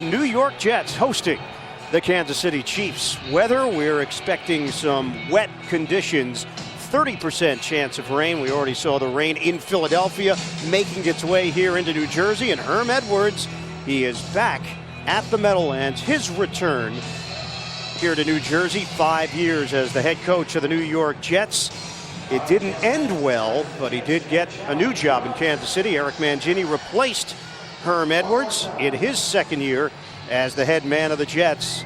New York Jets hosting the Kansas City Chiefs. Weather, we're expecting some wet conditions. 30% chance of rain. We already saw the rain in Philadelphia making its way here into New Jersey. And Herm Edwards, he is back at the Meadowlands. His return here to New Jersey, 5 years as the head coach of the New York Jets. It didn't end well, but he did get a new job in Kansas City. Eric Mangini replaced Herm Edwards in his second year as the head man of the Jets.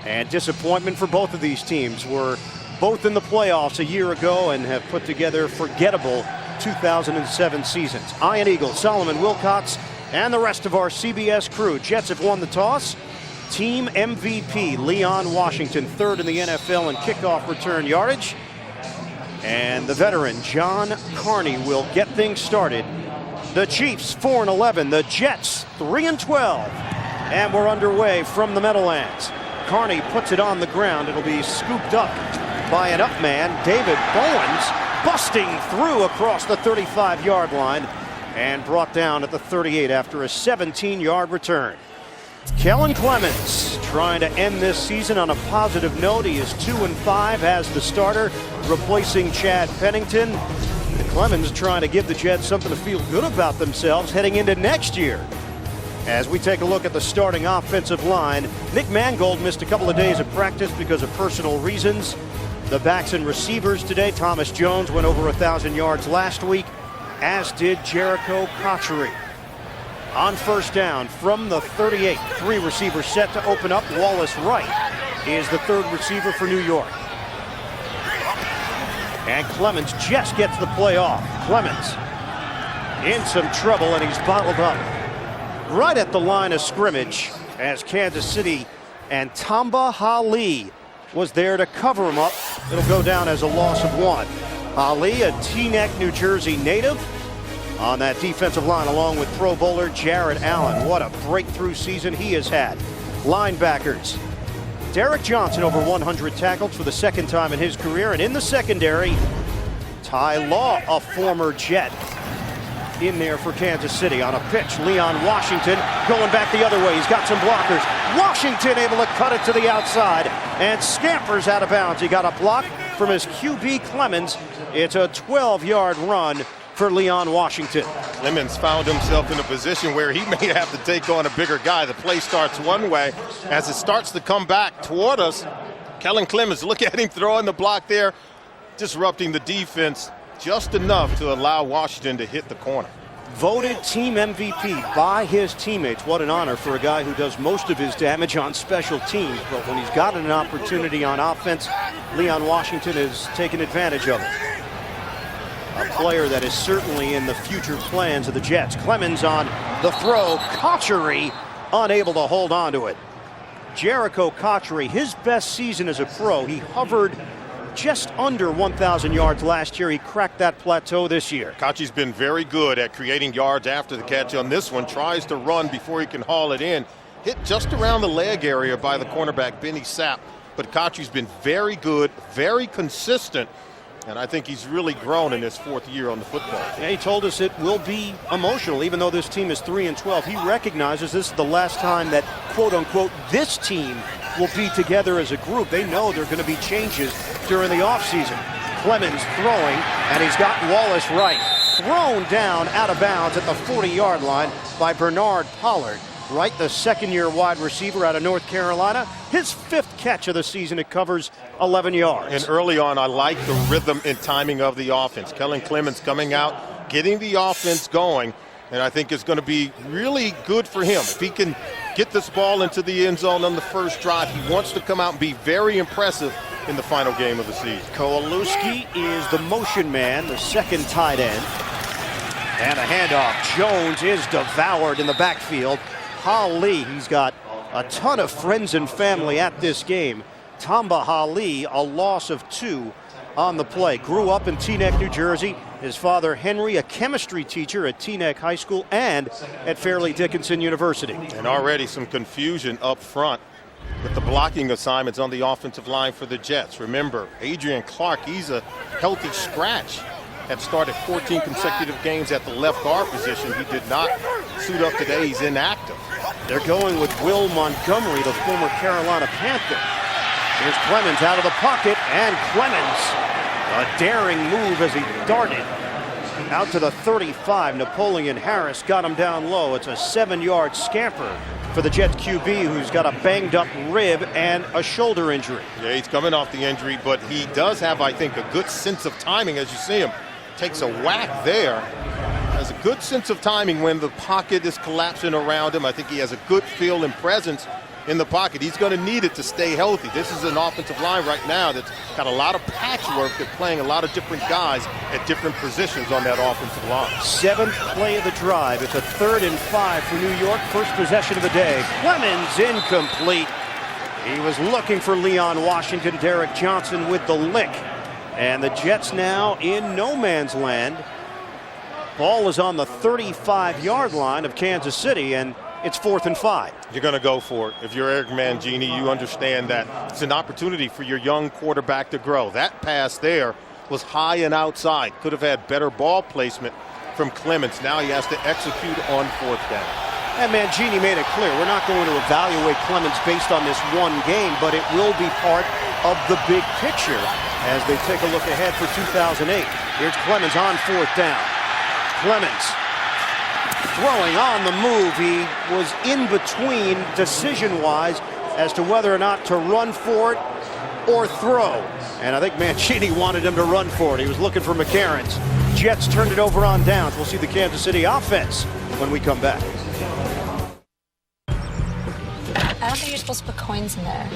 And disappointment for both of these teams. Were both in the playoffs a year ago and have put together forgettable 2007 seasons. Ian Eagle, Solomon Wilcox, and the rest of our CBS crew. Jets have won the toss. Team MVP Leon Washington, third in the NFL in kickoff return yardage. And the veteran John Carney will get things started. The Chiefs 4-11, the Jets 3-12. And we're underway from the Meadowlands. Carney puts it on the ground. It'll be scooped up by an up man, David Bowens, busting through across the 35-yard line and brought down at the 38 after a 17-yard return. Kellen Clemens trying to end this season on a positive note. He is 2-5 as the starter, replacing Chad Pennington. And Clemens trying to give the Jets something to feel good about themselves heading into next year. As we take a look at the starting offensive line, Nick Mangold missed a couple of days of practice because of personal reasons. The backs and receivers today, Thomas Jones went over 1,000 yards last week, as did Jericho Cotchery. On first down from the 38, three receivers set to open up. Wallace Wright is the third receiver for New York. And Clemens just gets the play off. Clemens in some trouble, and he's bottled up right at the line of scrimmage as Kansas City and Tamba Hali was there to cover him up. It'll go down as a loss of one. Ali, a Teaneck, New Jersey native, on that defensive line along with Pro Bowler Jared Allen. What a breakthrough season he has had. Linebackers, Derek Johnson over 100 tackles for the second time in his career. And in the secondary, Ty Law, a former Jet, in there for Kansas City. On a pitch, Leon Washington going back the other way. He's got some blockers. Washington able to cut it to the outside and scampers out of bounds. He got a block from his QB Clemens. It's a 12-yard run for Leon Washington. Clemens found himself in a position where he may have to take on a bigger guy. The play starts one way. As it starts to come back toward us, Kellen Clemens, look at him throwing the block there, disrupting the defense just enough to allow Washington to hit the corner. Voted team MVP by his teammates. What an honor for a guy who does most of his damage on special teams. But when he's got an opportunity on offense, Leon Washington has taken advantage of it. A player that is certainly in the future plans of the Jets. Clemens on the throw. Cotchery unable to hold on to it. Jericho Cotchery, his best season as a pro. He hovered just under 1,000 yards last year. He cracked that plateau this year. Cotchery's been very good at creating yards after the catch. On this one, tries to run before he can haul it in. Hit just around the leg area by the cornerback, Benny Sapp. But Cotchery's been very good, very consistent. And I think he's really grown in his fourth year on the football field. Yeah, he told us it will be emotional, even though this team is 3-12. He recognizes this is the last time that, quote unquote, this team will be together as a group. They know there are going to be changes during the offseason. Clemens throwing, and he's got Wallace Wright thrown down out of bounds at the 40-yard line by Bernard Pollard. Wright, the second-year wide receiver out of North Carolina. His fifth catch of the season. It covers 11 yards. And early on, I like the rhythm and timing of the offense. Kellen Clemens coming out, getting the offense going, and I think it's going to be really good for him. If he can get this ball into the end zone on the first drive, he wants to come out and be very impressive in the final game of the season. Kowalewski is the motion man, the second tight end. And a handoff. Jones is devoured in the backfield. Hali, he's got a ton of friends and family at this game. Tamba Hali, a loss of 2 on the play. Grew up in Teaneck, New Jersey. His father, Henry, a chemistry teacher at Teaneck High School and at Fairleigh Dickinson University. And already some confusion up front with the blocking assignments on the offensive line for the Jets. Remember, Adrian Clark, he's a healthy scratch. Had started 14 consecutive games at the left guard position. He did not suit up today. He's inactive. They're going with Will Montgomery, the former Carolina Panther. Here's Clemens out of the pocket, and Clemens, a daring move as he darted out to the 35. Napoleon Harris got him down low. It's a 7-yard scamper for the Jets QB, who's got a banged-up rib and a shoulder injury. Yeah, he's coming off the injury, but he does have, I think, a good sense of timing. As you see him, takes a whack there. Has a good sense of timing when the pocket is collapsing around him. I think he has a good feel and presence in the pocket. He's going to need it to stay healthy. This is an offensive line right now that's got a lot of patchwork. They're playing a lot of different guys at different positions on that offensive line. 7th play of the drive. It's a 3rd and 5 for New York. First possession of the day. Clemens incomplete. He was looking for Leon Washington. Derek Johnson with the lick. And the Jets now in no man's land. Ball is on the 35-yard line of Kansas City, and it's 4th and 5. You're going to go for it. If you're Eric Mangini, you understand that it's an opportunity for your young quarterback to grow. That pass there was high and outside. Could have had better ball placement from Clemens. Now he has to execute on 4th down. And Mangini made it clear, we're not going to evaluate Clemens based on this one game, but it will be part of the big picture as they take a look ahead for 2008. Here's Clemens on 4th down. Clemens throwing on the move. He was in between decision-wise as to whether or not to run for it or throw. And I think Mancini wanted him to run for it. He was looking for McCarron's. Jets turned it over on downs. We'll see the Kansas City offense when we come back. I don't think you're supposed to put coins in there.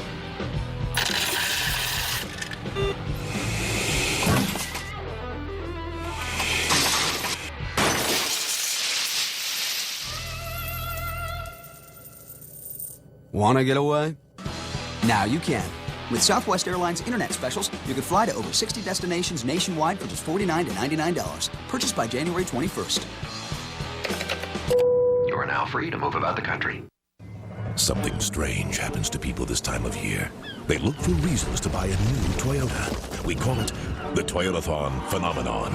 Want to get away? Now you can. With Southwest Airlines Internet Specials, you can fly to over 60 destinations nationwide for just $49 to $99. Purchased by January 21st. You are now free to move about the country. Something strange happens to people this time of year. They look for reasons to buy a new Toyota. We call it the Toyotathon phenomenon.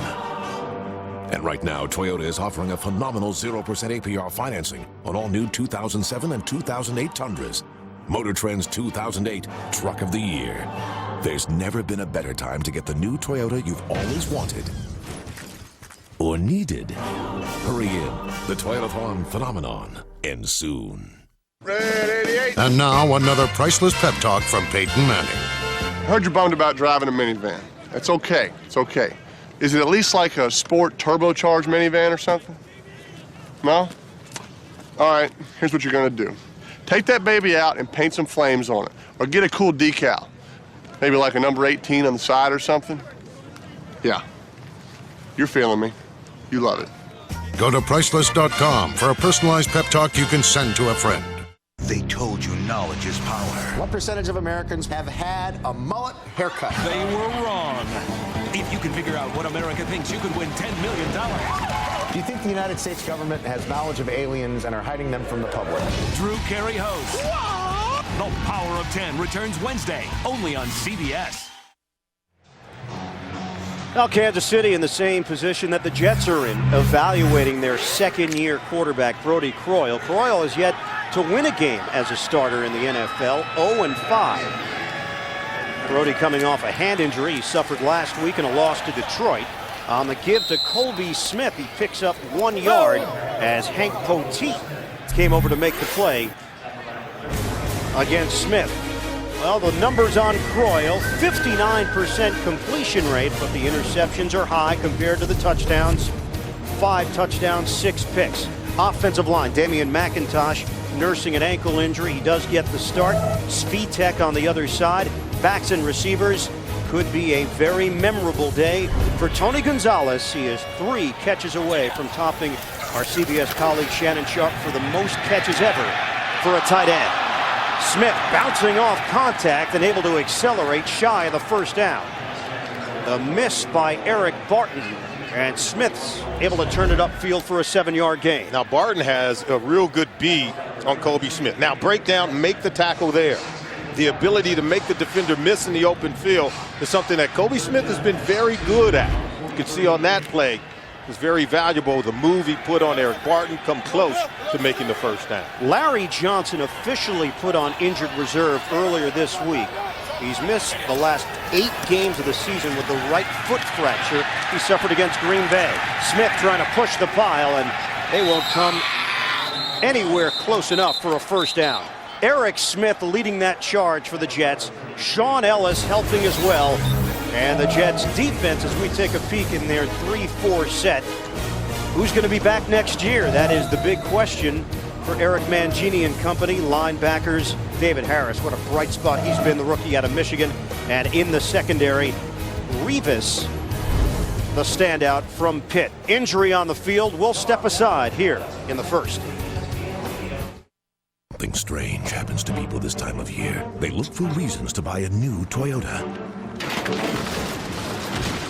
And right now, Toyota is offering a phenomenal 0% APR financing on all new 2007 and 2008 Tundras. Motor Trend's 2008 Truck of the Year. There's never been a better time to get the new Toyota you've always wanted. Or needed. Hurry in. The Toyotathon phenomenon ends soon. And now another priceless pep talk from Peyton Manning. I heard you're bummed about driving a minivan. It's okay. It's okay. Is it at least like a sport turbocharged minivan or something? No? All right, here's what you're gonna do. Take that baby out and paint some flames on it. Or get a cool decal. Maybe like a number 18 on the side or something. Yeah. You're feeling me. You love it. Go to Priceless.com for a personalized pep talk you can send to a friend. They told you knowledge is power. What percentage of Americans have had a mullet haircut? They were wrong. If you can figure out what America thinks, you could win $10 million. Do you think the United States government has knowledge of aliens and are hiding them from the public? Drew Carey hosts. The Power of 10 returns Wednesday, only on CBS. Now Kansas City in the same position that the Jets are in, evaluating their second-year quarterback, Brody Croyle. Croyle has yet to win a game as a starter in the NFL, 0-5. Brody coming off a hand injury he suffered last week in a loss to Detroit. On the give to Colby Smith, he picks up 1 yard as Hank Poteet came over to make the play against Smith. Well, the numbers on Croyle, 59% completion rate, but the interceptions are high compared to the touchdowns. 5 touchdowns, 6 picks. Offensive line, Damian McIntosh nursing an ankle injury. He does get the start. Speed Tech on the other side. Backs and receivers. Could be a very memorable day for Tony Gonzalez. He is 3 catches away from topping our CBS colleague Shannon Sharp for the most catches ever for a tight end. Smith bouncing off contact and able to accelerate shy of the first down. The miss by Eric Barton, and Smith's able to turn it upfield for a 7-yard gain. Now Barton has a real good beat on Colby Smith. Now break down, make the tackle there. The ability to make the defender miss in the open field is something that Colby Smith has been very good at. You can see on that play, was very valuable. The move he put on Eric Barton come close to making the first down. Larry Johnson officially put on injured reserve earlier this week. He's missed the last 8 games of the season with the right foot fracture he suffered against Green Bay. Smith trying to push the pile, and they won't come anywhere close enough for a first down. Eric Smith leading that charge for the Jets. Sean Ellis helping as well. And the Jets defense, as we take a peek in their 3-4 set. Who's going to be back next year? That is the big question for Eric Mangini and company. Linebackers, David Harris, what a bright spot he's been, the rookie out of Michigan. And in the secondary, Revis, the standout from Pitt. Injury on the field. We'll step aside here in the first. Something strange happens to people this time of year. They look for reasons to buy a new Toyota.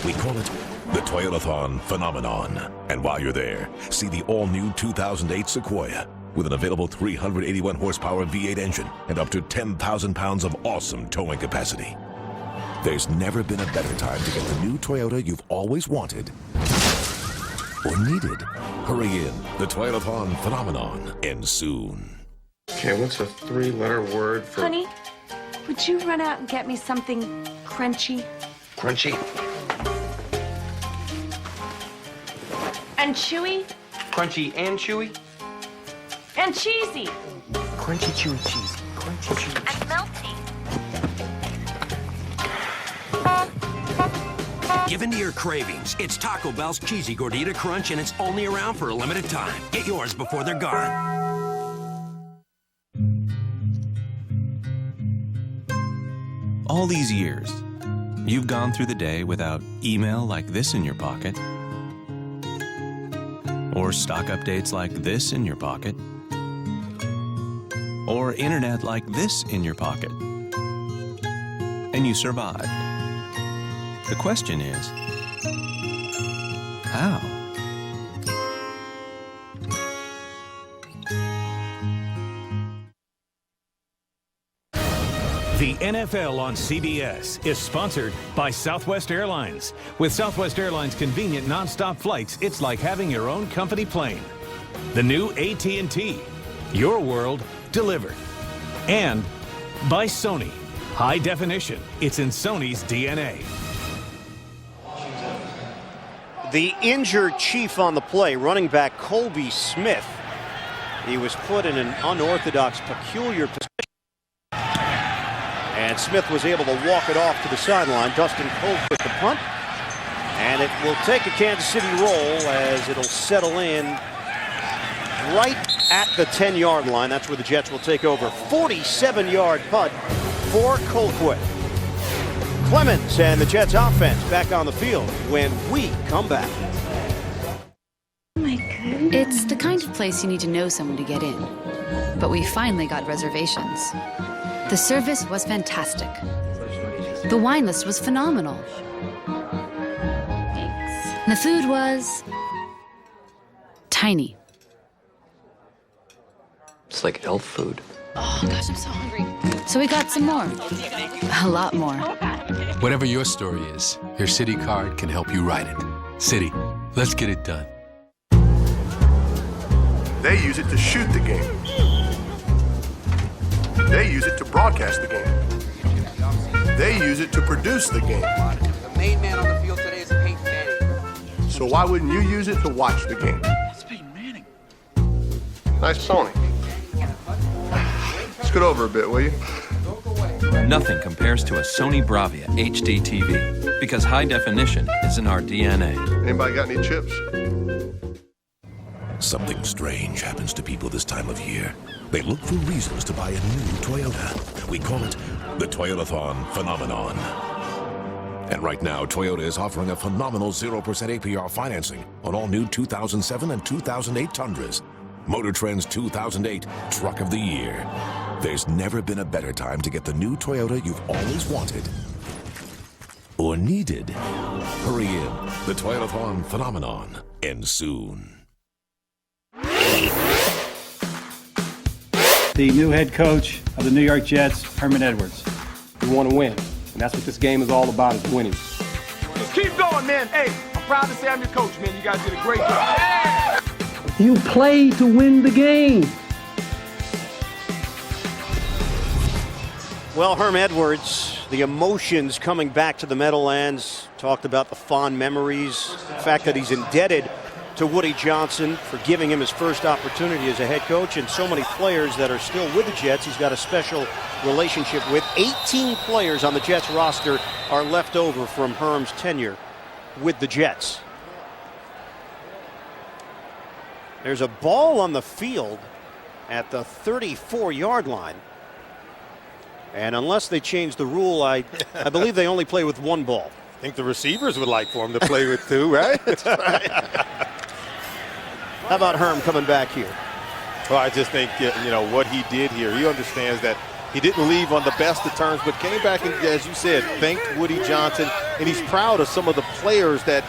We call it the Toyotathon phenomenon. And while you're there, see the all-new 2008 Sequoia with an available 381 horsepower V8 engine and up to 10,000 pounds of awesome towing capacity. There's never been a better time to get the new Toyota you've always wanted or needed. Hurry in. The Toyotathon phenomenon ends soon. Okay, what's a 3-letter word for... Honey, would you run out and get me something crunchy? Crunchy? And chewy? Crunchy and chewy? And cheesy? Crunchy, chewy, cheesy. Crunchy, chewy, and melty. Give in to your cravings. It's Taco Bell's Cheesy Gordita Crunch, and it's only around for a limited time. Get yours before they're gone. All these years, you've gone through the day without email like this in your pocket, or stock updates like this in your pocket, or internet like this in your pocket, and you survived. The question is, how? The NFL on CBS is sponsored by Southwest Airlines. With Southwest Airlines' convenient nonstop flights, it's like having your own company plane. The new AT&T, your world delivered. And by Sony, high definition. It's in Sony's DNA. The injured Chief on the play, running back Colby Smith. He was put in an unorthodox, peculiar position. And Smith was able to walk it off to the sideline. Dustin Colquitt the punt. And it will take a Kansas City roll as it'll settle in right at the 10-yard line. That's where the Jets will take over. 47-yard punt for Colquitt. Clemens and the Jets offense back on the field when we come back. It's the kind of place you need to know someone to get in. But we finally got reservations. The service was fantastic. The wine list was phenomenal. Thanks. The food was tiny. It's like elf food. Oh gosh, I'm so hungry. So we got some more. A lot more. Whatever your story is, your Citi card can help you write it. Citi, let's get it done. They use it to shoot the game. They use it to broadcast the game. They use it to produce the game. The main man on the field today is Peyton Manning. So why wouldn't you use it to watch the game? That's Peyton Manning. Nice Sony. Scoot over a bit, will you? Nothing compares to a Sony Bravia HD TV because high definition is in our DNA. Anybody got any chips? Something strange happens to people this time of year. They look for reasons to buy a new Toyota. We call it the Toyotathon phenomenon. And right now, Toyota is offering a phenomenal 0% APR financing on all new 2007 and 2008 Tundras. Motor Trend's 2008 Truck of the Year. There's never been a better time to get the new Toyota you've always wanted or needed. Hurry in. The Toyotathon phenomenon ends soon. The new head coach of the New York Jets, Herman Edwards. We want to win, and that's what this game is all about, is winning. Just keep going, man. Hey, proud to say I'm your coach, man. You guys did a great job. You play to win the game. Well, Herm Edwards, the emotions coming back to the Meadowlands, talked about the fond memories, the fact that he's indebted to Woody Johnson for giving him his first opportunity as a head coach, and so many players that are still with the Jets he's got a special relationship with. 18 players on the Jets roster are left over from Herm's tenure with the Jets. There's a ball on the field at the 34-yard line. And unless they change the rule, I believe they only play with one ball. I think the receivers would like for him to play with two, right? How about Herm coming back here? Well, I just think, what he did here, he understands that he didn't leave on the best of terms, but came back and, as you said, thanked Woody Johnson, and he's proud of some of the players that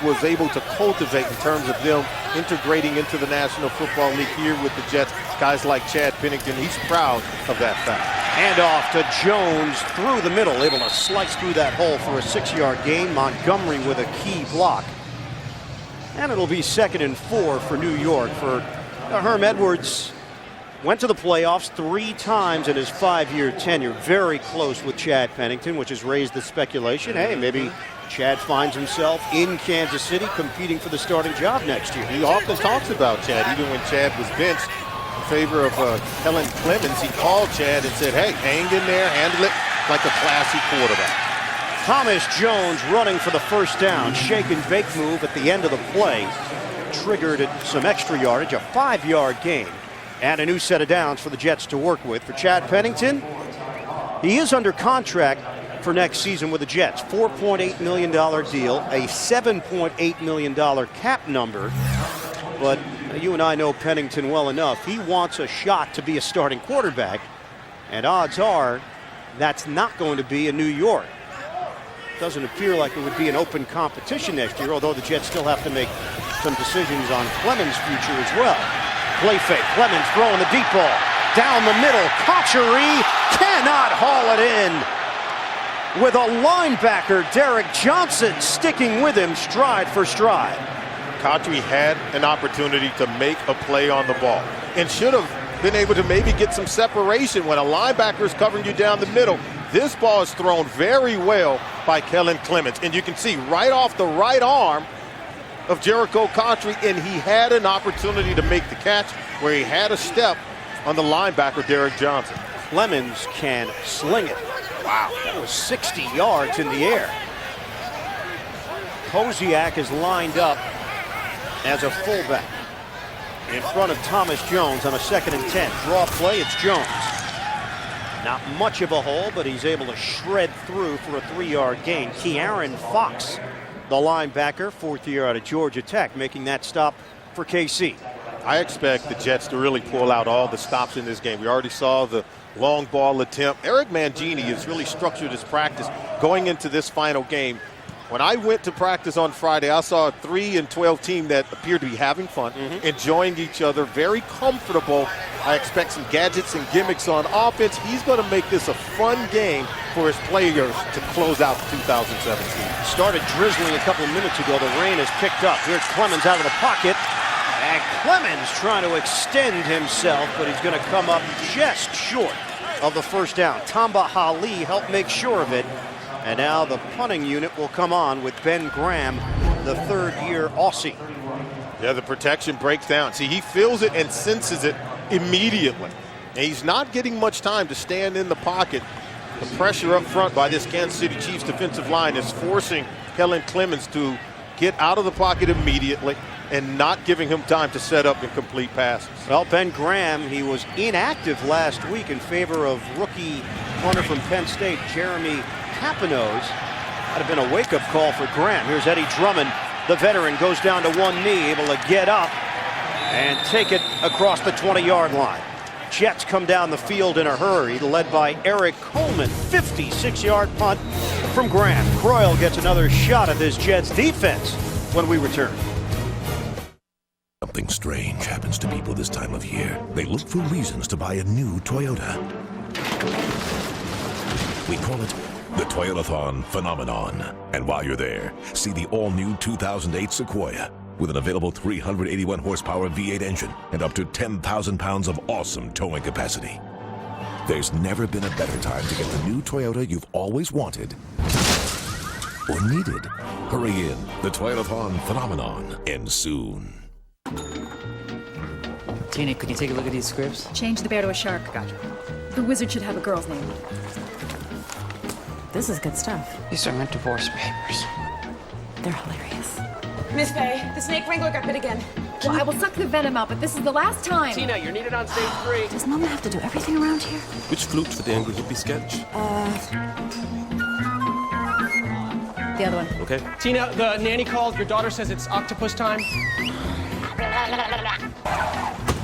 he was able to cultivate in terms of them integrating into the National Football League here with the Jets. Guys like Chad Pennington, he's proud of that fact. Hand off to Jones through the middle, able to slice through that hole for a 6-yard gain. Montgomery with a key block. And it'll be 2nd and 4 for New York. For Herm Edwards, went to the playoffs 3 times in his 5-year tenure. Very close with Chad Pennington, which has raised the speculation. Hey, maybe Chad finds himself in Kansas City competing for the starting job next year. He often talks about Chad, even when Chad was benched in favor of Kellen Clemens. He called Chad and said, hey, hang in there, handle it like a classy quarterback. Thomas Jones running for the first down. Shake and bake move at the end of the play. Triggered some extra yardage, a 5-yard gain. And a new set of downs for the Jets to work with. For Chad Pennington, he is under contract for next season with the Jets. $4.8 million deal, a $7.8 million cap number. But you and I know Pennington well enough. He wants a shot to be a starting quarterback. And odds are that's not going to be in New York. Doesn't appear like it would be an open competition next year, although the Jets still have to make some decisions on Clemens' future as well. Play fake. Clemens throwing the deep ball. Down the middle. Conchery cannot haul it in. With a linebacker, Derek Johnson, sticking with him stride for stride. Conchery had an opportunity to make a play on the ball and should have been able to maybe get some separation when a linebacker is covering you down the middle. This ball is thrown very well by Kellen Clemens, and you can see right off the right arm of Jericho Conchery, and he had an opportunity to make the catch where he had a step on the linebacker, Derek Johnson. Clemens can sling it. Wow, that was 60 yards in the air. Koziak is lined up as a fullback in front of Thomas Jones on a 2nd and 10. Draw play, it's Jones. Not much of a hole, but he's able to shred through for a 3-yard gain. Ke'Aaron Fox, the linebacker, 4th year out of Georgia Tech, making that stop for KC. I expect the Jets to really pull out all the stops in this game. We already saw the long ball attempt. Eric Mangini has really structured his practice going into this final game. When I went to practice on Friday, I saw a 3-12 team that appeared to be having fun, enjoying each other, very comfortable. I expect some gadgets and gimmicks on offense. He's going to make this a fun game for his players to close out 2017. Started drizzling a couple of minutes ago. The rain has picked up. Here's Clemens out of the pocket. And Clemens trying to extend himself, but he's going to come up just short of the first down. Tamba Hali helped make sure of it. And now the punting unit will come on with Ben Graham, the 3rd-year Aussie. Yeah, the protection breaks down. See, he feels it and senses it immediately. And he's not getting much time to stand in the pocket. The pressure up front by this Kansas City Chiefs defensive line is forcing Kellen Clemens to get out of the pocket immediately and not giving him time to set up and complete passes. Well, Ben Graham, he was inactive last week in favor of rookie punter from Penn State, Jeremy Papineaus. That'd have been a wake-up call for Graham. Here's Eddie Drummond. The veteran goes down to one knee, able to get up and take it across the 20-yard line. Jets come down the field in a hurry, led by Eric Coleman. 56-yard punt from Graham. Croyle gets another shot at this Jets defense when we return. Something strange happens to people this time of year. They look for reasons to buy a new Toyota. We call it the Toyotathon Phenomenon. And while you're there, see the all-new 2008 Sequoia with an available 381 horsepower V8 engine and up to 10,000 pounds of awesome towing capacity. There's never been a better time to get the new Toyota you've always wanted or needed. Hurry in. The Toyotathon Phenomenon ends soon. Tina, could you take a look at these scripts? Change the bear to a shark. Gotcha. The wizard should have a girl's name. This is good stuff. These are my divorce papers. They're hilarious. Miss Faye, the snake wrangler got bit again. Well, I will suck the venom out, but this is the last time. Tina, you're needed on stage 3. Does Mama have to do everything around here? Which flute for the Angry Hippie sketch? The other one. Okay. Tina, the nanny called. Your daughter says it's octopus time.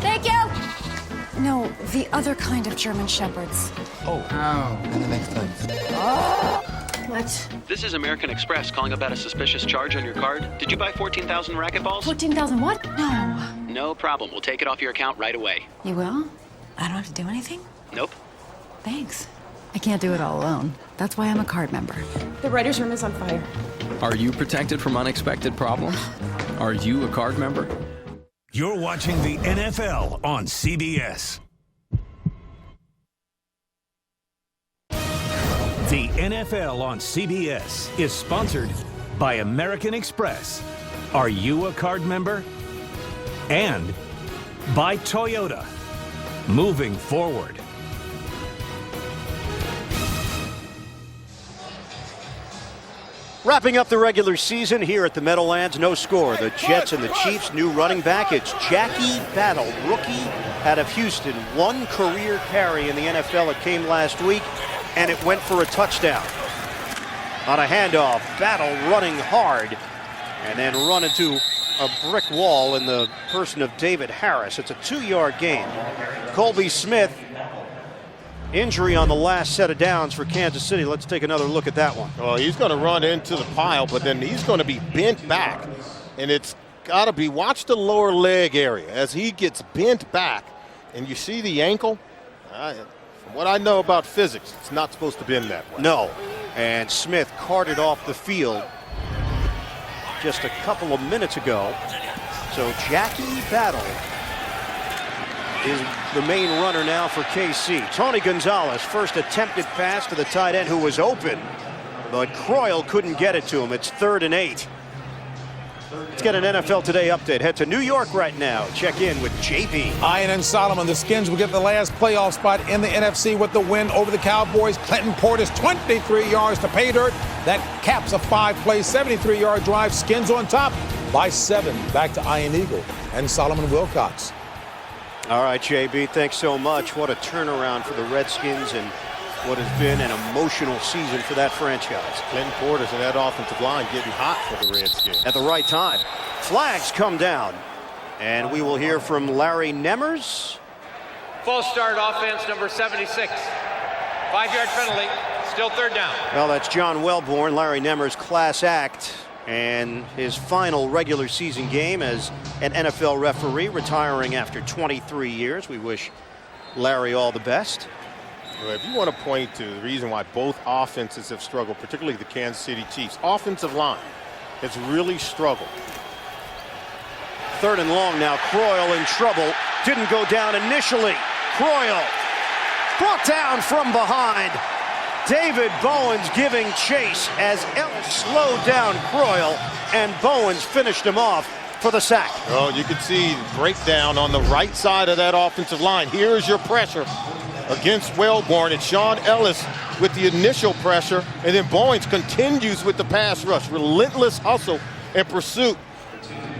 Thank you! No, the other kind of German shepherds. Oh. And the next time. What? This is American Express calling about a suspicious charge on your card. Did you buy 14,000 racquetballs? 14,000 what? No. No problem. We'll take it off your account right away. You will? I don't have to do anything? Nope. Thanks. I can't do it all alone. That's why I'm a card member. The writer's room is on fire. Are you protected from unexpected problems? Are you a card member? You're watching the NFL on CBS. The NFL on CBS is sponsored by American Express. Are you a card member? And by Toyota. Moving forward. Wrapping up the regular season here at the Meadowlands, no score. The Jets and the Chiefs, new running back. It's Jackie Battle, rookie out of Houston. One career carry in the NFL. It came last week, and it went for a touchdown. On a handoff, Battle running hard, and then run into a brick wall in the person of David Harris. It's a 2-yard gain. Colby Smith, injury on the last set of downs for Kansas City. Let's take another look at that one. Well, he's going to run into the pile, but then he's going to be bent back. And it's got to be, watch the lower leg area as he gets bent back. And you see the ankle? From what I know about physics, it's not supposed to bend that way. No. And Smith carted off the field just a couple of minutes ago. So Jackie Battle is the main runner now for KC. Tony Gonzalez, first attempted pass to the tight end who was open, but Croyle couldn't get it to him. It's 3rd and 8. Let's get an NFL Today update. Head to New York right now. Check in with JB. Ian and Solomon, the Skins will get the last playoff spot in the NFC with the win over the Cowboys. Clinton Portis, 23 yards to pay dirt. That caps a 5-play, 73-yard drive. Skins on top by 7. Back to Ian Eagle and Solomon Wilcox. All right, JB, thanks so much. What a turnaround for the Redskins and what has been an emotional season for that franchise. Clinton Portis and that offensive line getting hot for the Redskins. At the right time. Flags come down. And we will hear from Larry Nemmers. False start offense number 76. 5-yard penalty. Still 3rd down. Well, that's John Wellborn, Larry Nemmers' class act. And his final regular season game as an NFL referee, retiring after 23 years. We wish Larry all the best. Well, if you want to point to the reason why both offenses have struggled, particularly the Kansas City Chiefs, offensive line has really struggled. 3rd and long now. Croyle in trouble. Didn't go down initially. Croyle brought down from behind. David Bowens giving chase as Ellis slowed down Croyle, and Bowens finished him off for the sack. Oh, you can see the breakdown on the right side of that offensive line. Here's your pressure against Wellborn. It's Sean Ellis with the initial pressure, and then Bowens continues with the pass rush. Relentless hustle and pursuit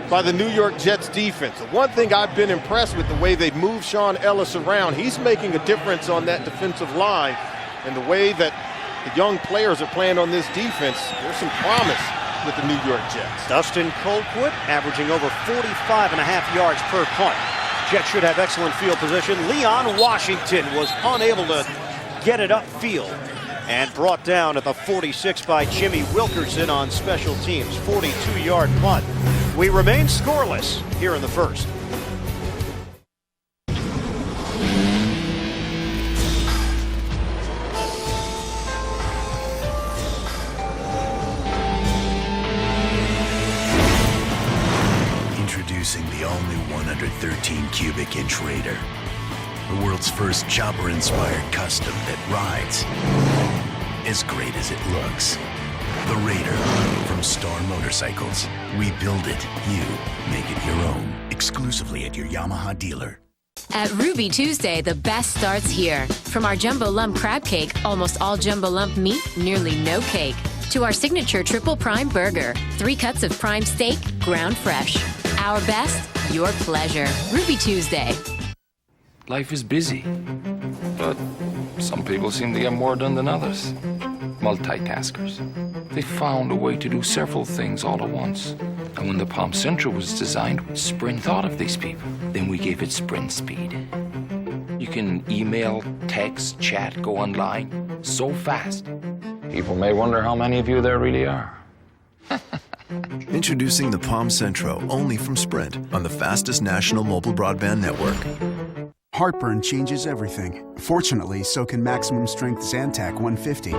by the New York Jets defense. The one thing I've been impressed with, the way they move Sean Ellis around. He's making a difference on that defensive line. And the way that the young players are playing on this defense, there's some promise with the New York Jets. Dustin Colquitt averaging over 45.5 yards per punt. Jets should have excellent field position. Leon Washington was unable to get it upfield and brought down at the 46 by Jimmy Wilkerson on special teams. 42-yard punt. We remain scoreless here in the first. 14 cubic inch Raider. The world's first chopper-inspired custom that rides as great as it looks. The Raider from Star Motorcycles. We build it, you make it your own. Exclusively at your Yamaha dealer. At Ruby Tuesday, the best starts here. From our Jumbo Lump Crab Cake, almost all Jumbo Lump meat, nearly no cake, to our signature Triple Prime Burger, 3 cuts of prime steak, ground fresh. Our best, your pleasure. Ruby Tuesday. Life is busy, but some people seem to get more done than others. Multitaskers. They found a way to do several things all at once. And when the Palm Central was designed, Sprint thought of these people. Then we gave it Sprint Speed. You can email, text, chat, go online so fast. People may wonder how many of you there really are. Introducing the Palm Centro, only from Sprint, on the fastest national mobile broadband network. Heartburn changes everything. Fortunately, so can Maximum Strength Zantac 150.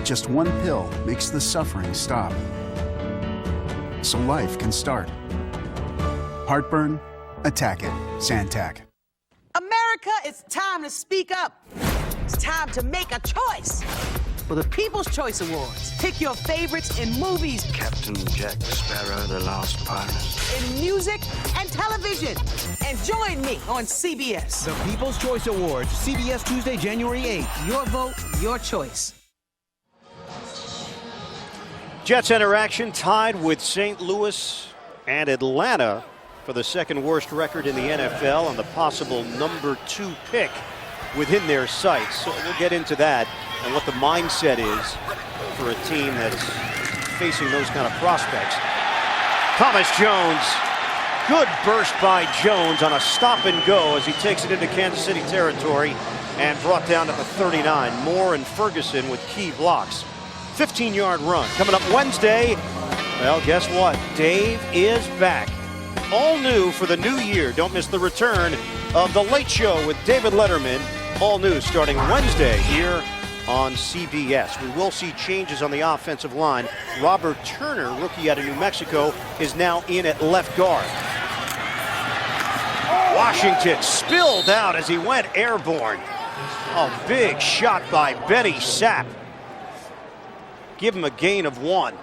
Just one pill makes the suffering stop, so life can start. Heartburn? Attack it. Zantac. America, it's time to speak up. It's time to make a choice. For the People's Choice Awards, pick your favorites in movies, Captain Jack Sparrow, the Last Pirate, in music and television. And join me on CBS. The People's Choice Awards, CBS Tuesday, January 8th. Your vote, your choice. Jets interaction tied with St. Louis and Atlanta for the second worst record in the NFL and the possible number 2 pick within their sights. So we'll get into that and what the mindset is for a team that's facing those kind of prospects. Thomas Jones, good burst by Jones on a stop and go as he takes it into Kansas City territory and brought down to the 39. Moore and Ferguson with key blocks. 15-yard run coming up Wednesday. Well, guess what? Dave is back. All new for the new year. Don't miss the return of The Late Show with David Letterman. All new starting Wednesday here on CBS. We will see changes on the offensive line. Robert Turner, rookie out of New Mexico, is now in at left guard. Washington spilled out as he went airborne. A big shot by Benny Sapp. Give him a gain of 1.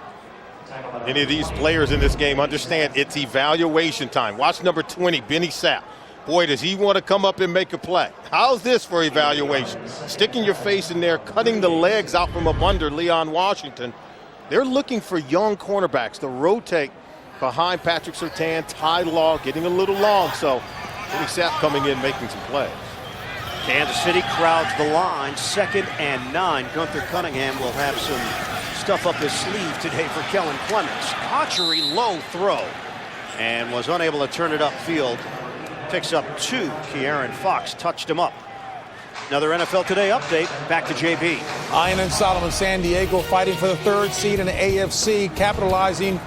Any of these players in this game understand it's evaluation time. Watch number 20, Benny Sapp. Boy, does he want to come up and make a play. How's this for evaluation? Sticking your face in there, cutting the legs out from up under Leon Washington. They're looking for young cornerbacks to rotate behind Patrick Surtain. Ty Law getting a little long, so Benny Sapp coming in making some plays. Kansas City crowds the line, 2nd and 9. Gunther Cunningham will have some stuff up his sleeve today for Kellen Clemens. Archery low throw and was unable to turn it upfield. Picks up 2. Ke'Aaron Fox touched him up. Another NFL Today update. Back to JB. Ian and Solomon, San Diego fighting for the 3rd seed in the AFC, capitalizing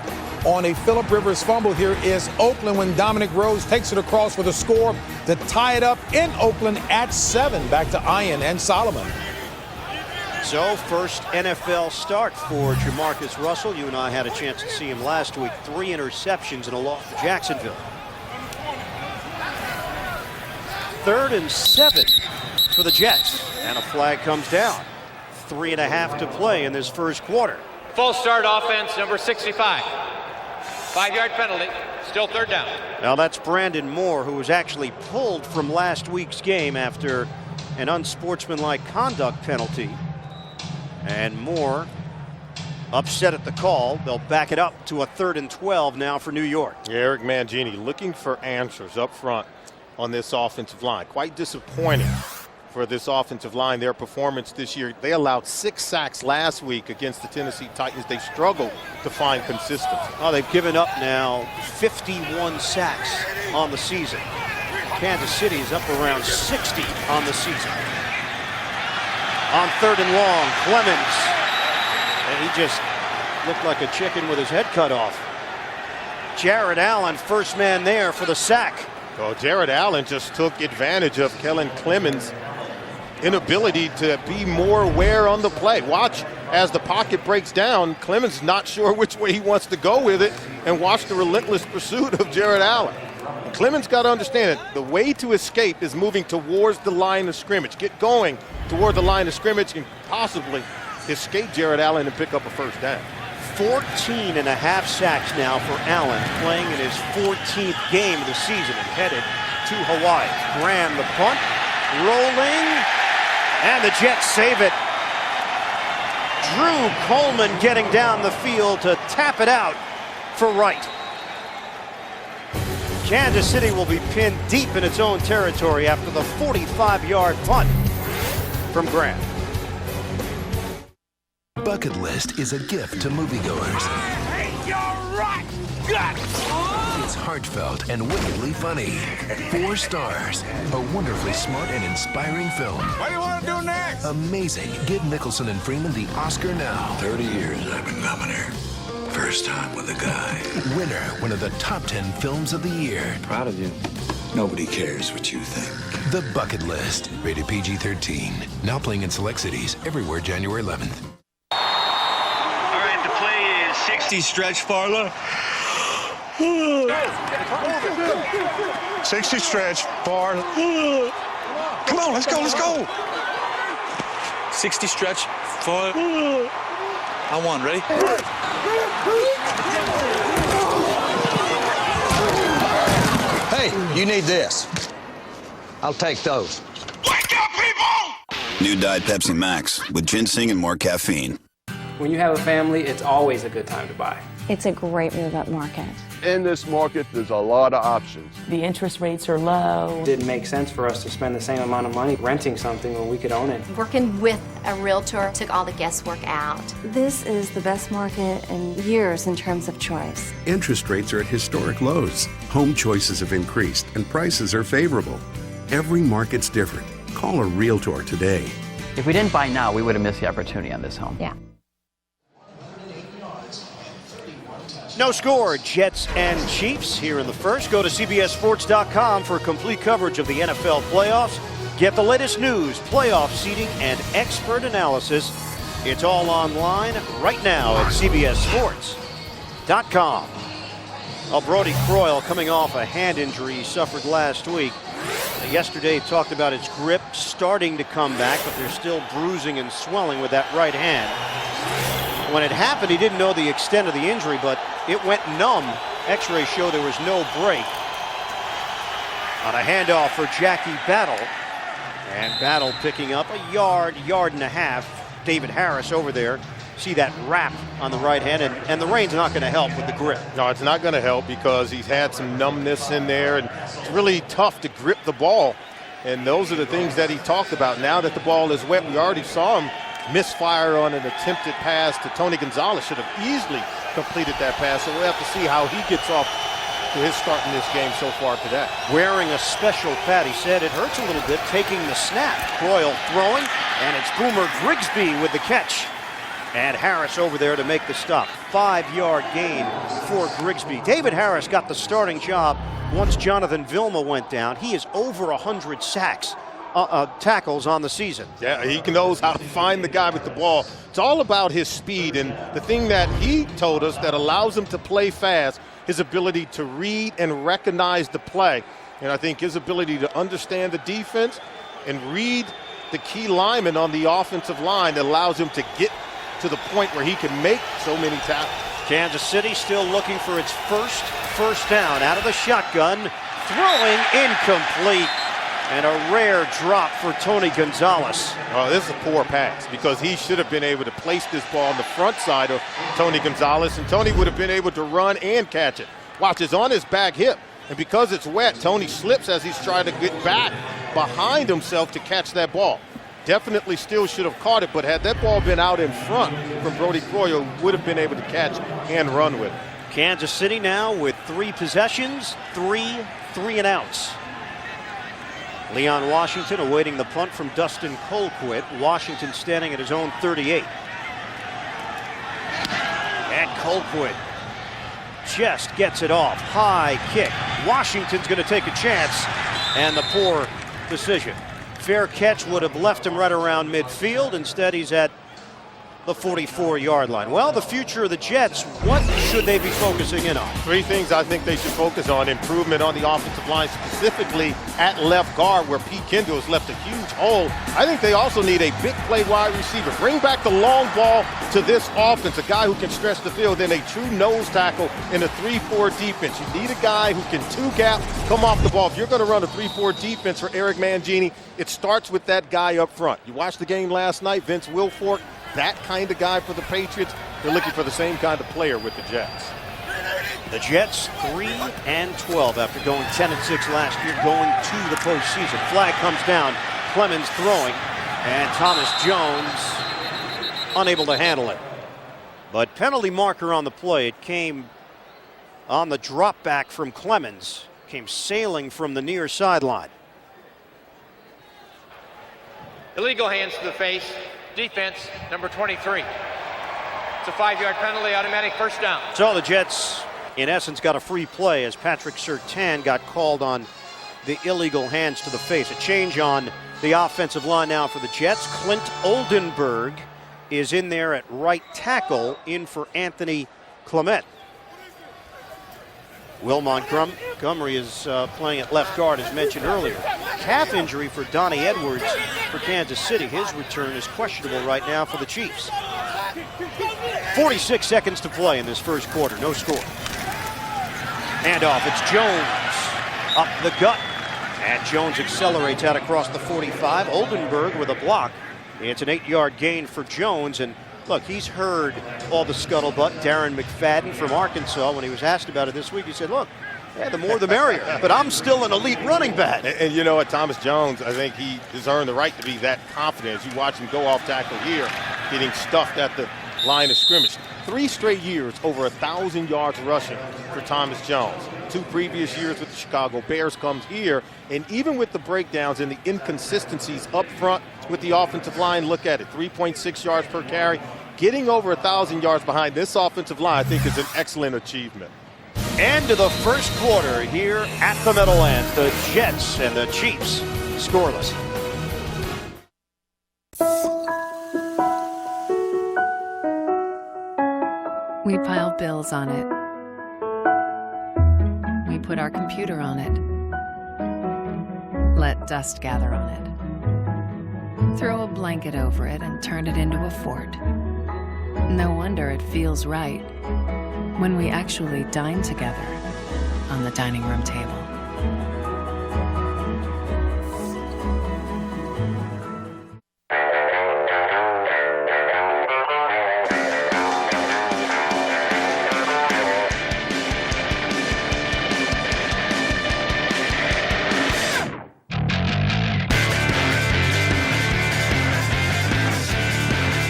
on a Phillip Rivers fumble. Here is Oakland when Dominic Rose takes it across for the score to tie it up in Oakland at 7. Back to Ian and Solomon. So, first NFL start for Jamarcus Russell. You and I had a chance to see him last week. 3 interceptions in a loss to Jacksonville. 3rd and 7 for the Jets. And a flag comes down. 3.5 to play in this first quarter. Full start offense, number 65. 5-yard penalty, still 3rd down. Now that's Brandon Moore, who was actually pulled from last week's game after an unsportsmanlike conduct penalty. And Moore upset at the call. They'll back it up to a 3rd and 12 now for New York. Eric Mangini looking for answers up front on this offensive line. Quite disappointing for this offensive line, their performance this year. They allowed 6 sacks last week against the Tennessee Titans. They struggled to find consistency. Oh, they've given up now 51 sacks on the season. Kansas City is up around 60 on the season. On 3rd and long, Clemens. And he just looked like a chicken with his head cut off. Jared Allen, first man there for the sack. Well, Jared Allen just took advantage of Kellen Clemens' inability to be more aware on the play. Watch as the pocket breaks down. Clemens not sure which way he wants to go with it, and watch the relentless pursuit of Jared Allen. And Clemens got to understand it. The way to escape is moving towards the line of scrimmage. Get going toward the line of scrimmage and possibly escape Jared Allen and pick up a first down. 14 and a half sacks now for Allen, playing in his 14th game of the season and headed to Hawaii. Graham the punt, rolling, and the Jets save it. Drew Coleman getting down the field to tap it out for Wright. Kansas City will be pinned deep in its own territory after the 45-yard punt from Graham. Bucket List is a gift to moviegoers. Hey, you're right! It's heartfelt and wickedly funny. 4 stars. A wonderfully smart and inspiring film. What do you want to do next? Amazing. Give Nicholson and Freeman the Oscar now. 30 years I've been governor. First time with a guy. Winner, one of the top 10 films of the year. Proud of you. Nobody cares what you think. The Bucket List. Rated PG-13. Now playing in select cities everywhere January 11th. 60 stretch, Farla. 60 stretch, Farla. Come on, let's go, let's go. 60 stretch, Farla. I won, ready? Hey, you need this. I'll take those. Wake up, people! New Diet Pepsi Max with ginseng and more caffeine. When you have a family, it's always a good time to buy. It's a great move-up market. In this market, there's a lot of options. The interest rates are low. It didn't make sense for us to spend the same amount of money renting something when we could own it. Working with a realtor took all the guesswork out. This is the best market in years in terms of choice. Interest rates are at historic lows. Home choices have increased and prices are favorable. Every market's different. Call a realtor today. If we didn't buy now, we would have missed the opportunity on this home. Yeah. No score, Jets and Chiefs here in the first. Go to CBSSports.com for complete coverage of the NFL playoffs. Get the latest news, playoff seeding, and expert analysis. It's all online right now at CBSSports.com. Well, Brody Croyle coming off a hand injury he suffered last week. Yesterday he talked about his grip starting to come back, but there's still bruising and swelling with that right hand. When it happened, he didn't know the extent of the injury, but it went numb. X-rays show there was no break. On a handoff for Jackie Battle. And Battle picking up a yard and a half. David Harris over there. See that wrap on the right hand, and the rain's not going to help with the grip. No, it's not going to help because he's had some numbness in there, and it's really tough to grip the ball. And those are the things that he talked about. Now that the ball is wet, we already saw him misfire on an attempted pass to Tony Gonzalez. Should have easily completed that pass, so we'll have to see how he gets off to his start in this game so far today. Wearing a special pad, he said it hurts a little bit taking the snap. Croyle throwing, and it's Boomer Grigsby with the catch. And Harris over there to make the stop. 5-yard gain for Grigsby. David Harris got the starting job once Jonathan Vilma went down. He is over 100 sacks. Tackles on the season. Yeah, he knows how to find the guy with the ball. It's all about his speed, and the thing that he told us that allows him to play fast, his ability to read and recognize the play. And I think his ability to understand the defense and read the key lineman on the offensive line that allows him to get to the point where he can make so many tackles. Kansas City still looking for its first down out of the shotgun. Throwing incomplete. And a rare drop for Tony Gonzalez. Oh, this is a poor pass because he should have been able to place this ball on the front side of Tony Gonzalez, and Tony would have been able to run and catch it. Watch, it's on his back hip, and because it's wet, Tony slips as he's trying to get back behind himself to catch that ball. Definitely still should have caught it, but had that ball been out in front from Brody Croyle, would have been able to catch and run with it. Kansas City now with 3 possessions, 3 3-and-outs. Leon Washington awaiting the punt from Dustin Colquitt. Washington standing at his own 38. And Colquitt just gets it off. High kick. Washington's going to take a chance. And the poor decision. Fair catch would have left him right around midfield. Instead, he's at the 44-yard line. Well, the future of the Jets, what should they be focusing in on? Three things I think they should focus on. Improvement on the offensive line, specifically at left guard, where Pete Kendall has left a huge hole. I think they also need a big play wide receiver. Bring back the long ball to this offense, a guy who can stretch the field, then a true nose tackle in a 3-4 defense. You need a guy who can two-gap, come off the ball. If you're going to run a 3-4 defense for Eric Mangini, it starts with that guy up front. You watched the game last night, Vince Wilfork, that kind of guy for the Patriots. They're looking for the same kind of player with the Jets. The Jets 3-12 after going 10-6 last year, going to the postseason. Flag comes down, Clemens throwing, and Thomas Jones unable to handle it. But penalty marker on the play. It came on the drop back from Clemens. Came sailing from the near sideline. Illegal hands to the face. Defense, number 23. It's a 5-yard penalty, automatic first down. So the Jets, in essence, got a free play as Patrick Surtain got called on the illegal hands to the face. A change on the offensive line now for the Jets. Clint Oldenburg is in there at right tackle, in for Anthony Clement. Will Montgomery is playing at left guard, as mentioned earlier. Calf injury for Donnie Edwards for Kansas City. His return is questionable right now for the Chiefs. 46 seconds to play in this first quarter. No score. Handoff. It's Jones up the gut. And Jones accelerates out across the 45. Oldenburg with a block. It's an 8-yard gain for Jones. And look, he's heard all the scuttlebutt. Darren McFadden from Arkansas, when he was asked about it this week, he said, look, yeah, the more the merrier, but I'm still an elite running back. And you know what, Thomas Jones, I think he has earned the right to be that confident. As you watch him go off tackle here, getting stuffed at the line of scrimmage. 3 straight years over 1,000 yards rushing for Thomas Jones. 2 previous years with the Chicago Bears comes here, and even with the breakdowns and the inconsistencies up front with the offensive line, look at it, 3.6 yards per carry. Getting over 1,000 yards behind this offensive line, I think, is an excellent achievement. End of the first quarter here at the Meadowlands. The Jets and the Chiefs scoreless. We pile bills on it. We put our computer on it. Let dust gather on it. Throw a blanket over it and turn it into a fort. No wonder it feels right when we actually dine together on the dining room table.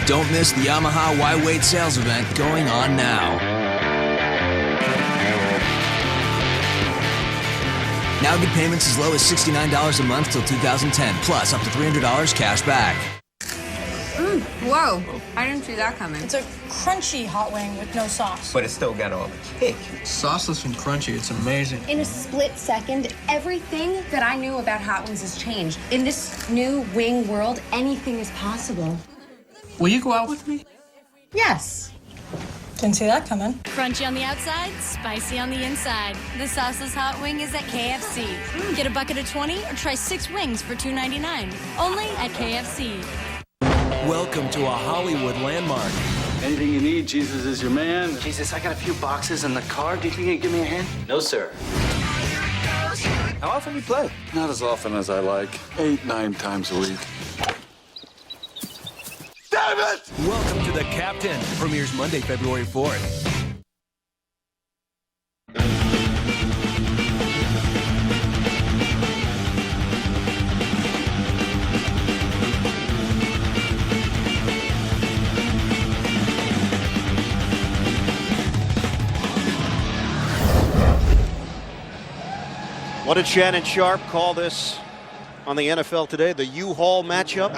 Don't miss the Yamaha Y-Weight sales event going on now. Now get payments as low as $69 a month till 2010, plus up to $300 cash back. Whoa, I didn't see that coming. It's a crunchy hot wing with no sauce. But it's still got all the kick. Sauceless and crunchy, it's amazing. In a split second, everything that I knew about hot wings has changed. In this new wing world, anything is possible. Will you go out with me? Yes. Didn't see that coming. Crunchy on the outside, spicy on the inside. The sauceless hot wing is at KFC. Get a bucket of 20 or try 6 wings for $2.99. Only at KFC. Welcome to a Hollywood landmark. Anything you need, Jesus is your man. Jesus, I got a few boxes in the car. Do you think you can give me a hand? No, sir. How often do you play? Not as often as I like. 8-9 times a week. Damn it! Welcome to The Captain. Premieres Monday, February 4th. What did Shannon Sharp call this on the NFL Today? The U-Haul matchup?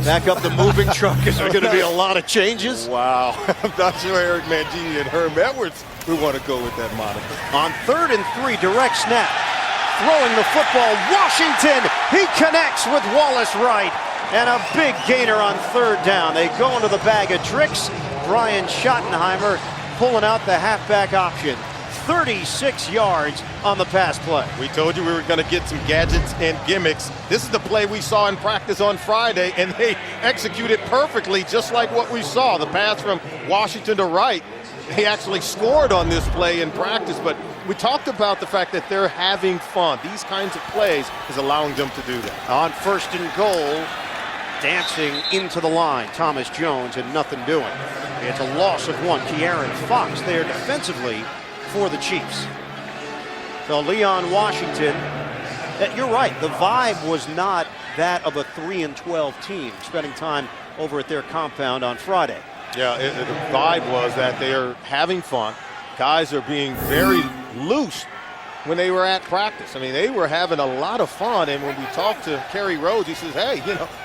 Back up the moving truck. Is there going to be a lot of changes? Wow. I'm not sure Eric Mangini and Herm Edwards would want to go with that moniker. On 3rd and 3, direct snap. Throwing the football. Washington. He connects with Wallace Wright. And a big gainer on third down. They go into the bag of tricks. Brian Schottenheimer pulling out the halfback option. 36 yards on the pass play. We told you we were going to get some gadgets and gimmicks. This is the play we saw in practice on Friday, and they executed perfectly, just like what we saw. The pass from Washington to Wright. He actually scored on this play in practice, but we talked about the fact that they're having fun. These kinds of plays is allowing them to do that. On first and goal, dancing into the line, Thomas Jones, and nothing doing. It's a loss of one. Ke'Aaron Fox there defensively for the Chiefs. So Leon Washington, you're right, the vibe was not that of a 3-12 team spending time over at their compound on Friday. Yeah, the vibe was that they are having fun. Guys are being very loose when they were at practice. I mean, they were having a lot of fun, and when we talked to Kerry Rhodes, he says, hey,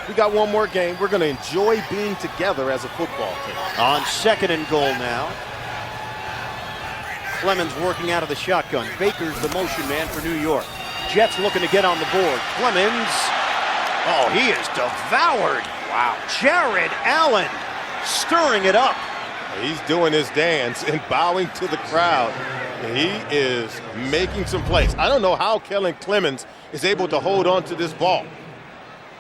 we got one more game. We're going to enjoy being together as a football team. On second and goal now. Clemens working out of the shotgun. Baker's the motion man for New York. Jets looking to get on the board. Clemens, oh, he is devoured. Wow. Jared Allen stirring it up. He's doing his dance and bowing to the crowd. He is making some plays. I don't know how Kellen Clemens is able to hold on to this ball.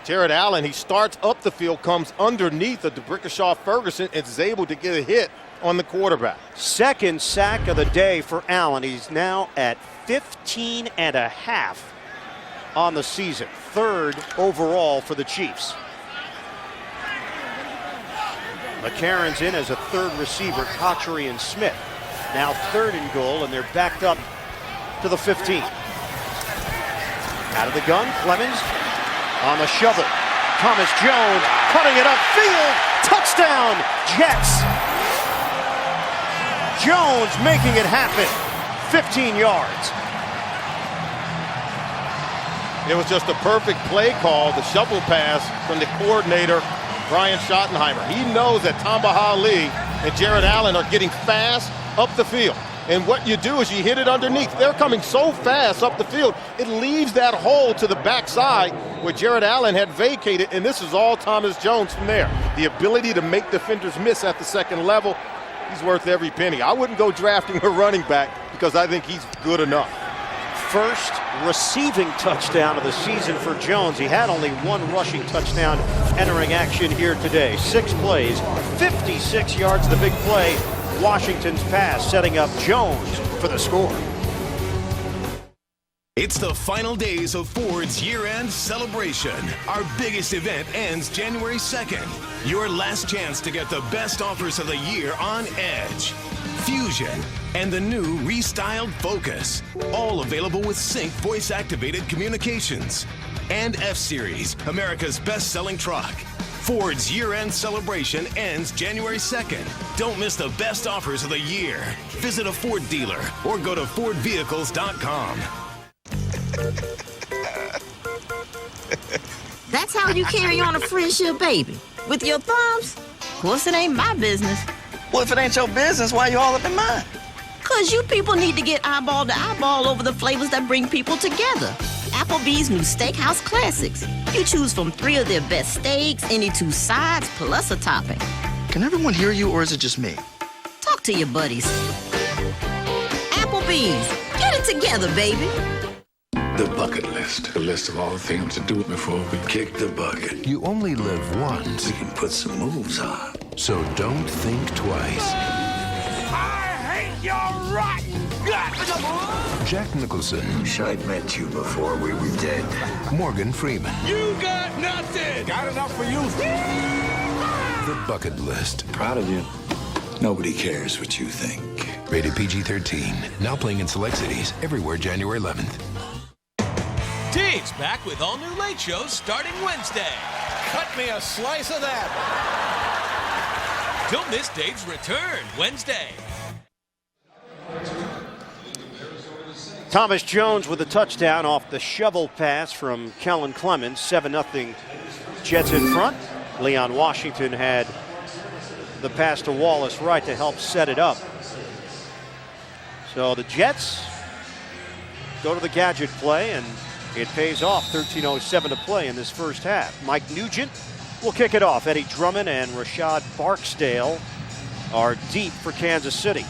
Jared Allen, he starts up the field, comes underneath of DeBrickashaw Ferguson, and is able to get a hit on the quarterback. Second sack of the day for Allen. He's now at 15 and a half on the season. Third overall for the Chiefs. McCarron's in as a third receiver, Cotchery and Smith. Now third and goal, and they're backed up to the 15. Out of the gun, Clemens on the shovel. Thomas Jones cutting it upfield. Touchdown, Jets. Jones making it happen. 15 yards. It was just a perfect play call, the shovel pass from the coordinator, Brian Schottenheimer. He knows that Tamba Ali and Jared Allen are getting fast up the field. And what you do is you hit it underneath. They're coming so fast up the field, it leaves that hole to the backside where Jared Allen had vacated, and this is all Thomas Jones from there. The ability to make defenders miss at the second level, he's worth every penny. I wouldn't go drafting a running back because I think he's good enough. First receiving touchdown of the season for Jones. He had only one rushing touchdown entering action here today. 6 plays, 56 yards, the big play. Washington's pass setting up Jones for the score. It's the final days of Ford's year-end celebration. Our biggest event ends January 2nd. Your last chance to get the best offers of the year on Edge, Fusion, and the new restyled Focus. All available with Sync voice-activated communications. And F-Series, America's best-selling truck. Ford's year-end celebration ends January 2nd. Don't miss the best offers of the year. Visit a Ford dealer or go to FordVehicles.com. That's how you carry on a friendship, baby? With your thumbs? Of course, it ain't my business. Well, if it ain't your business, why you all up in mine? 'Cause you people need to get eyeball to eyeball over the flavors that bring people together. Applebee's new Steakhouse Classics. You choose from 3 of their best steaks, any 2 sides, plus a topping. Can everyone hear you, or is it just me? Talk to your buddies. Applebee's. Get it together, baby. The bucket list. The list of all the things to do before we kick the bucket. You only live once. We can put some moves on. So don't think twice. I hate your rotten guts! Jack Nicholson. Wish I'd met you before we were dead. Morgan Freeman. You got nothing! Got enough for you. The bucket list. Proud of you. Nobody cares what you think. Rated PG-13. Now playing in select cities everywhere January 11th. Dave's back with all new late shows starting Wednesday. Cut me a slice of that. Don't miss Dave's return Wednesday. Thomas Jones with a touchdown off the shovel pass from Kellen Clemens. 7-0 Jets in front. Leon Washington had the pass to Wallace Wright to help set it up. So the Jets go to the gadget play, and it pays off. 13:07 to play in this first half. Mike Nugent We'll kick it off. Eddie Drummond and Rashad Barksdale are deep for Kansas City.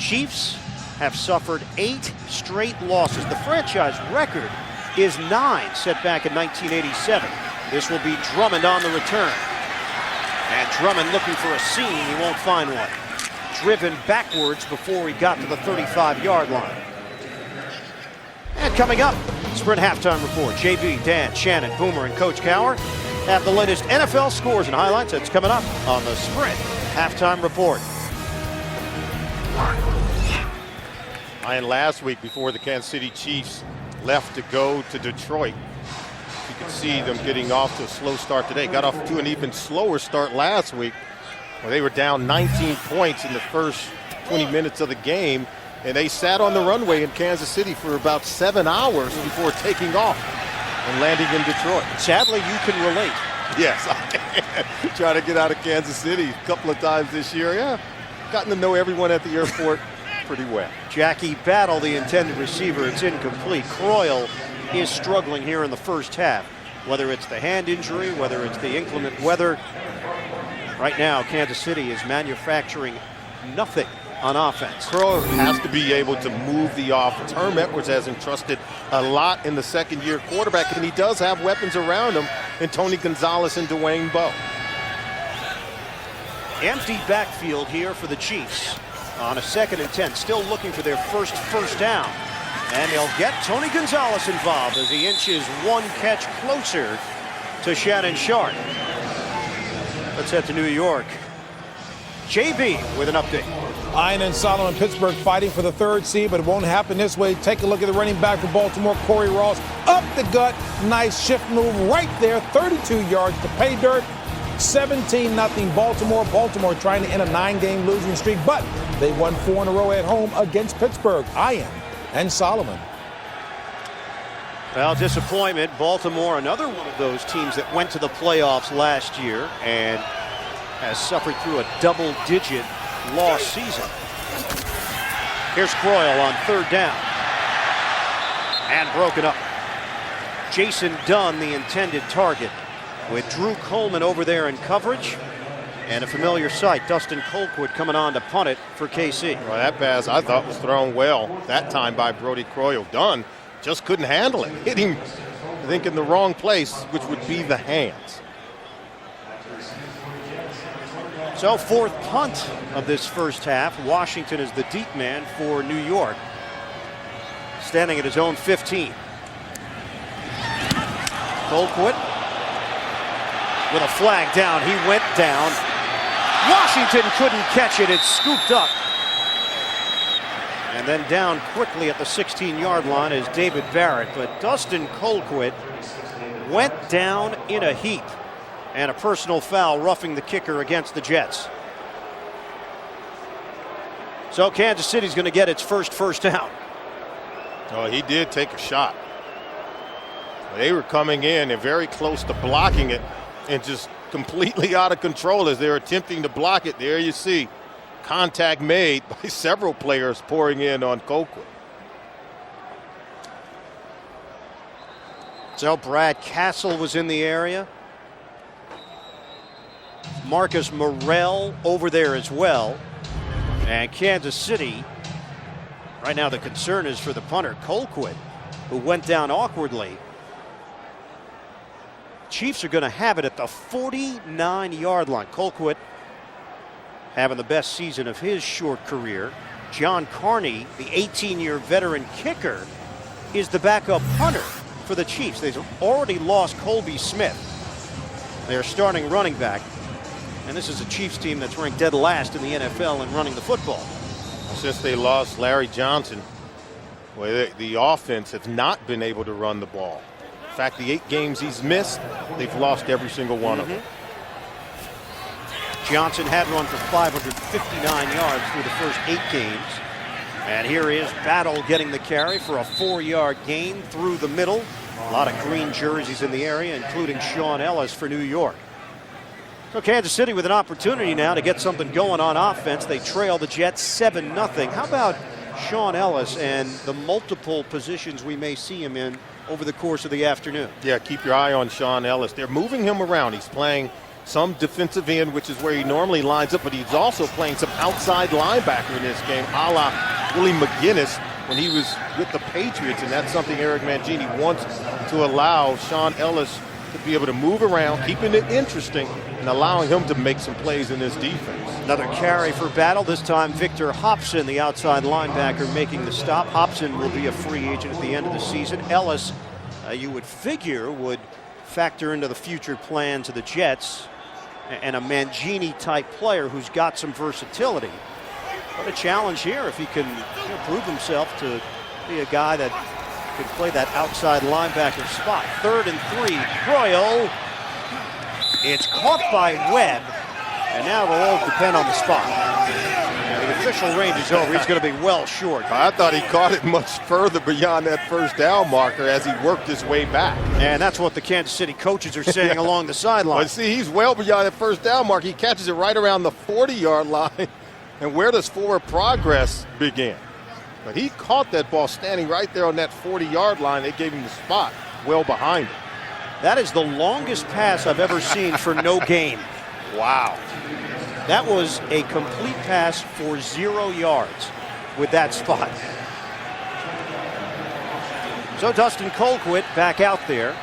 Chiefs have suffered 8 straight losses. The franchise record is 9, set back in 1987. This will be Drummond on the return. And Drummond looking for a seam. He won't find one. Driven backwards before he got to the 35-yard line. And coming up, Sprint Halftime Report. JB, Dan, Shannon, Boomer, and Coach Cower have the latest NFL scores and highlights. That's coming up on the Sprint Halftime Report. And last week, before the Kansas City Chiefs left to go to Detroit, you could see them getting off to a slow start today. Got off to an even slower start last week, where they were down 19 points in the first 20 minutes of the game, and they sat on the runway in Kansas City for about 7 hours before taking off and landing in Detroit. Sadly, you can relate. Yes, I can. Trying to get out of Kansas City a couple of times this year. Yeah, gotten to know everyone at the airport pretty well. Jackie Battle, the intended receiver. It's incomplete. Croyle is struggling here in the first half. Whether it's the hand injury, whether it's the inclement weather. Right now, Kansas City is manufacturing nothing on offense. Croyle has to be able to move the offense. Herm Edwards has entrusted a lot in the second-year quarterback, and he does have weapons around him in Tony Gonzalez and Dwayne Bowe. Empty backfield here for the Chiefs on a 2nd and 10. Still looking for their first down. And they'll get Tony Gonzalez involved as he inches one catch closer to Shannon Sharp. Let's head to New York. JB with an update. Ian and Solomon, Pittsburgh fighting for the 3rd seed, but it won't happen this way. Take a look at the running back for Baltimore, Corey Ross. Up the gut, nice shift move right there, 32 yards to pay dirt. 17-0 Baltimore. Baltimore trying to end a 9-game losing streak, but they won 4 in a row at home against Pittsburgh. Ian and Solomon. Well, disappointment. Baltimore, another one of those teams that went to the playoffs last year and has suffered through a double-digit loss season. Here's Croyle on 3rd down. And broken up. Jason Dunn, the intended target, with Drew Coleman over there in coverage. And a familiar sight, Dustin Colquitt coming on to punt it for KC. Well, that pass I thought was thrown well that time by Brody Croyle. Dunn just couldn't handle it. Hit him, I think, in the wrong place, which would be the hands. So 4th punt of this first half. Washington is the deep man for New York. Standing at his own 15. Colquitt with a flag down. He went down. Washington couldn't catch it. It's scooped up. And then down quickly at the 16-yard line is David Barrett. But Dustin Colquitt went down in a heap. And a personal foul roughing the kicker against the Jets. So Kansas City's going to get its first down. Oh, he did take a shot. They were coming in and very close to blocking it and just completely out of control as they're attempting to block it. There you see contact made by several players pouring in on Colquitt. So Brad Castle was in the area. Marcus Morrell over there as well. And Kansas City, right now the concern is for the punter, Colquitt, who went down awkwardly. Chiefs are going to have it at the 49-yard line. Colquitt having the best season of his short career. John Carney, the 18-year veteran kicker, is the backup punter for the Chiefs. They've already lost Colby Smith, their starting running back. And this is a Chiefs team that's ranked dead last in the NFL in running the football. Since they lost Larry Johnson, well, the offense has not been able to run the ball. In fact, the 8 games he's missed, they've lost every single one of them. Johnson had run for 559 yards through the first 8 games. And here is Battle getting the carry for a 4-yard gain through the middle. A lot of green jerseys in the area, including Sean Ellis for New York. So Kansas City with an opportunity now to get something going on offense. They trail the Jets 7-0. How about Sean Ellis and the multiple positions we may see him in over the course of the afternoon? Yeah, keep your eye on Sean Ellis. They're moving him around. He's playing some defensive end, which is where he normally lines up, but he's also playing some outside linebacker in this game, a la Willie McGinnis when he was with the Patriots, and that's something Eric Mangini wants to allow Sean Ellis to be able to move around, keeping it interesting, and allowing him to make some plays in this defense. Another carry for Battle, this time Victor Hobson, the outside linebacker, making the stop. Hobson will be a free agent at the end of the season. Ellis, you would figure, would factor into the future plans of the Jets, and a Mangini-type player who's got some versatility. But a challenge here if he can prove himself to be a guy that could play that outside linebacker spot. 3rd and 3, Croyle. It's caught by Webb, and now it'll all depend on the spot. The official range is over. He's going to be well short. I thought he caught it much further beyond that first down marker as he worked his way back. And that's what the Kansas City coaches are saying along the sideline. But see, he's well beyond that first down mark. He catches it right around the 40-yard line. And where does forward progress begin? But he caught that ball standing right there on that 40-yard line. They gave him the spot well behind it. That is the longest pass I've ever seen for no gain. Wow. That was a complete pass for 0 yards with that spot. So Dustin Colquitt back out there.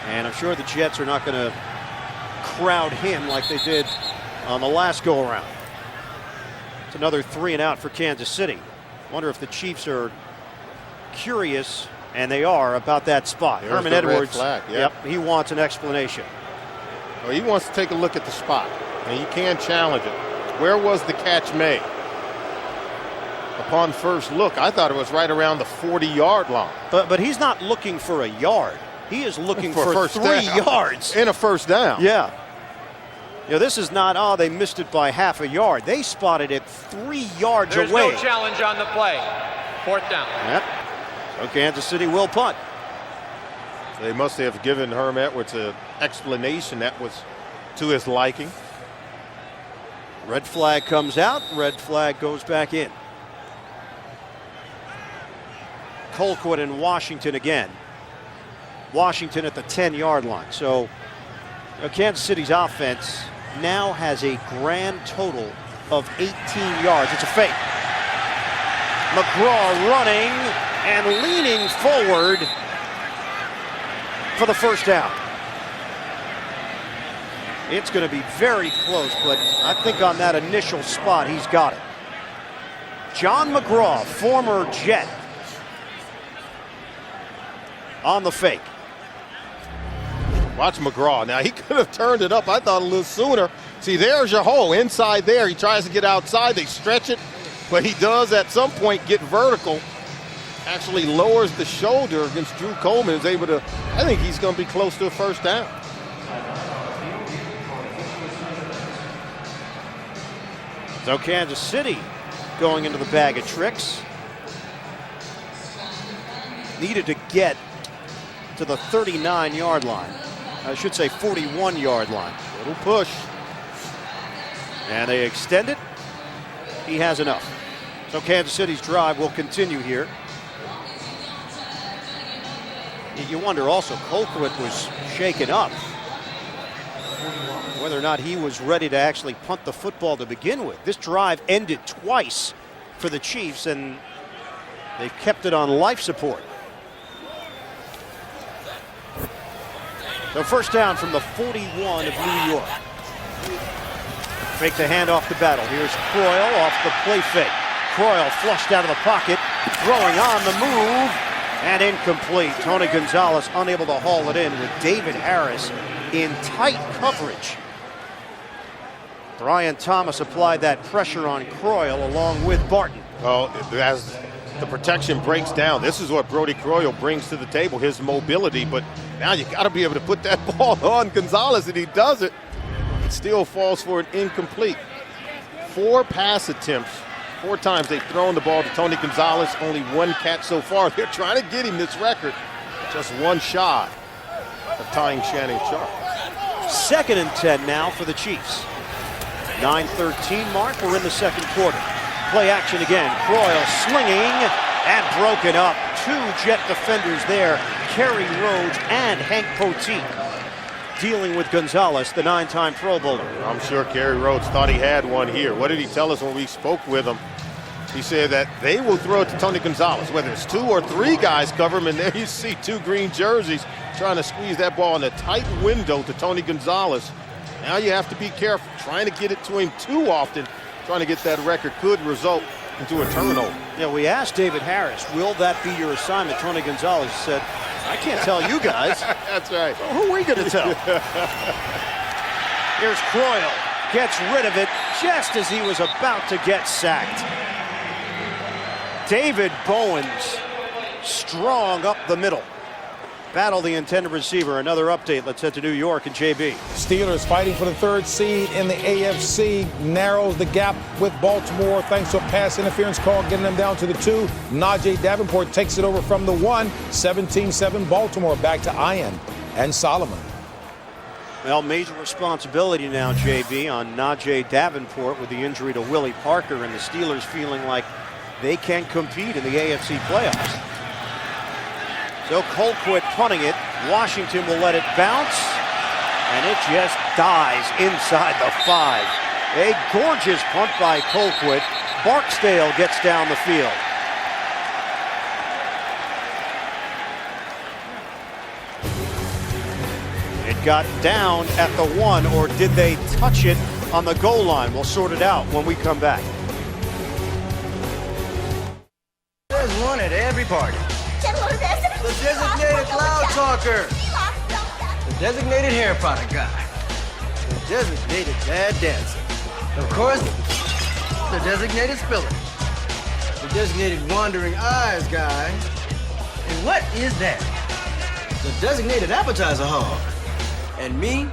And I'm sure the Jets are not going to crowd him like they did on the last go-around. It's another 3 and out for Kansas City. Wonder if the Chiefs are curious, and they are, about that spot. There's Herman the Edwards, red flag, yep. He wants an explanation. Well, he wants to take a look at the spot, and he can challenge it. Where was the catch made? Upon first look, I thought it was right around the 40-yard line. But he's not looking for a yard. He is looking for 3 yards. In a first down. Yeah. This is not, they missed it by half a yard. They spotted it 3 yards There's away. No challenge on the play. 4th down. Yep. So Kansas City will punt. They must have given Herm Edwards an explanation that was to his liking. Red flag comes out. Red flag goes back in. Colquitt and Washington again. Washington at the 10-yard line. So Kansas City's offense now has a grand total of 18 yards. It's a fake. McGraw running and leaning forward for the first down. It's going to be very close, but I think on that initial spot, he's got it. John McGraw, former Jet, on the fake. Watch McGraw. Now, he could have turned it up, I thought, a little sooner. See, there's your hole. Inside there, he tries to get outside. They stretch it, but he does at some point get vertical. Actually lowers the shoulder against Drew Coleman. Is able to, I think he's going to be close to a first down. So Kansas City going into the bag of tricks. Needed to get to the 39-yard line. I should say 41-yard line. Little push. And they extend it. He has enough. So Kansas City's drive will continue here. You wonder also, Colquitt was shaken up. Whether or not he was ready to actually punt the football to begin with. This drive ended twice for the Chiefs, and they've kept it on life support. So first down from the 41 of New York. Fake the handoff to Battle. Here's Croyle off the play fake. Croyle flushed out of the pocket, throwing on the move, and incomplete. Tony Gonzalez unable to haul it in with David Harris in tight coverage. Brian Thomas applied that pressure on Croyle along with Barton. Oh, as the protection breaks down, this is what Brody Croyle brings to the table, his mobility, but now you got to be able to put that ball on Gonzalez, and he does it. It still falls for an incomplete. 4 pass attempts. 4 times they've thrown the ball to Tony Gonzalez, only 1 catch so far. They're trying to get him this record. Just 1 shot of tying Shannon Sharp. 2nd and 10 now for the Chiefs. 9:13 mark, we're in the second quarter. Play action again, Croyle slinging and broken up. 2 Jet defenders there Kerry Rhodes, and Hank Poteet dealing with Gonzalez, the 9-time Pro Bowler. I'm sure Kerry Rhodes thought he had one here. What did he tell us when we spoke with him? He said that they will throw it to Tony Gonzalez, whether it's 2 or 3 guys cover him, and there you see 2 green jerseys trying to squeeze that ball in a tight window to Tony Gonzalez. Now you have to be careful. Trying to get it to him too often, trying to get that record could result into a turnover. Yeah, we asked David Harris, will that be your assignment? Tony Gonzalez said, I can't tell you guys. That's right. So who are we going to tell? Here's Croyle, gets rid of it just as he was about to get sacked. David Bowens, strong up the middle. Battle the intended receiver. Another update. Let's head to New York and JB. Steelers fighting for the 3rd seed in the AFC. Narrows the gap with Baltimore thanks to a pass interference call, getting them down to the 2. Najee Davenport takes it over from the 1. 17-7 Baltimore. Back to Ian and Solomon. Well, major responsibility now, JB, on Najee Davenport with the injury to Willie Parker, and the Steelers feeling like they can compete in the AFC playoffs. So Colquitt punting it. Washington will let it bounce, and it just dies inside the 5. A gorgeous punt by Colquitt. Barksdale gets down the field. It got down at the 1, or did they touch it on the goal line? We'll sort it out when we come back. There's one at every party. The designated loud talker. The designated hair product guy. The designated bad dancer. Of course, the designated spiller. The designated wandering eyes guy. And what is that? The designated appetizer hog. And me,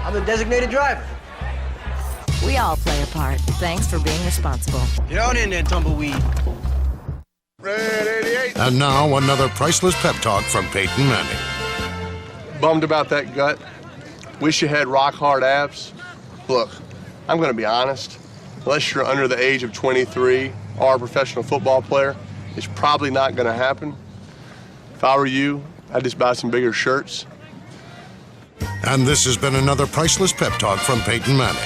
I'm the designated driver. We all play a part. Thanks for being responsible. Get on in there, tumbleweed. And now another priceless pep talk from Peyton Manning. Bummed about that gut. Wish you had rock hard abs. Look, I'm going to be honest. Unless you're under the age of 23 or a professional football player, it's probably not going to happen. If I were you, I'd just buy some bigger shirts. And this has been another priceless pep talk from Peyton Manning.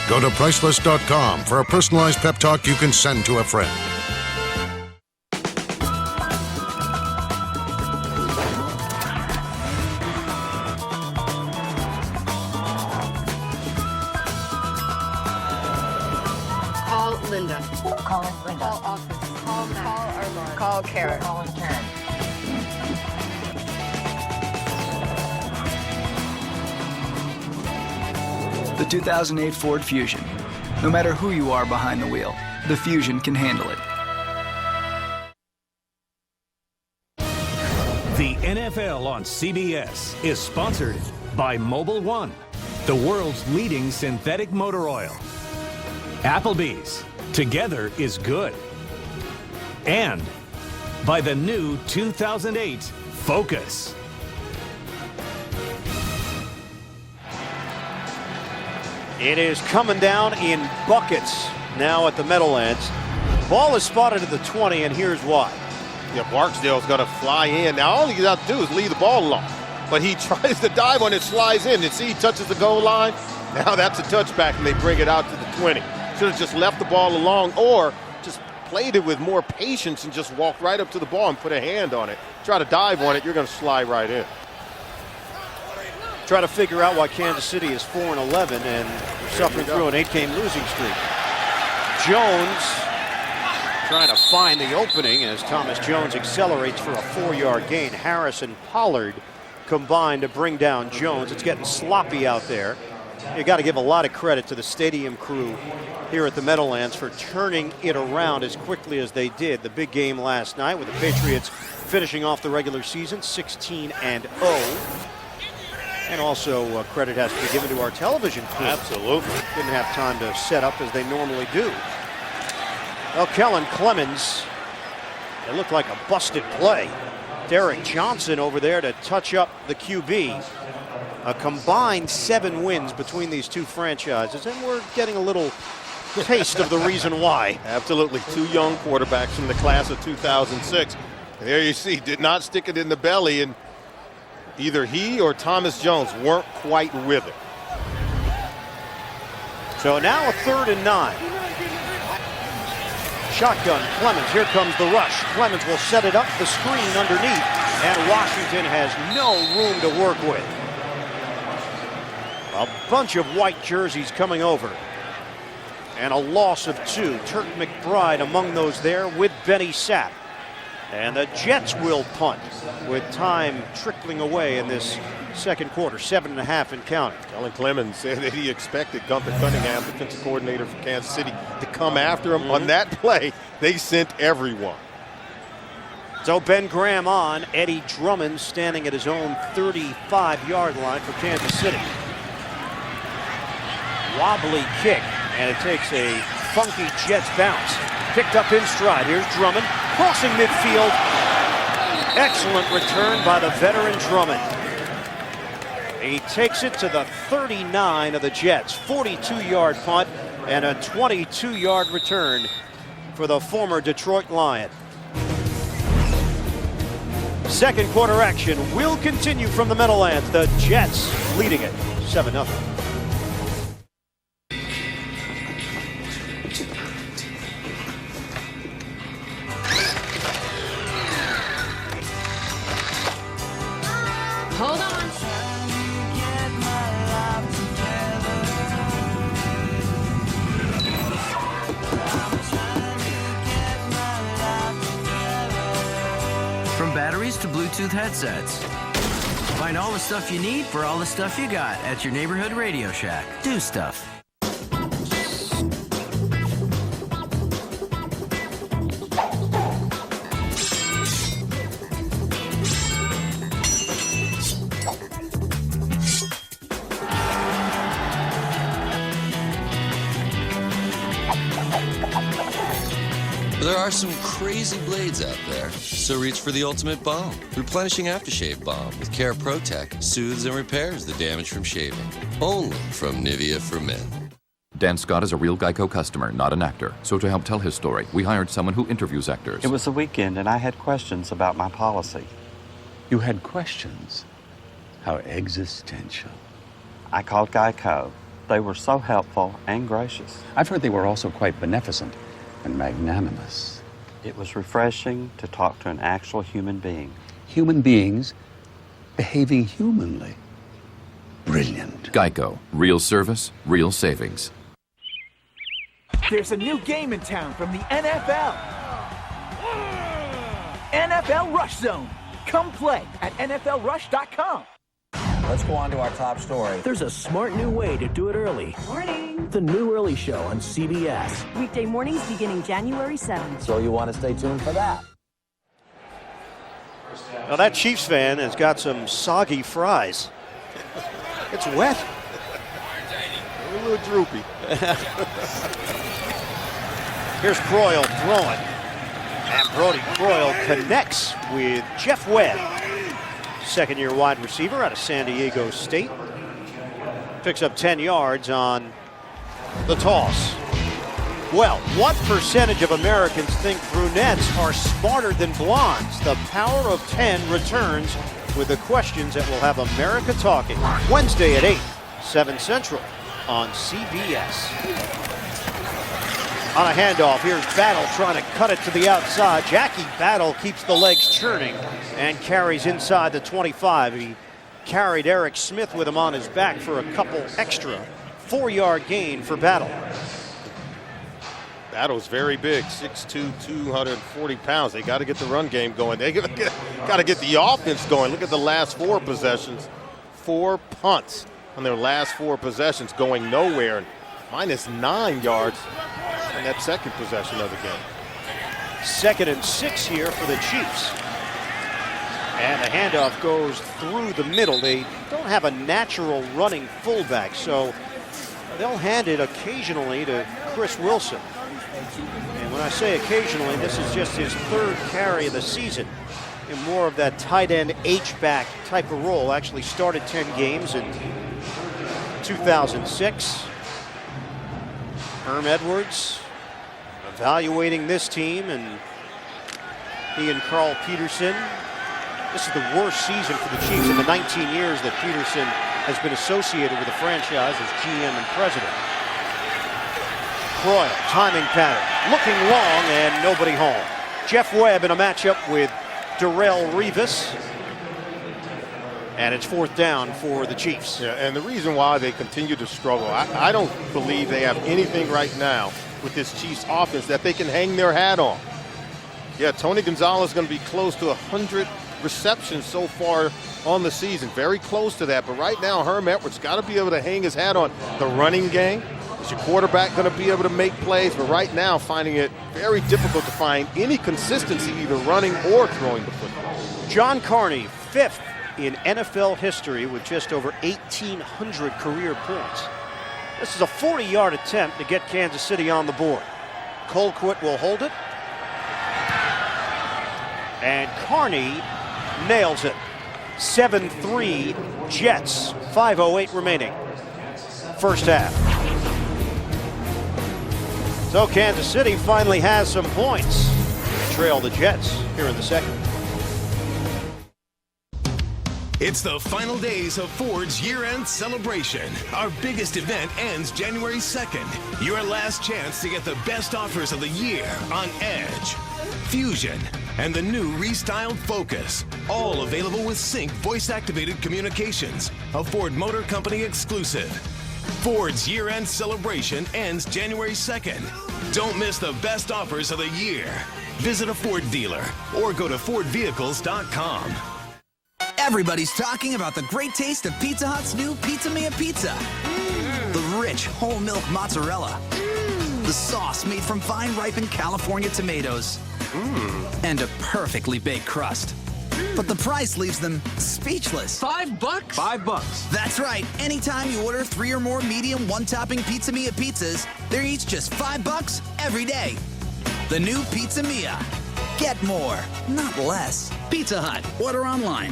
Go to priceless.com for a personalized pep talk you can send to a friend. Linda. Call Linda. Call office. Call Matt. Call Karen. Call Karen. The 2008 Ford Fusion. No matter who you are behind the wheel, the Fusion can handle it. The NFL on CBS is sponsored by Mobil 1, the world's leading synthetic motor oil. Applebee's, together is good. And by the new 2008 Focus. It is coming down in buckets now at the Meadowlands. Ball is spotted at the 20, and here's why. Yeah, Barksdale's going to fly in. Now, all he's got to do is leave the ball alone. But he tries to dive on it, slides in. You see, he touches the goal line. Now that's a touchback, and they bring it out to the 20. Should have just left the ball alone or just played it with more patience and just walked right up to the ball and put a hand on it. Try to dive on it, you're going to slide right in. Try to figure out why Kansas City is 4-11 and suffering through an 8-game losing streak. Jones trying to find the opening as Thomas Jones accelerates for a 4-yard gain. Harris and Pollard combined to bring down Jones. It's getting sloppy out there. You got to give a lot of credit to the stadium crew here at the Meadowlands for turning it around as quickly as they did. The big game last night with the Patriots finishing off the regular season 16-0. And also credit has to be given to our television crew. Absolutely. Didn't have time to set up as they normally do. Well, Kellen Clemens, it looked like a busted play. Derek Johnson over there to touch up the QB. A combined 7 wins between these two franchises, and we're getting a little taste of the reason why. Absolutely. 2 young quarterbacks from the class of 2006. There you see, did not stick it in the belly, and either he or Thomas Jones weren't quite with it. So now a 3rd and 9. Shotgun, Clemens, here comes the rush. Clemens will set it up the screen underneath, and Washington has no room to work with. A bunch of white jerseys coming over. And a loss of 2. Turk McBride among those there with Benny Sapp. And the Jets will punt with time trickling away in this second quarter, 7.5 and counting. Kellen Clemens said that he expected Gunther Cunningham, defensive coordinator for Kansas City, to come after him. On that play, they sent everyone. So Ben Graham on, Eddie Drummond standing at his own 35-yard line for Kansas City. Wobbly kick, and it takes a funky Jets bounce. Picked up in stride. Here's Drummond crossing midfield. Excellent return by the veteran Drummond. He takes it to the 39 of the Jets. 42-yard punt and a 22-yard return for the former Detroit Lion. Second quarter action will continue from the Meadowlands. The Jets leading it 7-0. Hold on. From batteries to Bluetooth headsets. Find all the stuff you need for all the stuff you got at your neighborhood Radio Shack. Do stuff. There are some crazy blades out there, so reach for the ultimate balm. Replenishing aftershave balm with Care Protect soothes and repairs the damage from shaving. Only from Nivea for Men. Dan Scott is a real Geico customer, not an actor. So to help tell his story, we hired someone who interviews actors. It was the weekend and I had questions about my policy. You had questions? How existential. I called Geico. They were so helpful and gracious. I've heard they were also quite beneficent and magnanimous. It was refreshing to talk to an actual human being. Human beings behaving humanly. Brilliant. Geico. Real service, real savings. There's a new game in town from the NFL. NFL Rush Zone. Come play at NFLRush.com. Let's go on to our top story. There's a smart new way to do it early. Morning. The New Early Show on CBS. Weekday mornings beginning January 7th. So you want to stay tuned for that. Now that Chiefs fan has got some soggy fries. It's wet. A little droopy. Here's Croyle throwing. And Brody Croyle connects with Jeff Webb. Second-year wide receiver out of San Diego State. Picks up 10 yards on the toss. Well, what percentage of Americans think brunettes are smarter than blondes? The Power of 10 returns with the questions that will have America talking. Wednesday at 8, 7 Central on CBS. On a handoff, here's Battle trying to cut it to the outside. Jackie Battle keeps the legs churning and carries inside the 25. He carried Eric Smith with him on his back for a couple extra. 4-yard gain for Battle. Battle's very big, 6'2", 240 pounds. They got to get the run game going. They got to get the offense going. Look at the last 4 possessions. 4 punts on their last 4 possessions going nowhere. And minus 9 yards in that second possession of the game. 2nd and 6 here for the Chiefs. And the handoff goes through the middle. They don't have a natural running fullback, so they'll hand it occasionally to Chris Wilson. And when I say occasionally, this is just his 3rd carry of the season in more of that tight end H-back type of role. Actually started 10 games in 2006. Herm Edwards evaluating this team and he and Carl Peterson. This is the worst season for the Chiefs in the 19 years that Peterson has been associated with the franchise as GM and president. Croyle, timing pattern, looking long and nobody home. Jeff Webb in a matchup with Darrelle Revis. And it's 4th down for the Chiefs. Yeah, and the reason why they continue to struggle, I don't believe they have anything right now with this Chiefs offense that they can hang their hat on. Yeah, Tony Gonzalez is going to be close to 100 receptions so far on the season. Very close to that. But right now, Herm Edwards got to be able to hang his hat on the running game. Is your quarterback going to be able to make plays? But right now, finding it very difficult to find any consistency either running or throwing the football. John Carney, 5th in NFL history with just over 1,800 career points. This is a 40-yard attempt to get Kansas City on the board. Colquitt will hold it. And Carney nails it. 7-3 Jets. 5:08 remaining. First half. So Kansas City finally has some points. Trail the Jets here in the second. It's the final days of Ford's year-end celebration. Our biggest event ends January 2nd. Your last chance to get the best offers of the year on Edge, Fusion, and the new restyled Focus. All available with Sync voice-activated communications, a Ford Motor Company exclusive. Ford's year-end celebration ends January 2nd. Don't miss the best offers of the year. Visit a Ford dealer or go to FordVehicles.com. Everybody's talking about the great taste of Pizza Hut's new Pizza Mia Pizza. The rich whole milk mozzarella. The sauce made from fine ripened California tomatoes. And a perfectly baked crust. But the price leaves them speechless. $5? $5. That's right. Anytime you order 3 or more medium one-topping Pizza Mia pizzas, they're each just $5 every day. The new Pizza Mia. Get more, not less. Pizza Hut. Order online.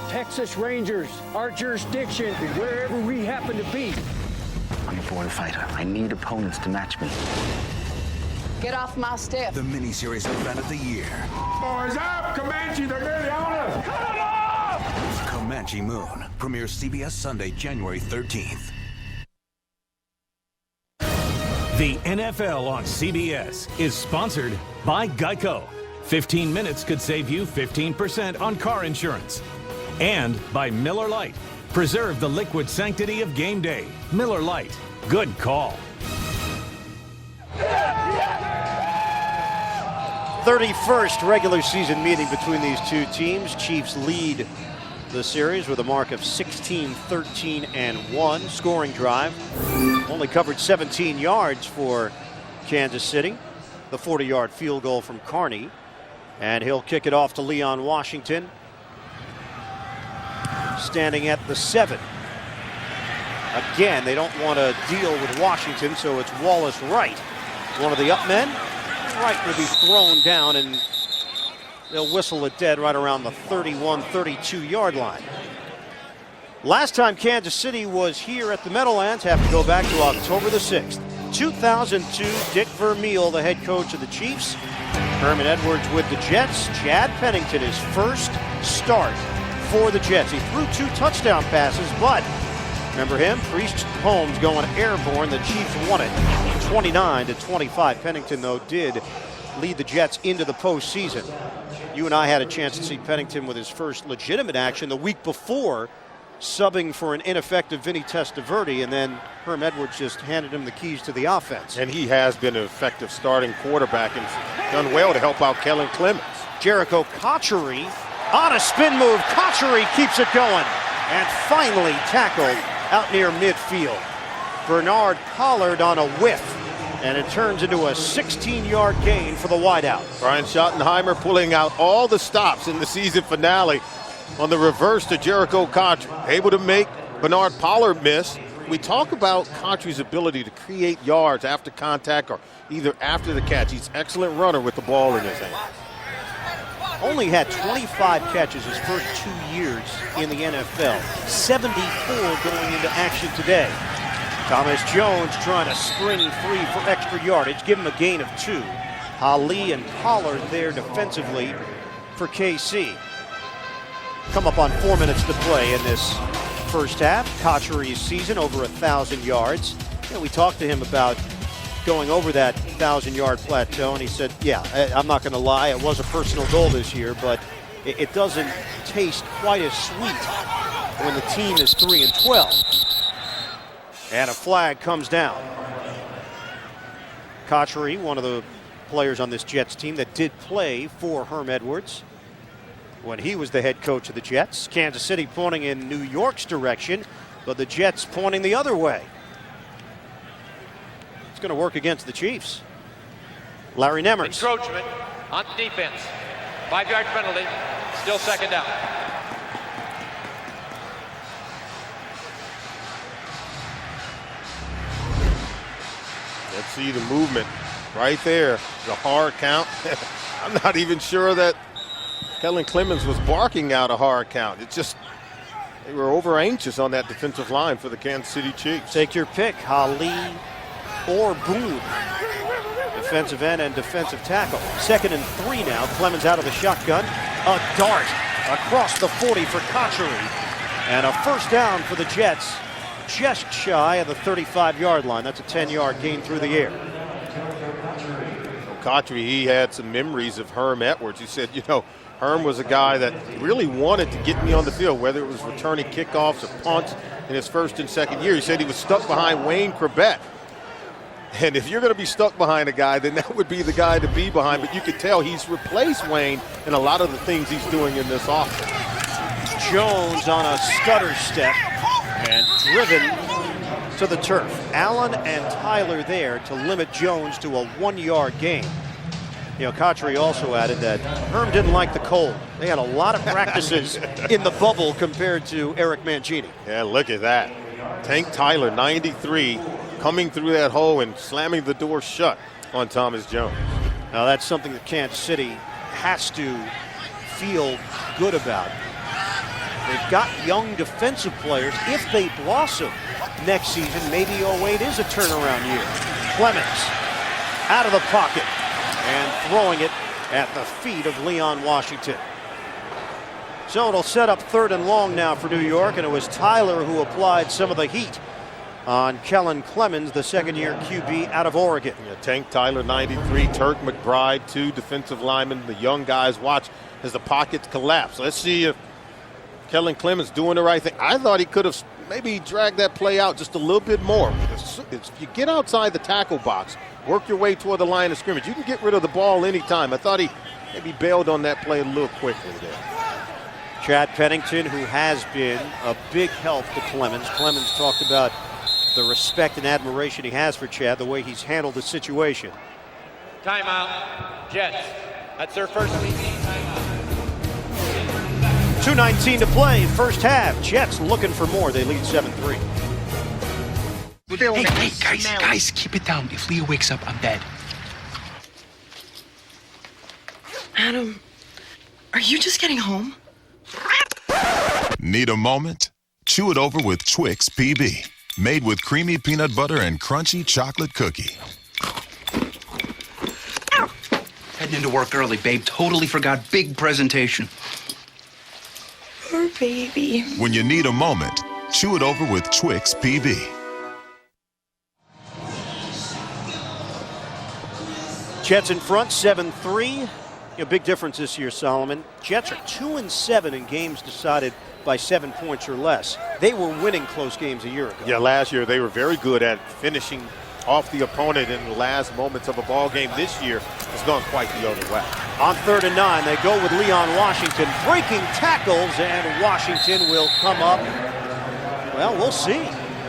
Texas Rangers, our jurisdiction is wherever we happen to be. I'm a border fighter. I need opponents to match me. Get off my step. The miniseries event of the year. Boys up! Comanche, they're nearly on us! Cut it off! Comanche Moon premieres CBS Sunday, January 13th. The NFL on CBS is sponsored by Geico. 15 minutes could save you 15% on car insurance. And by Miller Lite. Preserve the liquid sanctity of game day. Miller Lite. Good call. 31st regular season meeting between these two teams. Chiefs lead the series with a mark of 16-13-1. Scoring drive. Only covered 17 yards for Kansas City. The 40-yard field goal from Carney. And he'll kick it off to Leon Washington. Standing at the 7. Again, they don't want to deal with Washington, so it's Wallace Wright, one of the up men. Wright will be thrown down, and they'll whistle it dead right around the 31-32 yard line. Last time Kansas City was here at the Meadowlands, have to go back to October the 6th. 2002, Dick Vermeil, the head coach of the Chiefs. Herman Edwards with the Jets. Chad Pennington, his first start for the Jets. He threw 2 touchdown passes, but remember him? Priest Holmes going airborne. The Chiefs won it 29-25. Pennington, though, did lead the Jets into the postseason. You and I had a chance to see Pennington with his first legitimate action the week before, subbing for an ineffective Vinny Testaverde, and then Herm Edwards just handed him the keys to the offense. And he has been an effective starting quarterback and done well to help out Kellen Clemens. Jericho Cotchery on a spin move. Cotchery keeps it going and finally tackled out near midfield. Bernard Pollard on a whiff, and it turns into a 16-yard gain for the wideout. Brian Schottenheimer pulling out all the stops in the season finale on the reverse to Jericho Cotchery. Able to make Bernard Pollard miss. We talk about Cotchery's ability to create yards after contact or either after the catch. He's an excellent runner with the ball in his hand. only had 25 catches his first 2 years in the NFL. 74 going into action today. Thomas Jones trying to spring free for extra yardage. Give him a gain of 2. Ali and Pollard there defensively for KC. Come up on 4 minutes to play in this first half. Cotchery's season over 1,000 yards. And we talked to him about going over that 1,000-yard plateau, and he said, yeah, I'm not going to lie, it was a personal goal this year, but it doesn't taste quite as sweet when the team is 3-12. And a flag comes down. Cotchery, one of the players on this Jets team that did play for Herm Edwards when he was the head coach of the Jets. Kansas City pointing in New York's direction, but the Jets pointing the other way. It's going to work against the Chiefs. Larry Nemmers. Encroachment on defense. 5-yard penalty. Still second down. Let's see the movement right there. The hard count. I'm not even sure that Kellen Clemens was barking out a hard count. It's just they were over anxious on that defensive line for the Kansas City Chiefs. Take your pick, Ali or Boone. Defensive end and defensive tackle. 2nd and 3 now. Clemens out of the shotgun. A dart across the 40 for Cotchery. And a first down for the Jets. Just shy of the 35-yard line. That's a 10-yard gain through the air. Cotchery, he had some memories of Herm Edwards. He said, you know, Herm was a guy that really wanted to get me on the field, whether it was returning kickoffs or punts in his first and second year. He said he was stuck behind Wayne Corbett. And if you're going to be stuck behind a guy, then that would be the guy to be behind. But you could tell he's replaced Wayne in a lot of the things he's doing in this offense. Jones on a stutter step and driven to the turf. Allen and Tyler there to limit Jones to a 1-yard gain. You know, Cotchery also added that Herm didn't like the cold. They had a lot of practices in the bubble compared to Eric Mangini. Yeah, look at that. Tank Tyler, 93, coming through that hole and slamming the door shut on Thomas Jones. Now that's something that Kansas City has to feel good about. They've got young defensive players. If they blossom next season, maybe 08 is a turnaround year. Clemens out of the pocket and throwing it at the feet of Leon Washington. So it'll set up 3rd and long now for New York, and it was Tyler who applied some of the heat on Kellen Clemens, the 2nd-year QB out of Oregon. Yeah, Tank Tyler, 93, Turk McBride, 2 defensive linemen. The young guys watch as the pockets collapse. Let's see if Kellen Clemens doing the right thing. I thought he could have maybe dragged that play out just a little bit more. If you get outside the tackle box, work your way toward the line of scrimmage, you can get rid of the ball anytime. I thought he maybe bailed on that play a little quickly there. Chad Pennington, who has been a big help to Clemens. Clemens talked about the respect and admiration he has for Chad, the way he's handled the situation. Timeout, Jets. That's their first timeout. 2:19 to play, first half. Jets looking for more. They lead 7-3. Hey, guys, keep it down. If Leah wakes up, I'm dead. Adam, are you just getting home? Need a moment? Chew it over with Twix PB. Made with creamy peanut butter and crunchy chocolate cookie. Heading into work early, babe. Totally forgot. Big presentation. Poor baby. When you need a moment, chew it over with Twix PB. Jets in front, 7-3. A big difference this year, Solomon. Jets are 2-7 in games decided by 7 points or less. They were winning close games a year ago. Yeah, last year they were very good at finishing off the opponent in the last moments of a ball game. This year has gone quite the other way. On 3rd and 9, they go with Leon Washington breaking tackles, and Washington will come up. Well, we'll see.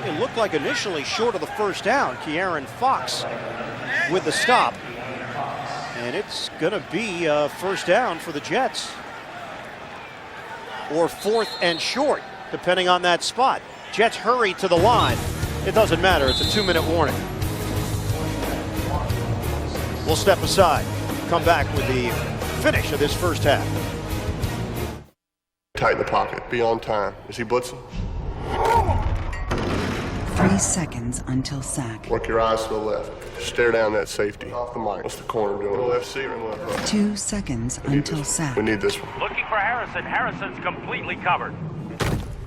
It looked like initially short of the first down. Ke'Aaron Fox with the stop. And it's going to be a first down for the Jets. Or 4th and short, depending on that spot. Jets hurry to the line. It doesn't matter. It's a 2-minute warning. We'll step aside. Come back with the finish of this first half. Tighten the pocket. Be on time. Is he blitzing? 3 seconds until sack. Work your eyes to the left. Stare down that safety. Off the mic. What's the corner doing? Left seat or left hook? 2 seconds until sack. We need this one. Looking for Harrison. Harrison's completely covered.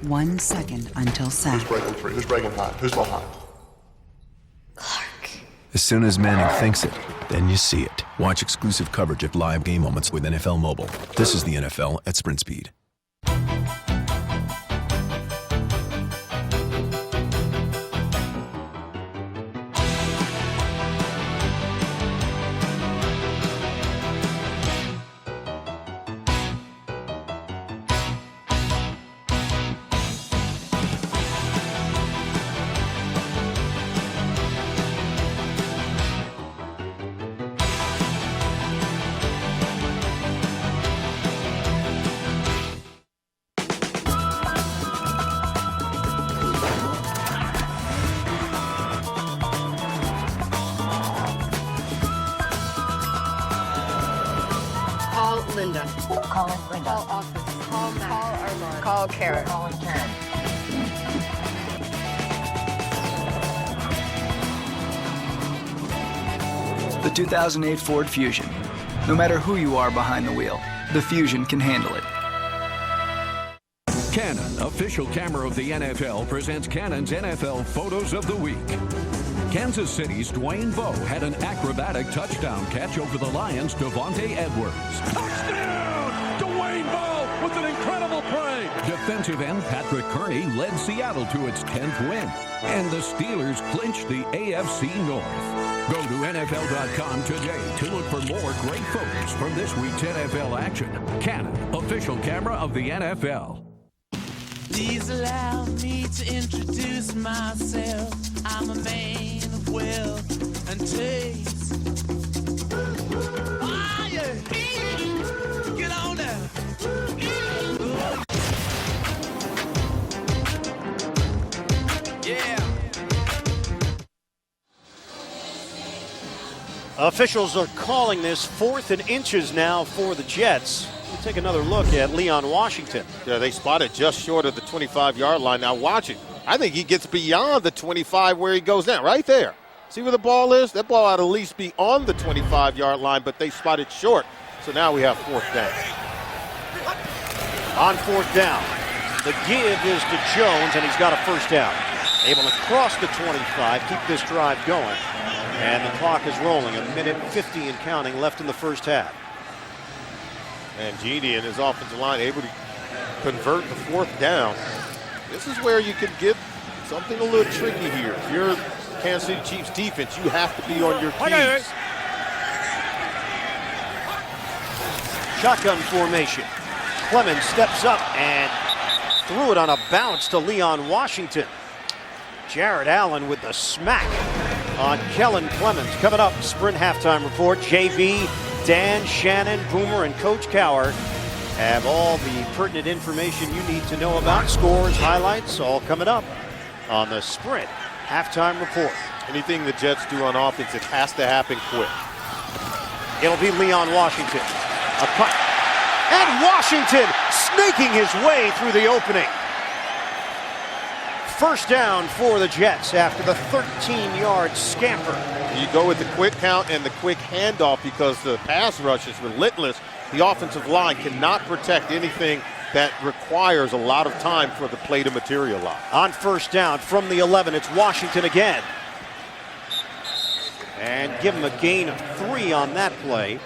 1 second until sack. Who's breaking free? Who's breaking high? Who's behind? As soon as Manning thinks it, then you see it. Watch exclusive coverage of live game moments with NFL Mobile. This is the NFL at sprint speed. Linda. Call Linda. Call office. Call Matt. Call Armand. Call Karen. Calling Karen. The 2008 Ford Fusion. No matter who you are behind the wheel, the Fusion can handle it. Canon, official camera of the NFL, presents Canon's NFL Photos of the Week. Kansas City's Dwayne Bowe had an acrobatic touchdown catch over the Lions' Devontae Edwards. Touchdown! Dwayne Bowe with an incredible play! Defensive end Patrick Carney led Seattle to its 10th win. And the Steelers clinched the AFC North. Go to NFL.com today to look for more great photos from this week's NFL action. Canon, official camera of the NFL. Please allow me to introduce myself. I'm a man of wealth and taste. Ah, yeah. Get on there. Yeah. Officials are calling this 4th and inches now for the Jets. We'll take another look at Leon Washington. Yeah, they spotted just short of the 25-yard line. Now watch it. I think he gets beyond the 25 where he goes down, right there. See where the ball is? That ball ought to at least be on the 25-yard line, but they spotted short. So now we have 4th down. On 4th down, the give is to Jones, and he's got a first down. Able to cross the 25, keep this drive going. And the clock is rolling. 1:50 and counting left in the first half. And Genie and his offensive line able to convert the 4th down. This is where you could get something a little tricky here. If you're Kansas City Chiefs defense, you have to be on your keys. Shotgun formation. Clemens steps up and threw it on a bounce to Leon Washington. Jared Allen with the smack on Kellen Clemens. Coming up, Sprint halftime report. JV, Dan, Shannon, Boomer, and Coach Cowher have all the pertinent information you need to know about. Scores, highlights, all coming up on the Sprint halftime report. Anything the Jets do on offense, it has to happen quick. It'll be Leon Washington. A cut. And Washington snaking his way through the opening. First down for the Jets after the 13-yard scamper. You go with the quick count and the quick handoff because the pass rush is relentless. The offensive line cannot protect anything that requires a lot of time for the play to materialize. On first down from the 11, it's Washington again. And give him a gain of 3 on that play.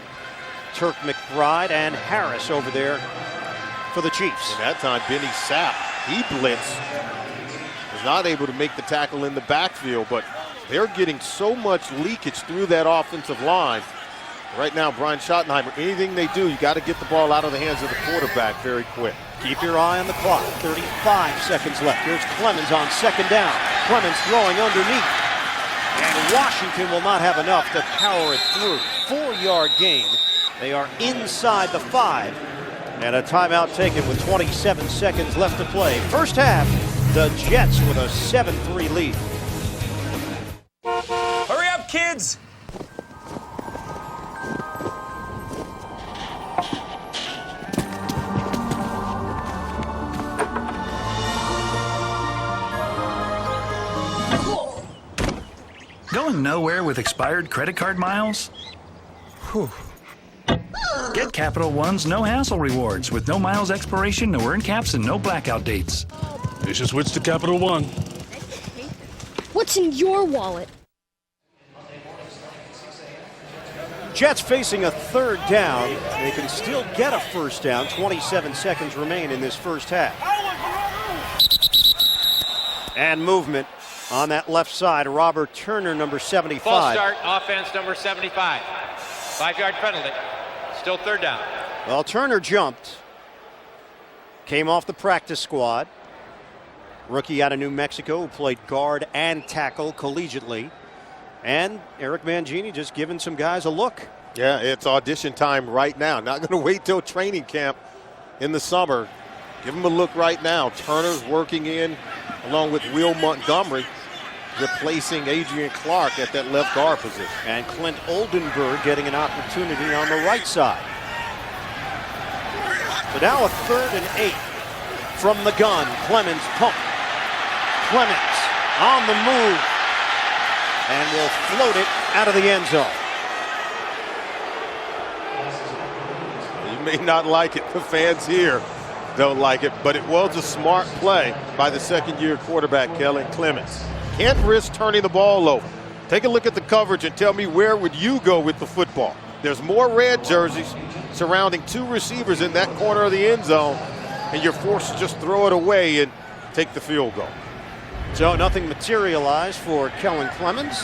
Turk McBride and Harris over there for the Chiefs. And that time, Benny Sapp, he blitzed. Was not able to make the tackle in the backfield, but they're getting so much leakage through that offensive line. Right now, Brian Schottenheimer, anything they do, you got to get the ball out of the hands of the quarterback very quick. Keep your eye on the clock. 35 seconds left. Here's Clemens on second down. Clemens throwing underneath. And Washington will not have enough to power it through. 4-yard gain. They are inside the 5. And a timeout taken with 27 seconds left to play. First half, the Jets with a 7-3 lead. Hurry up, kids! Going nowhere with expired credit card miles? Whew. Get Capital One's no hassle rewards with no miles expiration, no earn caps, and no blackout dates. You should switch to Capital One. What's in your wallet? Jets facing a third down. They can still get a first down. 27 seconds remain in this first half. And movement on that left side. Robert Turner, number 75. False start, offense number 75. 5-yard penalty. Still third down. Well, Turner jumped. Came off the practice squad. Rookie out of New Mexico who played guard and tackle collegiately. And Eric Mangini just giving some guys a look. Yeah, it's audition time right now. Not going to wait till training camp in the summer. Give him a look right now. Turner's working in along with Will Montgomery, replacing Adrian Clark at that left guard position. And Clint Oldenburg getting an opportunity on the right side. So now a 3rd and 8 from the gun. Clemens pump. Clemens on the move. And will float it out of the end zone. You may not like it. The fans here don't like it, but it was a smart play by the second-year quarterback, Kellen Clemens. Can't risk turning the ball over. Take a look at the coverage and tell me where would you go with the football. There's more red jerseys surrounding 2 receivers in that corner of the end zone, and you're forced to just throw it away and take the field goal. So nothing materialized for Kellen Clemens.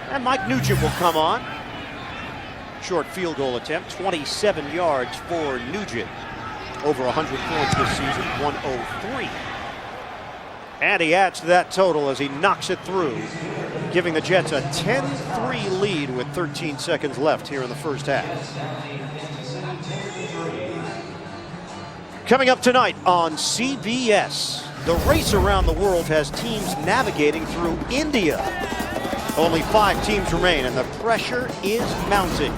And Mike Nugent will come on. Short field goal attempt, 27 yards for Nugent. Over 100 points this season, 103. And he adds to that total as he knocks it through, giving the Jets a 10-3 lead with 13 seconds left here in the first half. Coming up tonight on CBS, the race around the world has teams navigating through India. Only 5 teams remain, and the pressure is mounting.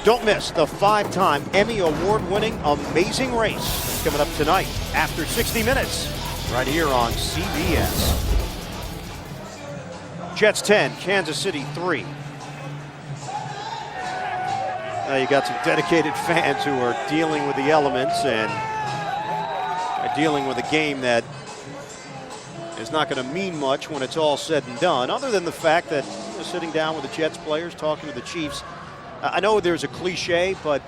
Don't miss the 5-time Emmy Award-winning Amazing Race. That's coming up tonight after 60 minutes, right here on CBS. Jets 10, Kansas City 3. Now you got some dedicated fans who are dealing with the elements and are dealing with a game that is not going to mean much when it's all said and done, other than the fact that sitting down with the Jets players, talking to the Chiefs. I know there's a cliche, but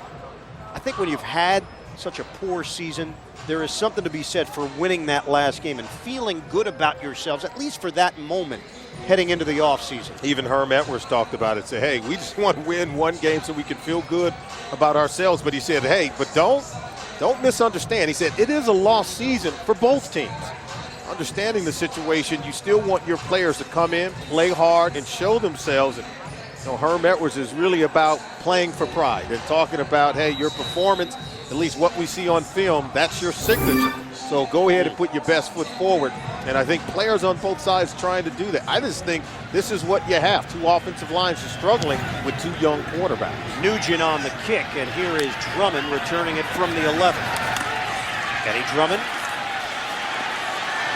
I think when you've had such a poor season, there is something to be said for winning that last game and feeling good about yourselves, at least for that moment, heading into the offseason. Even Herm Edwards talked about it. Say, hey, we just want to win one game so we can feel good about ourselves. But he said, hey, but don't misunderstand. He said, it is a lost season for both teams. Understanding the situation, you still want your players to come in, play hard, and show themselves. And Herm Edwards is really about playing for pride and talking about, hey, your performance, at least what we see on film, that's your signature. So go ahead and put your best foot forward. And I think players on both sides trying to do that. I just think this is what you have. 2 offensive lines are struggling with 2 young quarterbacks. Nugent on the kick, and here is Drummond returning it from the 11. Kenny Drummond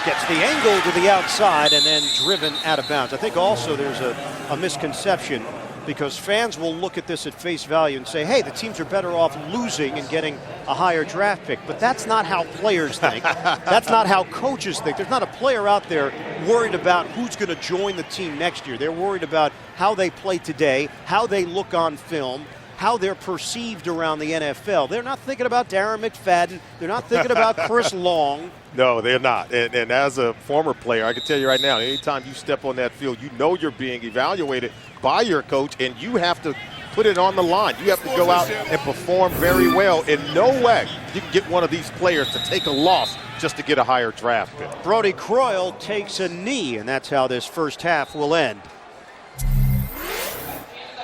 gets the angle to the outside and then driven out of bounds. I think also there's a misconception, because fans will look at this at face value and say, hey, the teams are better off losing and getting a higher draft pick. But that's not how players think. That's not how coaches think. There's not a player out there worried about who's going to join the team next year. They're worried about how they play today, how they look on film, how they're perceived around the NFL. They're not thinking about Darren McFadden. They're not thinking about Chris Long. No, they're not. And as a former player, I can tell you right now, anytime you step on that field, you know you're being evaluated by your coach, and you have to put it on the line. You have to go out and perform very well. In no way you can get one of these players to take a loss just to get a higher draft pick. Brody Croyle takes a knee, and that's how this first half will end.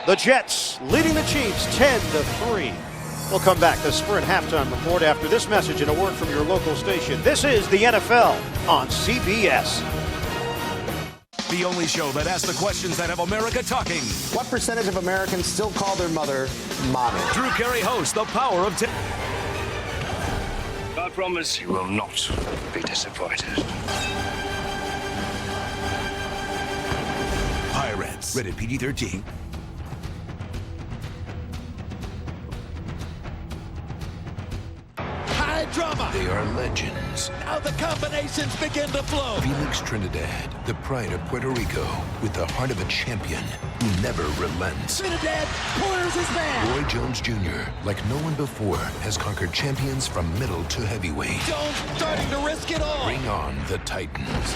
The Jets leading the Chiefs 10-3. We'll come back to Sprint Halftime Report after this message and a word from your local station. This is the NFL on CBS. The only show that asks the questions that have America talking. What percentage of Americans still call their mother mommy? Drew Carey hosts The Power of 10. I promise you will not be disappointed. Pirate. Sports. Rated PG-13. High drama. They are legends. Now the combinations begin to flow. Felix Trinidad, the pride of Puerto Rico, with the heart of a champion who never relents. Trinidad corners his man. Roy Jones Jr., like no one before, has conquered champions from middle to heavyweight. Jones starting to risk it all. Bring on the Titans.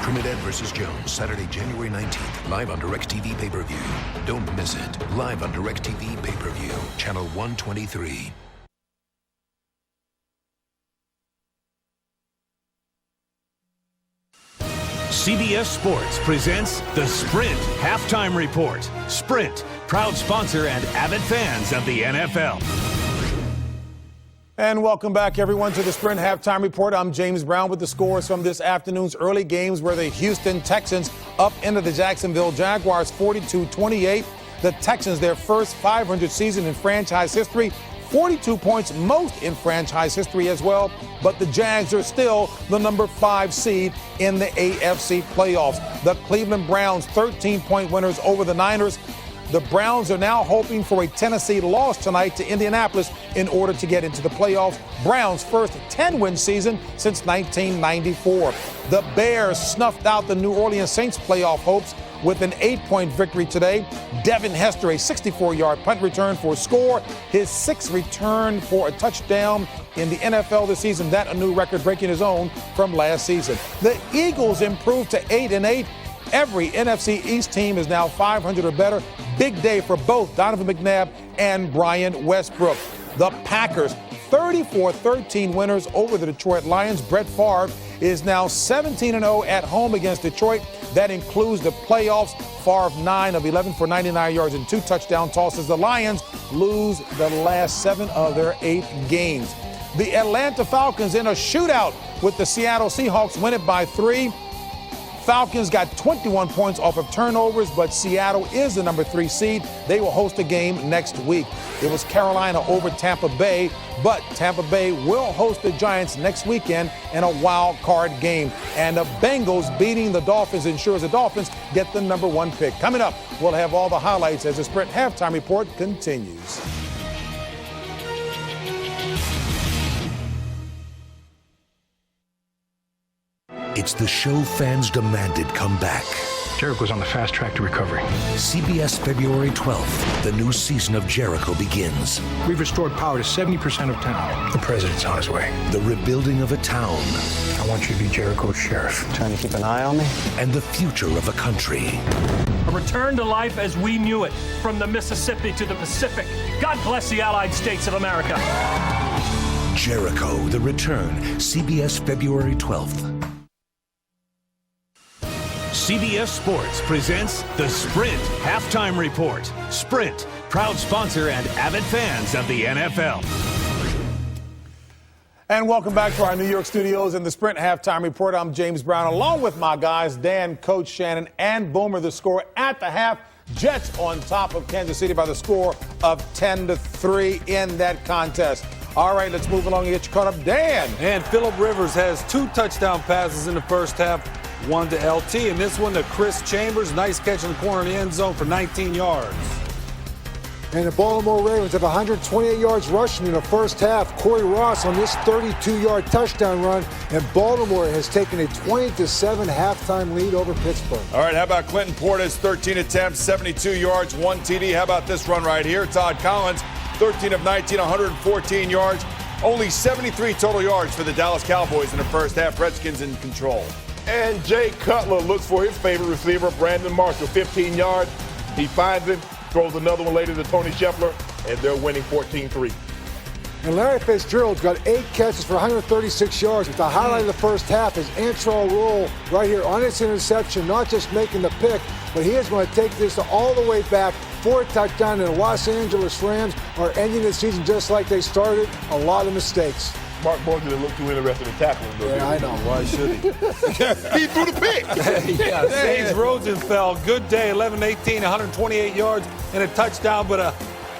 Trinidad versus Jones, Saturday, January 19th, live on DirecTV pay-per-view. Don't miss it. Live on DirecTV pay-per-view, channel 123. CBS Sports presents the Sprint Halftime Report. Sprint, proud sponsor and avid fans of the NFL. And welcome back, everyone, to the Sprint Halftime Report. I'm James Brown with the scores from this afternoon's early games where the Houston Texans up into the Jacksonville Jaguars 42-28. The Texans, their first 500 season in franchise history, 42 points, most in franchise history as well. But the Jags are still the number 5 seed in the AFC playoffs. The Cleveland Browns, 13-point winners over the Niners. The Browns are now hoping for a Tennessee loss tonight to Indianapolis in order to get into the playoffs. Browns' first 10-win season since 1994. The Bears snuffed out the New Orleans Saints playoff hopes with an 8-point victory today. Devin Hester, a 64-yard punt return for a score, his 6th return for a touchdown in the NFL this season. That a new record breaking his own from last season. The Eagles improved to 8-8. Every NFC East team is now 500 or better. Big day for both Donovan McNabb and Brian Westbrook. The Packers, 34-13 winners over the Detroit Lions. Brett Favre is now 17-0 at home against Detroit. That includes the playoffs. Favre 9 of 11 for 99 yards and 2 touchdown tosses. The Lions lose the last 7 of their 8 games. The Atlanta Falcons in a shootout with the Seattle Seahawks win it by 3. Falcons got 21 points off of turnovers, but Seattle is the number 3 seed. They will host a game next week. It was Carolina over Tampa Bay, but Tampa Bay will host the Giants next weekend in a wild card game. And the Bengals beating the Dolphins ensures the Dolphins get the number 1 pick. Coming up, we'll have all the highlights as the Sprint Halftime Report continues. It's the show fans demanded come back. Jericho's on the fast track to recovery. CBS February 12th, the new season of Jericho begins. We've restored power to 70% of town. The president's on his way. The rebuilding of a town. I want you to be Jericho's sheriff. Trying to keep an eye on me? And the future of a country. A return to life as we knew it, from the Mississippi to the Pacific. God bless the Allied States of America. Jericho, The Return, CBS February 12th. CBS Sports presents the Sprint Halftime Report. Sprint, proud sponsor and avid fans of the NFL. And welcome back to our New York studios in the Sprint Halftime Report. I'm James Brown, along with my guys, Dan, Coach Shannon, and Boomer. The score at the half, Jets on top of Kansas City by the score of 10-3 in that contest. All right, let's move along and get you caught up. Dan. And Phillip Rivers has 2 touchdown passes in the first half. One to LT, and this one to Chris Chambers. Nice catch in the corner of the end zone for 19 yards. And the Baltimore Ravens have 128 yards rushing in the first half. Corey Ross on this 32-yard touchdown run, and Baltimore has taken a 20-7 halftime lead over Pittsburgh. All right, how about Clinton Portis, 13 attempts, 72 yards, 1 TD. How about this run right here? Todd Collins, 13 of 19, 114 yards. Only 73 total yards for the Dallas Cowboys in the first half. Redskins in control. And Jay Cutler looks for his favorite receiver, Brandon Marshall, 15 yards. He finds him, throws another one later to Tony Scheffler, and they're winning 14-3. And Larry Fitzgerald's got 8 catches for 136 yards. But the highlight of the first half is Antrell Roll right here on its interception, not just making the pick, but he is going to take this all the way back for a touchdown. And the Los Angeles Rams are ending the season just like they started. A lot of mistakes. Mark Morgan didn't look too interested in tackling. Yeah, I know. Why should he? He threw the pick. Yeah, Sage Rosenfeld, good day, 11-18, 128 yards and a touchdown, but a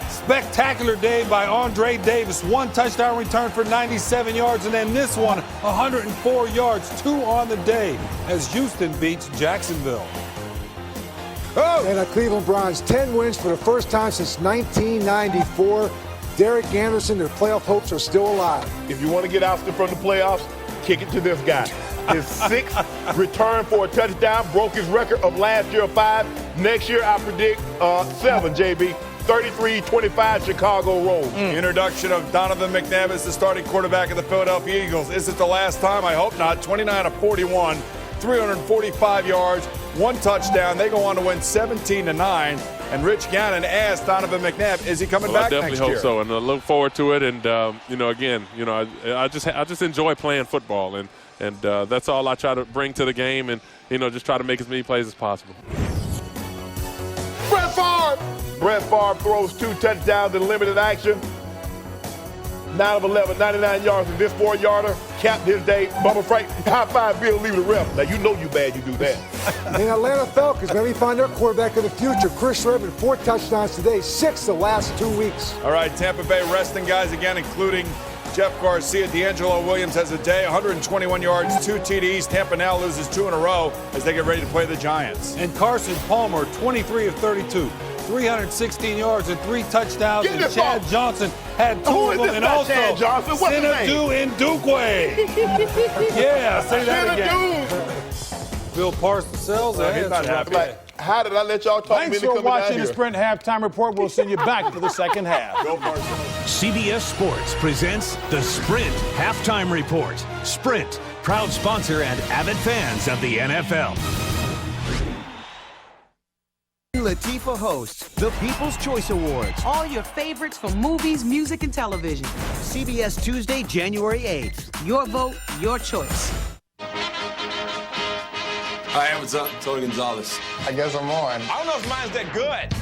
spectacular day by Andre Davis. 1 touchdown return for 97 yards, and then this one, 104 yards, 2 on the day, as Houston beats Jacksonville. And the Cleveland Browns, 10 wins for the first time since 1994. Derek Anderson, their playoff hopes are still alive. If you want to get ousted from the playoffs, kick it to this guy. His 6th return for a touchdown, broke his record of last year of 5. Next year, I predict 7, JB. 33-25 Chicago Rolls. Introduction of Donovan McNabb as the starting quarterback of the Philadelphia Eagles. Is it the last time? I hope not. 29 of 41, 345 yards, 1 touchdown. They go on to win 17-9. And Rich Gannon asked Donovan McNabb, is he coming back next year? I definitely hope so, and I look forward to it. And I just enjoy playing football, and that's all I try to bring to the game, and just try to make as many plays as possible. Brett Favre throws 2 touchdowns in limited action. 9 of 11, 99 yards in this 4-yarder. Capped his day. Bubba Frank, high five Bill, leave the ref. Now, you know you bad, you do that. The Atlanta Falcons, maybe find their quarterback of the future. Chris Redman, 4 touchdowns today, 6 the last 2 weeks. All right, Tampa Bay resting guys again, including Jeff Garcia. D'Angelo Williams has a day, 121 yards, 2 TDs. Tampa now loses 2 in a row as they get ready to play the Giants. And Carson Palmer, 23 of 32. 316 yards and 3 touchdowns. And Chad Johnson had 2 of them. And also Sinadu Ndukwe. Yeah, say that again. Bill Parcells ahead. How did I let y'all talk Thanks for watching the Sprint Halftime Report. We'll send you back for the second half. Go Parcells. CBS Sports presents the Sprint Halftime Report. Sprint, proud sponsor and avid fans of the NFL. Latifah hosts the People's Choice Awards. All your favorites for movies, music, and television. CBS Tuesday, January 8th. Your vote, your choice. Hi, what's up? Tony Gonzalez. I guess I'm on. I don't know if mine's that good.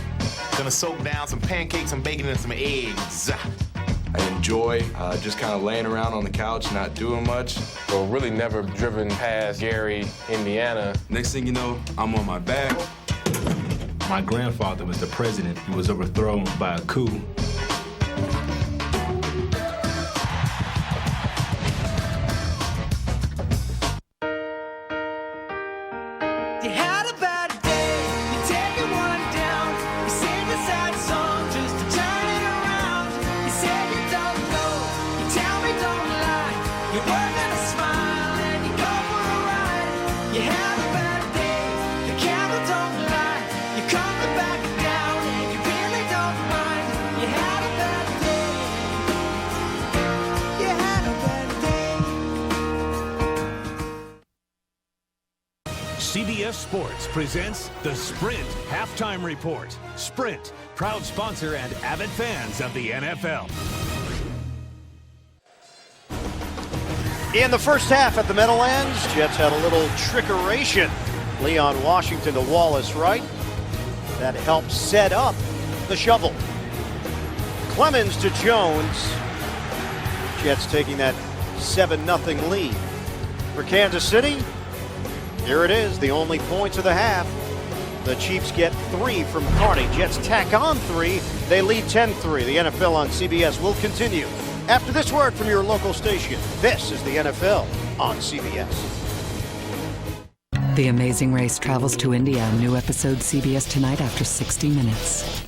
Gonna soak down some pancakes, some bacon, and some eggs. I enjoy just kind of laying around on the couch, not doing much. Well, really never driven past Gary, Indiana. Next thing you know, I'm on my back. My grandfather was the president. He was overthrown by a coup. You had a bad day, you take it one down. You sing a sad song just to turn it around. You say you don't know, you tell me don't lie. You were gonna smile and you go for a ride. You had a bad day, the camera don't lie. You're coming back down and you really don't mind. You had a bad day. You had a bad day. CBS Sports presents the Sprint Halftime Report. Sprint, proud sponsor and avid fans of the NFL. In the first half at the Meadowlands, Jets had a little trickeration. Leon Washington to Wallace Wright. That helped set up the shovel. Clemens to Jones. Jets taking that 7-0 lead. For Kansas City, here it is, the only points of the half. The Chiefs get 3 from Carney. Jets tack on 3. They lead 10-3. The NFL on CBS will continue after this word from your local station. This is the NFL on CBS. The Amazing Race travels to India. New episode CBS tonight after 60 minutes.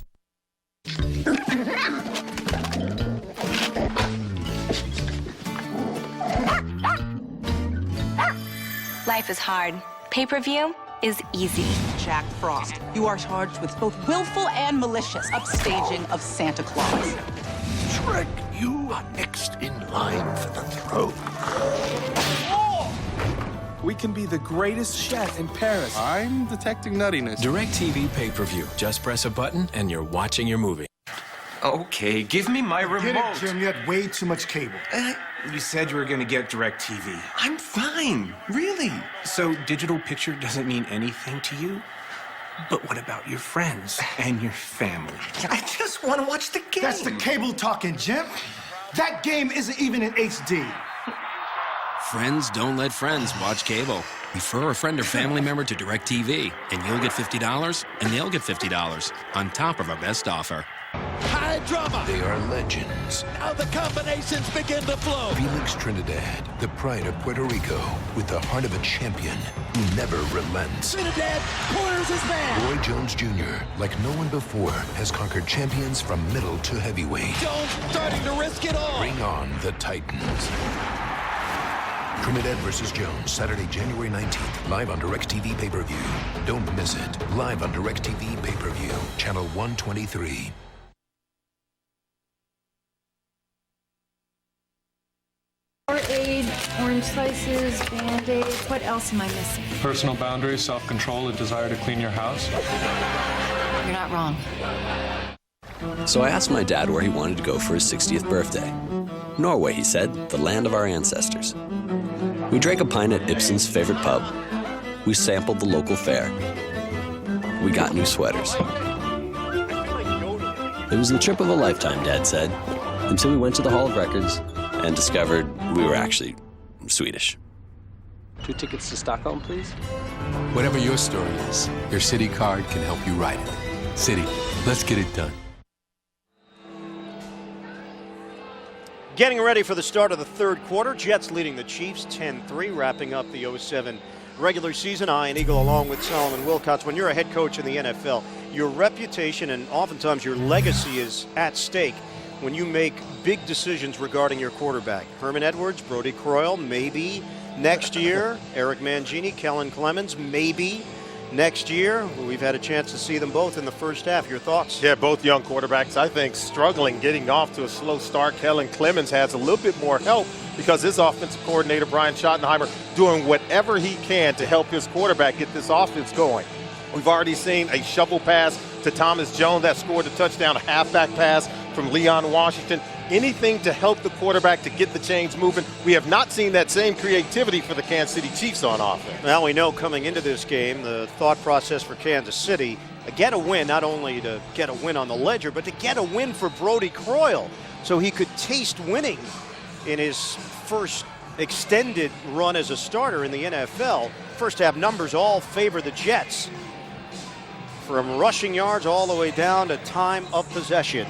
Life is hard. Pay-per-view is easy. Jack Frost, you are charged with both willful and malicious upstaging of Santa Claus. Shrek, you are next in line for the throne. We can be the greatest chef in Paris. I'm detecting nuttiness. DirecTV pay-per-view. Just press a button and you're watching your movie. Okay, give me my remote. Get it, Jim. You had way too much cable. You said you were going to get DirecTV. I'm fine, really. So digital picture doesn't mean anything to you? But what about your friends and your family? I just want to watch the game. That's the cable talking, Jim. That game isn't even in HD. Friends don't let friends watch cable. Refer a friend or family member to DirecTV, and you'll get $50, and they'll get $50 on top of our best offer. High drama. They are legends. Now the combinations begin to flow. Felix Trinidad, the pride of Puerto Rico, with the heart of a champion who never relents. Trinidad corners his man. Roy Jones Jr., like no one before, has conquered champions from middle to heavyweight. Jones starting to risk it all. Bring on the Titans. Trinidad versus Jones, Saturday, January 19th, live on DirecTV pay-per-view. Don't miss it. Live on DirecTV pay-per-view, channel 123. Aid, orange slices, Band-Aids. What else am I missing? Personal boundaries, self-control, a desire to clean your house. You're not wrong. So I asked my dad where he wanted to go for his 60th birthday. Norway, he said, the land of our ancestors. We drank a pint at Ibsen's favorite pub. We sampled the local fare. We got new sweaters. It was the trip of a lifetime, Dad said, until we went to the Hall of Records and discovered we were actually Swedish. 2 tickets to Stockholm, please? Whatever your story is, your Citi card can help you write it. Citi, let's get it done. Getting ready for the start of the third quarter. Jets leading the Chiefs 10-3, wrapping up the 07 regular season. Ian Eagle along with Solomon Wilcots. When you're a head coach in the NFL, your reputation and oftentimes your legacy is at stake when you make big decisions regarding your quarterback. Herman Edwards, Brody Croyle, maybe next year. Eric Mangini, Kellen Clemens, maybe next year. We've had a chance to see them both in the first half. Your thoughts? Yeah, both young quarterbacks, I think, struggling getting off to a slow start. Kellen Clemens has a little bit more help because his offensive coordinator, Brian Schottenheimer, doing whatever he can to help his quarterback get this offense going. We've already seen a shovel pass to Thomas Jones that scored a touchdown, a halfback pass from Leon Washington. Anything to help the quarterback to get the chains moving. We have not seen that same creativity for the Kansas City Chiefs on offense. Well, we know coming into this game, the thought process for Kansas City, get a win, not only to get a win on the ledger, but to get a win for Brody Croyle so he could taste winning in his first extended run as a starter in the NFL. First half numbers all favor the Jets. From rushing yards all the way down to time of possession.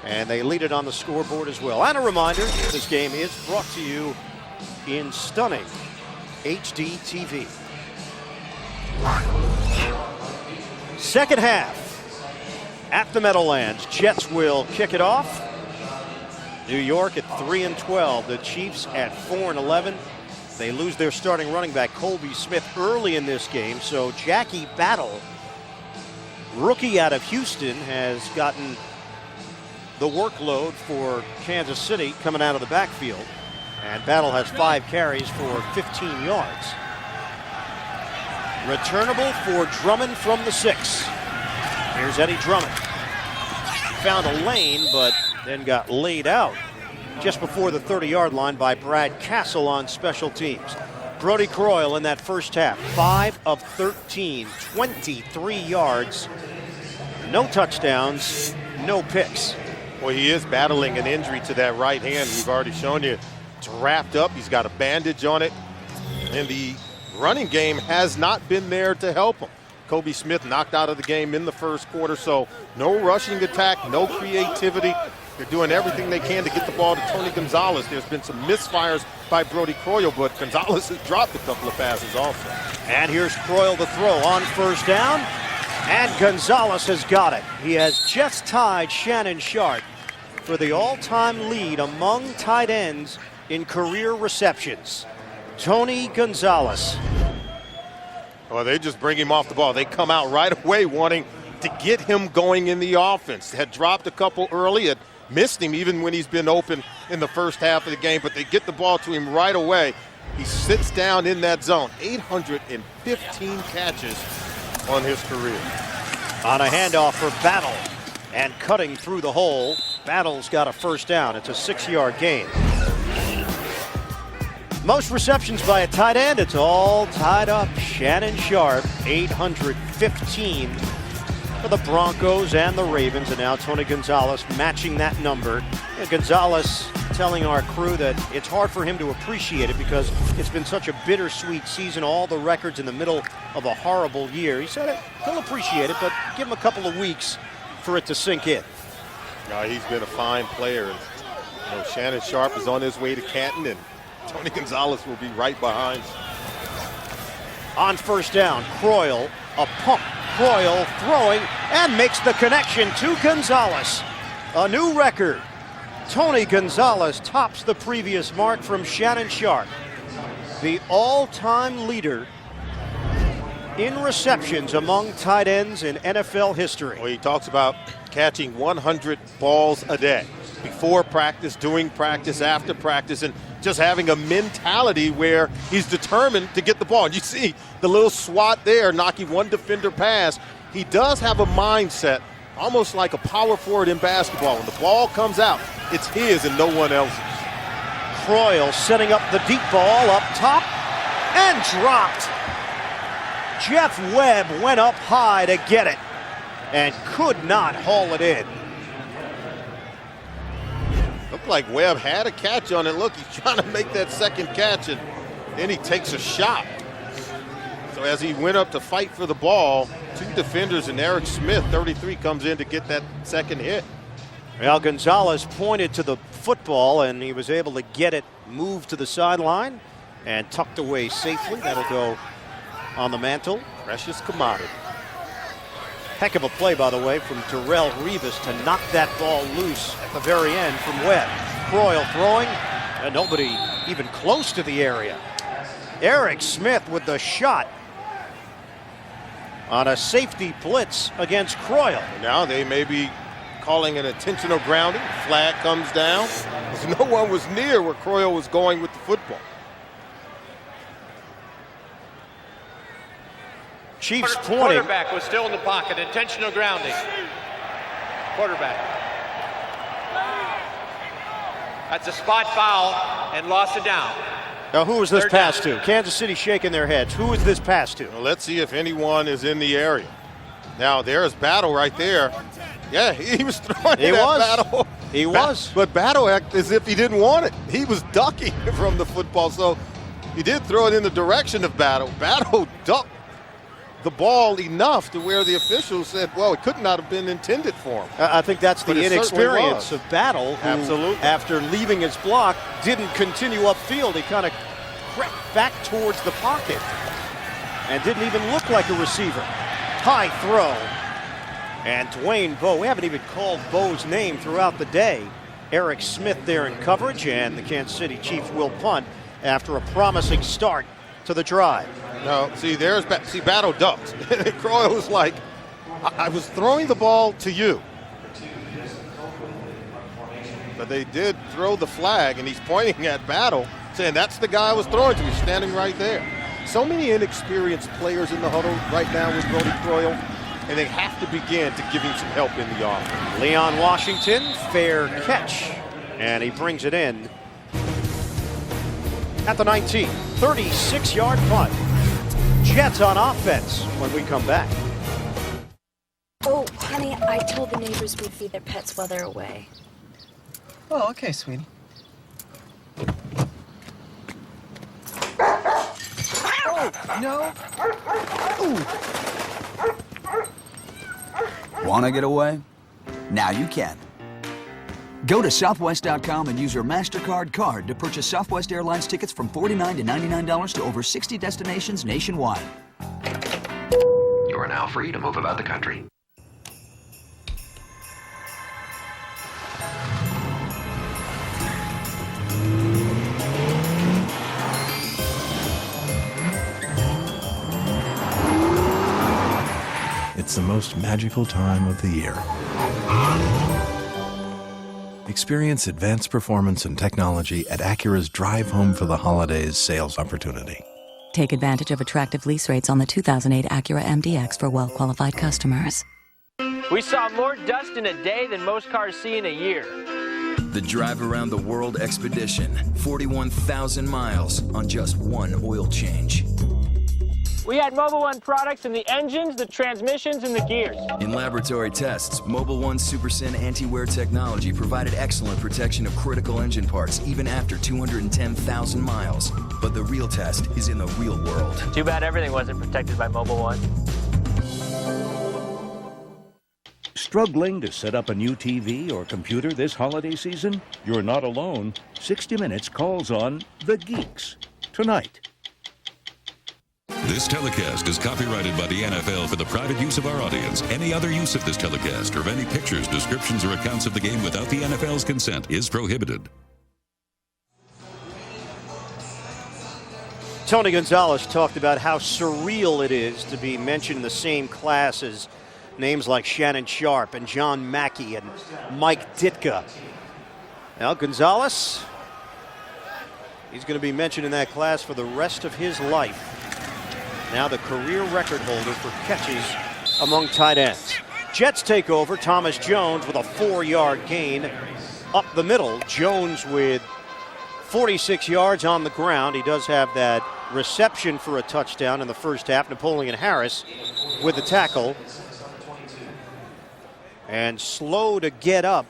And they lead it on the scoreboard as well. And a reminder, this game is brought to you in stunning HD TV. Second half at the Meadowlands. Jets will kick it off. New York at 3-12. The Chiefs at 4-11. They lose their starting running back, Colby Smith, early in this game. So Jackie Battle, rookie out of Houston, has gotten the workload for Kansas City coming out of the backfield. And Battle has 5 carries for 15 yards. Returnable for Drummond from the 6. Here's Eddie Drummond. Found a lane, but then got laid out just before the 30-yard line by Brad Castle on special teams. Brody Croyle in that first half, 5 of 13, 23 yards, no touchdowns, no picks. Well, he is battling an injury to that right hand. We've already shown you it's wrapped up. He's got a bandage on it. And the running game has not been there to help him. Kobe Smith knocked out of the game in the first quarter, so no rushing attack, no creativity. They're doing everything they can to get the ball to Tony Gonzalez. There's been some misfires by Brody Croyle, but Gonzalez has dropped a couple of passes also. And here's Croyle to throw on first down. And Gonzalez has got it. He has just tied Shannon Sharp for the all-time lead among tight ends in career receptions. Tony Gonzalez. Well, they just bring him off the ball. They come out right away wanting to get him going in the offense. Had dropped a couple early, had missed him even when he's been open in the first half of the game, but they get the ball to him right away. He sits down in that zone. 815 catches on his career. On a handoff for Battle, and cutting through the hole, Battle's got a first down. It's a 6-yard gain. Most receptions by a tight end, it's all tied up. Shannon Sharp, 815 for the Broncos and the Ravens, and now Tony Gonzalez matching that number. And Gonzalez telling our crew that it's hard for him to appreciate it because it's been such a bittersweet season, all the records in the middle of a horrible year. He said he'll appreciate it, but give him a couple of weeks for it to sink in. He's been a fine player. Shannon Sharp is on his way to Canton, and Tony Gonzalez will be right behind. On first down, Croyle, a pump. Croyle throwing and makes the connection to Gonzalez. A new record. Tony Gonzalez tops the previous mark from Shannon Sharp, the all-time leader in receptions among tight ends in NFL history. Well, he talks about catching 100 balls a day, before practice, during practice, after practice, and just having a mentality where he's determined to get the ball. And you see the little swat there, knocking one defender past. He does have a mindset, almost like a power forward in basketball. When the ball comes out, it's his and no one else's. Croyle setting up the deep ball up top and dropped. Jeff Webb went up high to get it and could not haul it in. Looked like Webb had a catch on it. Look, he's trying to make that second catch, and then he takes a shot. So as he went up to fight for the ball, two defenders and Eric Smith, 33, comes in to get that second hit. Well, Gonzalez pointed to the football, and he was able to get it moved to the sideline and tucked away safely. That'll go on the mantle. Precious commodity. Heck of a play, by the way, from Terrell Rivas to knock that ball loose at the very end from Webb. Croyle throwing, and nobody even close to the area. Eric Smith with the shot on a safety blitz against Croyle. Now they may be calling an intentional grounding. Flag comes down. No one was near where Croyle was going with the football. Chiefs pointing. Quarterback was still in the pocket. Intentional grounding. Quarterback. That's a spot foul and loss of down. Now, who was this pass to? Kansas City shaking their heads. Who is this pass to? Well, let's see if anyone is in the area. Now, there's Battle right there. Yeah, he was throwing it at Battle. He was. But Battle acted as if he didn't want it. He was ducking from the football, so he did throw it in the direction of Battle. Battle ducked the ball enough to where the officials said, well, it could not have been intended for him. I think that's the inexperience of Battle, who, absolutely, after leaving his block, didn't continue upfield. He kind of crept back towards the pocket and didn't even look like a receiver. High throw. And Dwayne Bowe, we haven't even called Bowe's name throughout the day. Eric Smith there in coverage, and the Kansas City Chiefs will punt after a promising start to the drive. No, see, Battle ducked. Croyle was like, I was throwing the ball to you. But they did throw the flag, and he's pointing at Battle, saying that's the guy I was throwing to. He's standing right there. So many inexperienced players in the huddle right now with Brody Croyle, and they have to begin to give him some help in the offense. Leon Washington, fair catch, and he brings it in at the 19. 36-yard punt. Jets on offense when we come back. Oh, honey, I told the neighbors we'd feed their pets while they're away. Oh, okay, sweetie. Oh, no. Ooh. Want to get away? Now you can. Go to Southwest.com and use your MasterCard card to purchase Southwest Airlines tickets from $49 to $99 to over 60 destinations nationwide. You are now free to move about the country. It's the most magical time of the year. Experience advanced performance and technology at Acura's Drive Home for the Holidays sales opportunity. Take advantage of attractive lease rates on the 2008 Acura MDX for well-qualified customers. We saw more dust in a day than most cars see in a year. The Drive Around the World Expedition, 41,000 miles on just one oil change. We had Mobil 1 products in the engines, the transmissions, and the gears. In laboratory tests, Mobil 1 SuperSyn anti-wear technology provided excellent protection of critical engine parts even after 210,000 miles. But the real test is in the real world. Too bad everything wasn't protected by Mobil 1. Struggling to set up a new TV or computer this holiday season? You're not alone. 60 Minutes calls on the geeks tonight. This telecast is copyrighted by the NFL for the private use of our audience. Any other use of this telecast or of any pictures, descriptions, or accounts of the game without the NFL's consent is prohibited. Tony Gonzalez talked about how surreal it is to be mentioned in the same class as names like Shannon Sharp and John Mackey and Mike Ditka. Now, Gonzalez, he's going to be mentioned in that class for the rest of his life. Now the career record holder for catches among tight ends. Jets take over. Thomas Jones with a 4-yard gain up the middle. Jones with 46 yards on the ground. He does have that reception for a touchdown in the first half. Napoleon Harris with the tackle. And slow to get up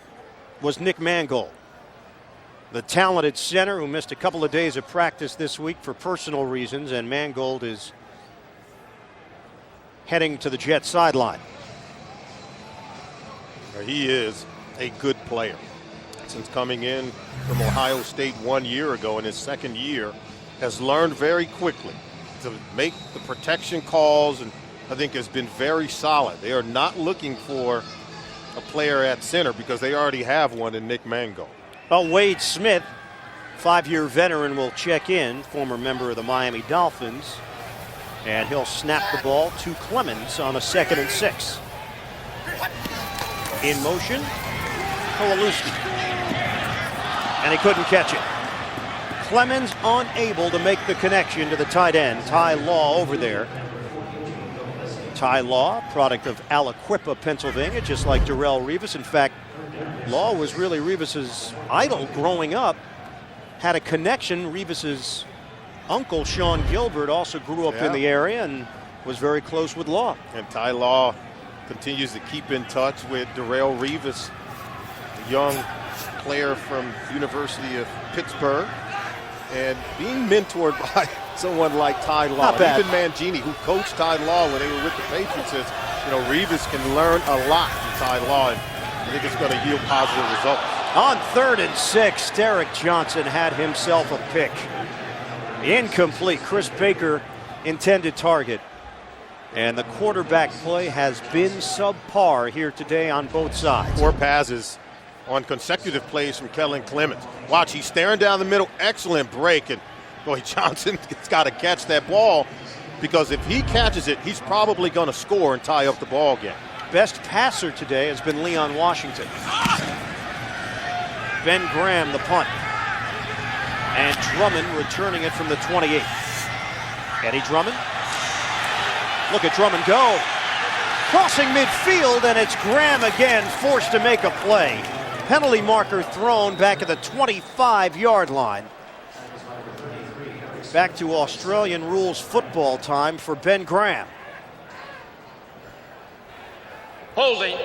was Nick Mangold, the talented center who missed a couple of days of practice this week for personal reasons, and Mangold is heading to the Jets sideline. He is a good player. Since coming in from Ohio State 1 year ago in his second year, has learned very quickly to make the protection calls, and I think has been very solid. They are not looking for a player at center because they already have one in Nick Mangold. Well, Wade Smith, 5-year veteran, will check in, former member of the Miami Dolphins, and he'll snap the ball to Clemens on a 2nd and 6. In motion, Kowalewski, and he couldn't catch it. Clemens unable to make the connection to the tight end, Ty Law, over there. Ty Law, product of Aliquippa, Pennsylvania, just like Darrelle Revis. In fact, Law was really Revis's idol growing up. Had a connection. Revis's uncle, Sean Gilbert, also grew up in the area and was very close with Law. And Ty Law continues to keep in touch with Darrelle Revis, a young player from University of Pittsburgh, and being mentored by someone like Ty Law. Even Mangini, who coached Ty Law when they were with the Patriots, says, you know, Revis can learn a lot from Ty Law, and I think it's going to yield positive results. On 3rd and 6, Derek Johnson had himself a pick. Incomplete. Chris Baker intended target. And the quarterback play has been subpar here today on both sides. 4 passes on consecutive plays from Kellen Clemens. Watch, he's staring down the middle. Excellent break. And boy, Johnson's got to catch that ball, because if he catches it, he's probably going to score and tie up the ball game. Best passer today has been Leon Washington. Ben Graham, the punt. And Drummond returning it from the 28. Eddie Drummond. Look at Drummond go. Crossing midfield, and it's Graham again, forced to make a play. Penalty marker thrown back at the 25-yard line. Back to Australian rules football time for Ben Graham. Holding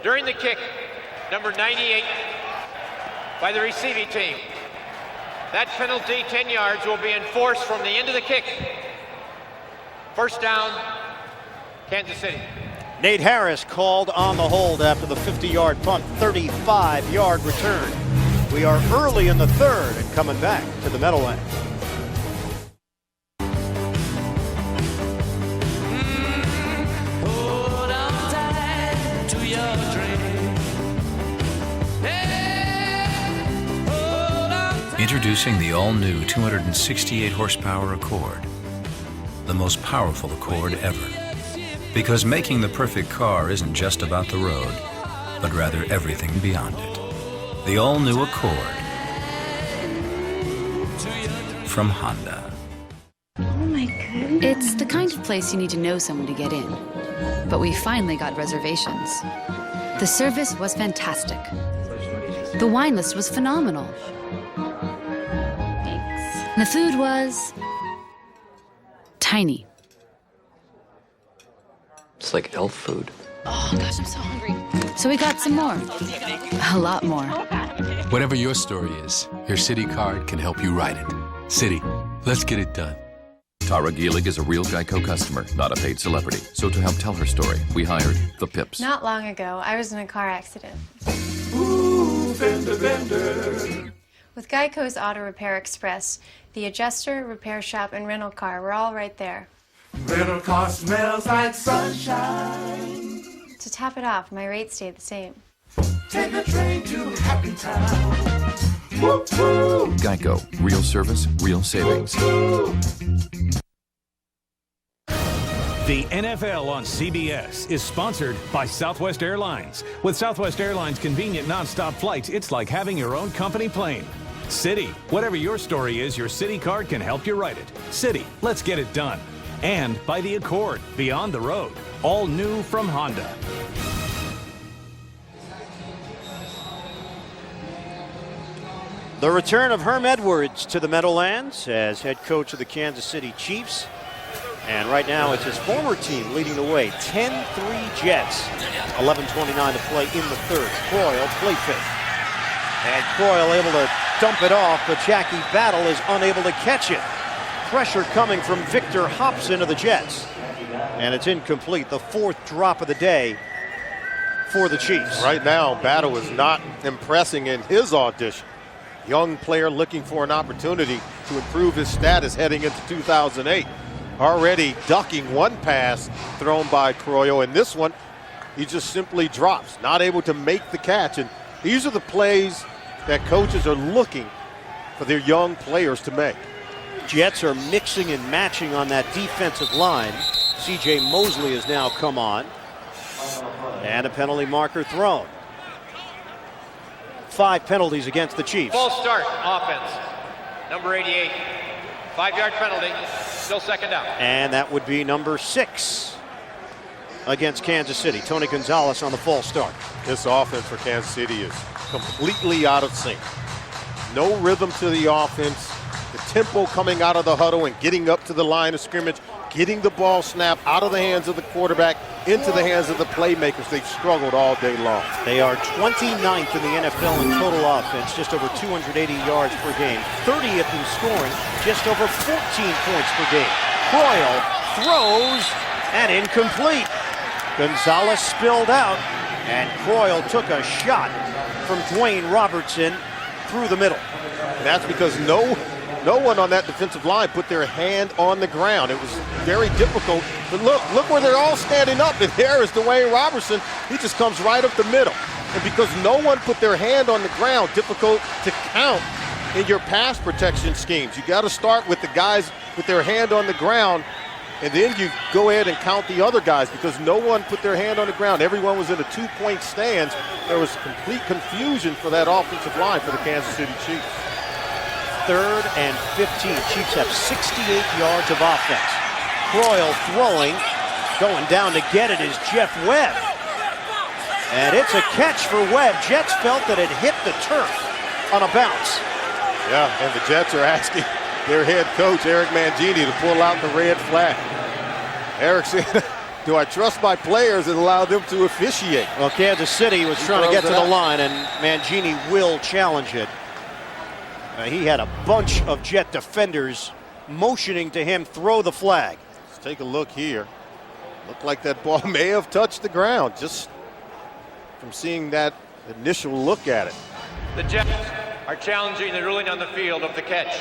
during the kick, number 98 by the receiving team. That penalty, 10 yards, will be enforced from the end of the kick. First down, Kansas City. Nate Harris called on the hold after the 50-yard punt, 35-yard return. We are early in the 3rd and coming back to the Meadowlands. Introducing the all-new 268 horsepower Accord. The most powerful Accord ever. Because making the perfect car isn't just about the road, but rather everything beyond it. The all-new Accord from Honda. Oh my goodness. It's the kind of place you need to know someone to get in. But we finally got reservations. The service was fantastic. The wine list was phenomenal. Thanks. The food was tiny. It's like elf food. Oh gosh, I'm so hungry. So we got some more. A lot more. Whatever your story is, your Citi card can help you write it. Citi, let's get it done. Tara Gielig is a real Geico customer, not a paid celebrity. So to help tell her story, we hired the Pips. Not long ago, I was in a car accident. Ooh, fender bender. With Geico's Auto Repair Express, the adjuster, repair shop, and rental car were all right there. Rental car smells like sunshine. To top it off, my rate stayed the same. Take a train to Happy Town. Woo, woo. Geico. Real service, real savings. The NFL on CBS is sponsored by Southwest Airlines. With Southwest Airlines' convenient nonstop flights, it's like having your own company plane. Citi. Whatever your story is, your Citi card can help you write it. Citi. Let's get it done. And by the Accord. Beyond the road. All new from Honda. The return of Herm Edwards to the Meadowlands as head coach of the Kansas City Chiefs. And right now it's his former team leading the way. 10-3 Jets. 11:29 to play in the third. Croyle play fake. And Croyle able to dump it off, but Jackie Battle is unable to catch it. Pressure coming from Victor Hobson of the Jets. And it's incomplete. The fourth drop of the day for the Chiefs. Right now, Battle is not impressing in his audition. Young player looking for an opportunity to improve his status heading into 2008. Already ducking one pass thrown by Croyle, and this one he just simply drops, not able to make the catch. And these are the plays that coaches are looking for their young players to make. Jets are mixing and matching on that defensive line. C.J. Mosley has now come on. And a penalty marker thrown. 5 penalties against the Chiefs. False start, offense. Number 88. 5-yard penalty, still second down. And that would be number 6 against Kansas City. Tony Gonzalez on the false start. This offense for Kansas City is completely out of sync. No rhythm to the offense. The tempo coming out of the huddle and getting up to the line of scrimmage, getting the ball snapped out of the hands of the quarterback into the hands of the playmakers. They've struggled all day long. They are 29th in the NFL in total offense, just over 280 yards per game. 30th in scoring, just over 14 points per game. Croyle throws and incomplete. Gonzalez spilled out, and Croyle took a shot from Dwayne Robertson through the middle. And that's because no one on that defensive line put their hand on the ground. It was very difficult. But look where they're all standing up. And there is Dwayne Robertson. He just comes right up the middle. And because no one put their hand on the ground, difficult to count in your pass protection schemes. You got to start with the guys with their hand on the ground, and then you go ahead and count the other guys because no one put their hand on the ground. Everyone was in a 2-point stance. There was complete confusion for that offensive line for the Kansas City Chiefs. 3rd and 15. Chiefs have 68 yards of offense. Croyle throwing. Going down to get it is Jeff Webb. And it's a catch for Webb. Jets felt that it hit the turf on a bounce. Yeah, and the Jets are asking their head coach, Eric Mangini, to pull out the red flag. Eric said, do I trust my players and allow them to officiate? Well, Kansas City was trying to get to the line, and Mangini will challenge it. He had a bunch of Jet defenders motioning to him, throw the flag. Let's take a look here. Looked like that ball may have touched the ground just from seeing that initial look at it. The Jets are challenging the ruling on the field of the catch.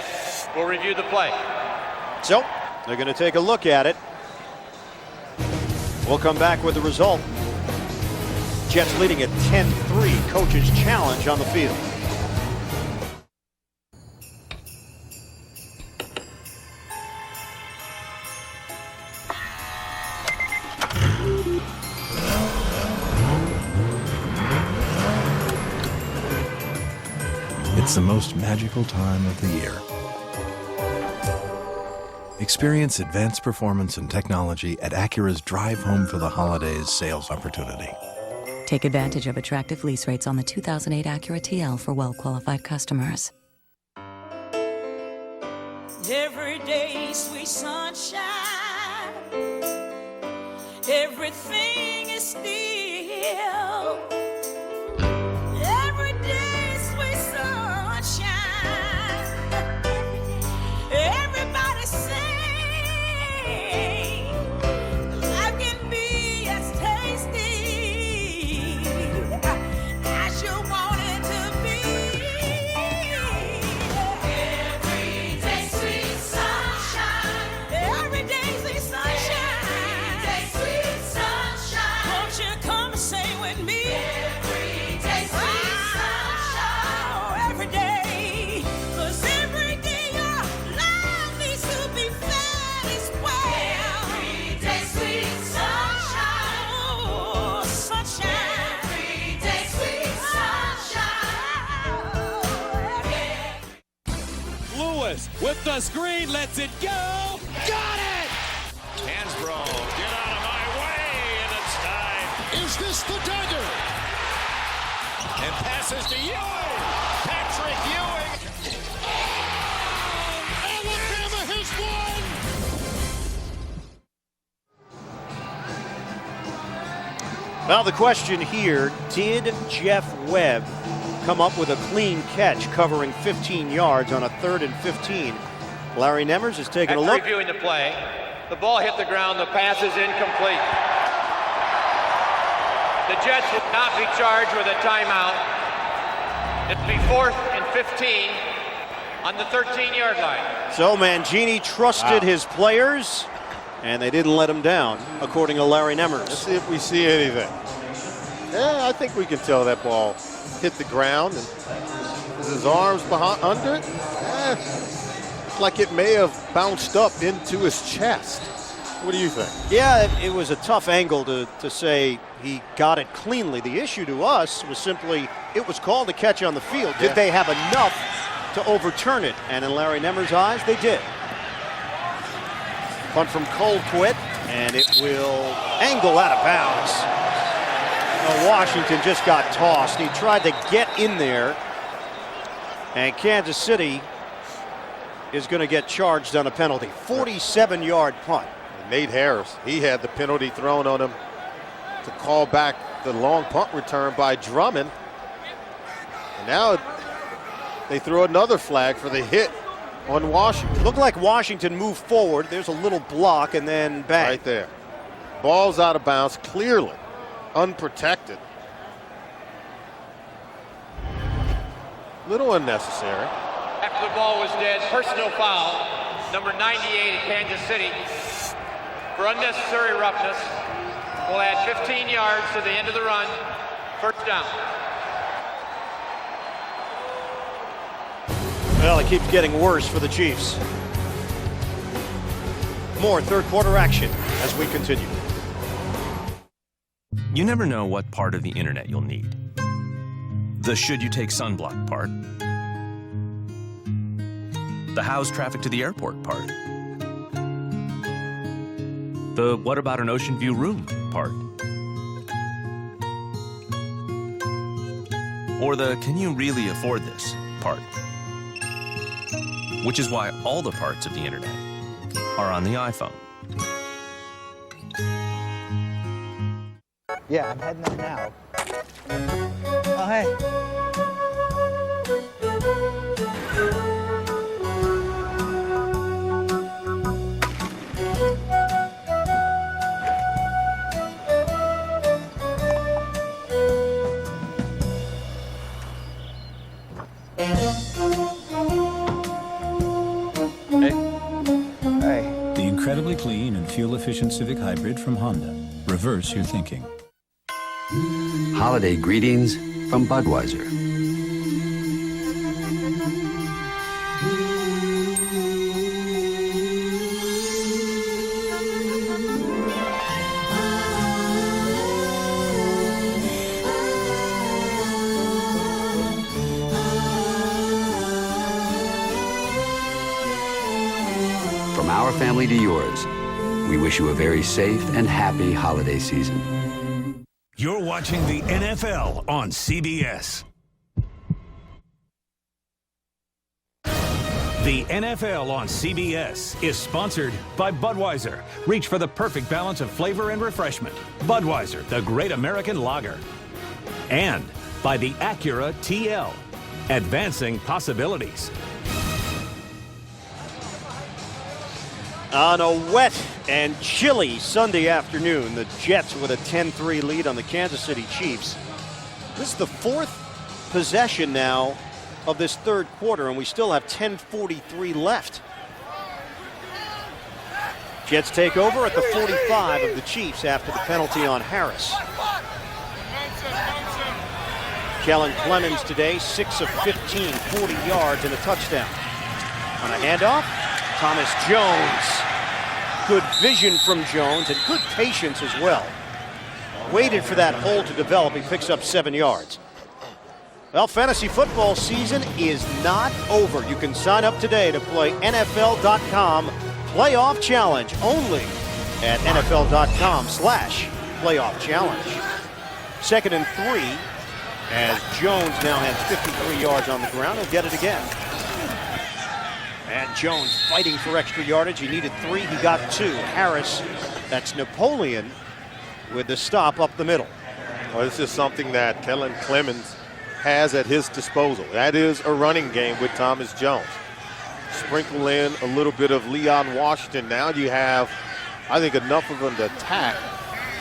We'll review the play. So, they're going to take a look at it. We'll come back with the result. Jets leading at 10-3. Coach's challenge on the field. It's the most magical time of the year. Experience advanced performance and technology at Acura's Drive Home for the Holidays sales opportunity. Take advantage of attractive lease rates on the 2008 Acura TL for well-qualified customers. Every day, sweet sunshine. Everything is still. Every day, sweet sunshine. Everybody sing. Davis with the screen, lets it go. Got it! Hansbrough, get out of my way, and it's tied. Is this the dagger? And passes to Ewing. Patrick Ewing. Alabama has won! Well, the question here, did Jeff Webb come up with a clean catch covering 15 yards on a 3rd and 15? Larry Nemmers is taking a look. Reviewing the play, the ball hit the ground, the pass is incomplete. The Jets will not be charged with a timeout. It'll be 4th and 15 on the 13-yard line. So Mangini trusted his players, and they didn't let him down, according to Larry Nemmers. Let's see if we see anything. Yeah, I think we can tell that ball hit the ground. And his arms behind under it? It's like it may have bounced up into his chest. What do you think? Yeah, it was a tough angle to say he got it cleanly. The issue to us was simply it was called a catch on the field. Did they have enough to overturn it? And in Larry Nemmers' eyes, they did. Punt from Colquitt, and it will angle out of bounds. Washington just got tossed. He tried to get in there, and Kansas City is going to get charged on a penalty. 47-yard punt. Nate Harris, he had the penalty thrown on him to call back the long punt return by Drummond. And now they threw another flag for the hit on Washington. Looked like Washington moved forward. There's a little block and then bang. Right there. Ball's out of bounds, clearly unprotected. Little unnecessary. After the ball was dead, personal foul, number 98 at Kansas City. For unnecessary roughness, we'll add 15 yards to the end of the run. 1st down. Well, it keeps getting worse for the Chiefs. More 3rd quarter action as we continue. You never know what part of the internet you'll need. The should you take sunblock part. The how's traffic to the airport part. The what about an ocean view room part. Or the can you really afford this part. Which is why all the parts of the internet are on the iPhone. Yeah, I'm heading there now. Oh, hey. The incredibly clean and fuel-efficient Civic Hybrid from Honda. Reverse your thinking. Holiday greetings from Budweiser. From our family to yours, we wish you a very safe and happy holiday season. You're watching the NFL on CBS. The NFL on CBS is sponsored by Budweiser. Reach for the perfect balance of flavor and refreshment. Budweiser, the great American lager. And by the Acura TL, advancing possibilities. On a wet and chilly Sunday afternoon, the Jets with a 10-3 lead on the Kansas City Chiefs. This is the 4th possession now of this 3rd quarter, and we still have 10:43 left. Jets take over at the 45 of the Chiefs after the penalty on Harris. Kellen Clemens today, 6 of 15, 40 yards and a touchdown. On a handoff, Thomas Jones. Good vision from Jones and good patience as well. Waited for that hole to develop. He picks up 7 yards. Well, fantasy football season is not over. You can sign up today to play NFL.com Playoff Challenge only at NFL.com/Playoff Challenge. 2nd and 3 as Jones now has 53 yards on the ground. He'll get it again. And Jones fighting for extra yardage. He needed 3. He got 2. Harris, that's Napoleon, with the stop up the middle. Well, this is something that Kellen Clemens has at his disposal. That is a running game with Thomas Jones. Sprinkle in a little bit of Leon Washington. Now you have, I think, enough of an attack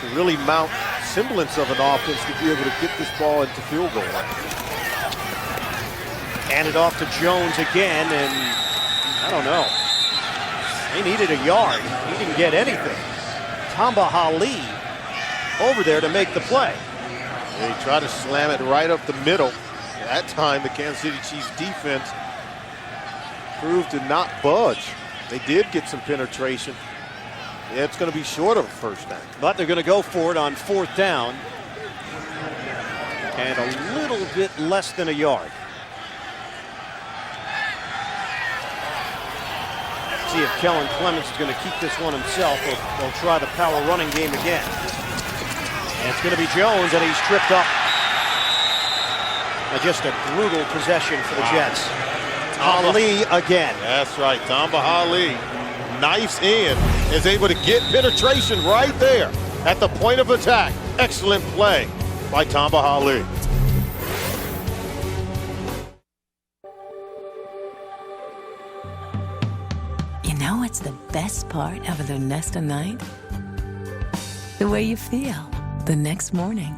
to really mount semblance of an offense to be able to get this ball into field goal range. Hand it off to Jones again, and I don't know. They needed a yard. He didn't get anything. Tamba Hali over there to make the play. They try to slam it right up the middle. That time, the Kansas City Chiefs defense proved to not budge. They did get some penetration. Yeah, it's going to be short of a first down. But they're going to go for it on 4th down. And a little bit less than a yard. See if Kellen Clemens is going to keep this one himself, or they'll try the power running game again. And it's going to be Jones, and he's tripped up. Just a brutal possession for the Jets. Ali again. That's right, Tamba Hali, knifes in, is able to get penetration right there at the point of attack. Excellent play by Tamba Hali. You know what's the best part of a Lunesta night? The way you feel the next morning.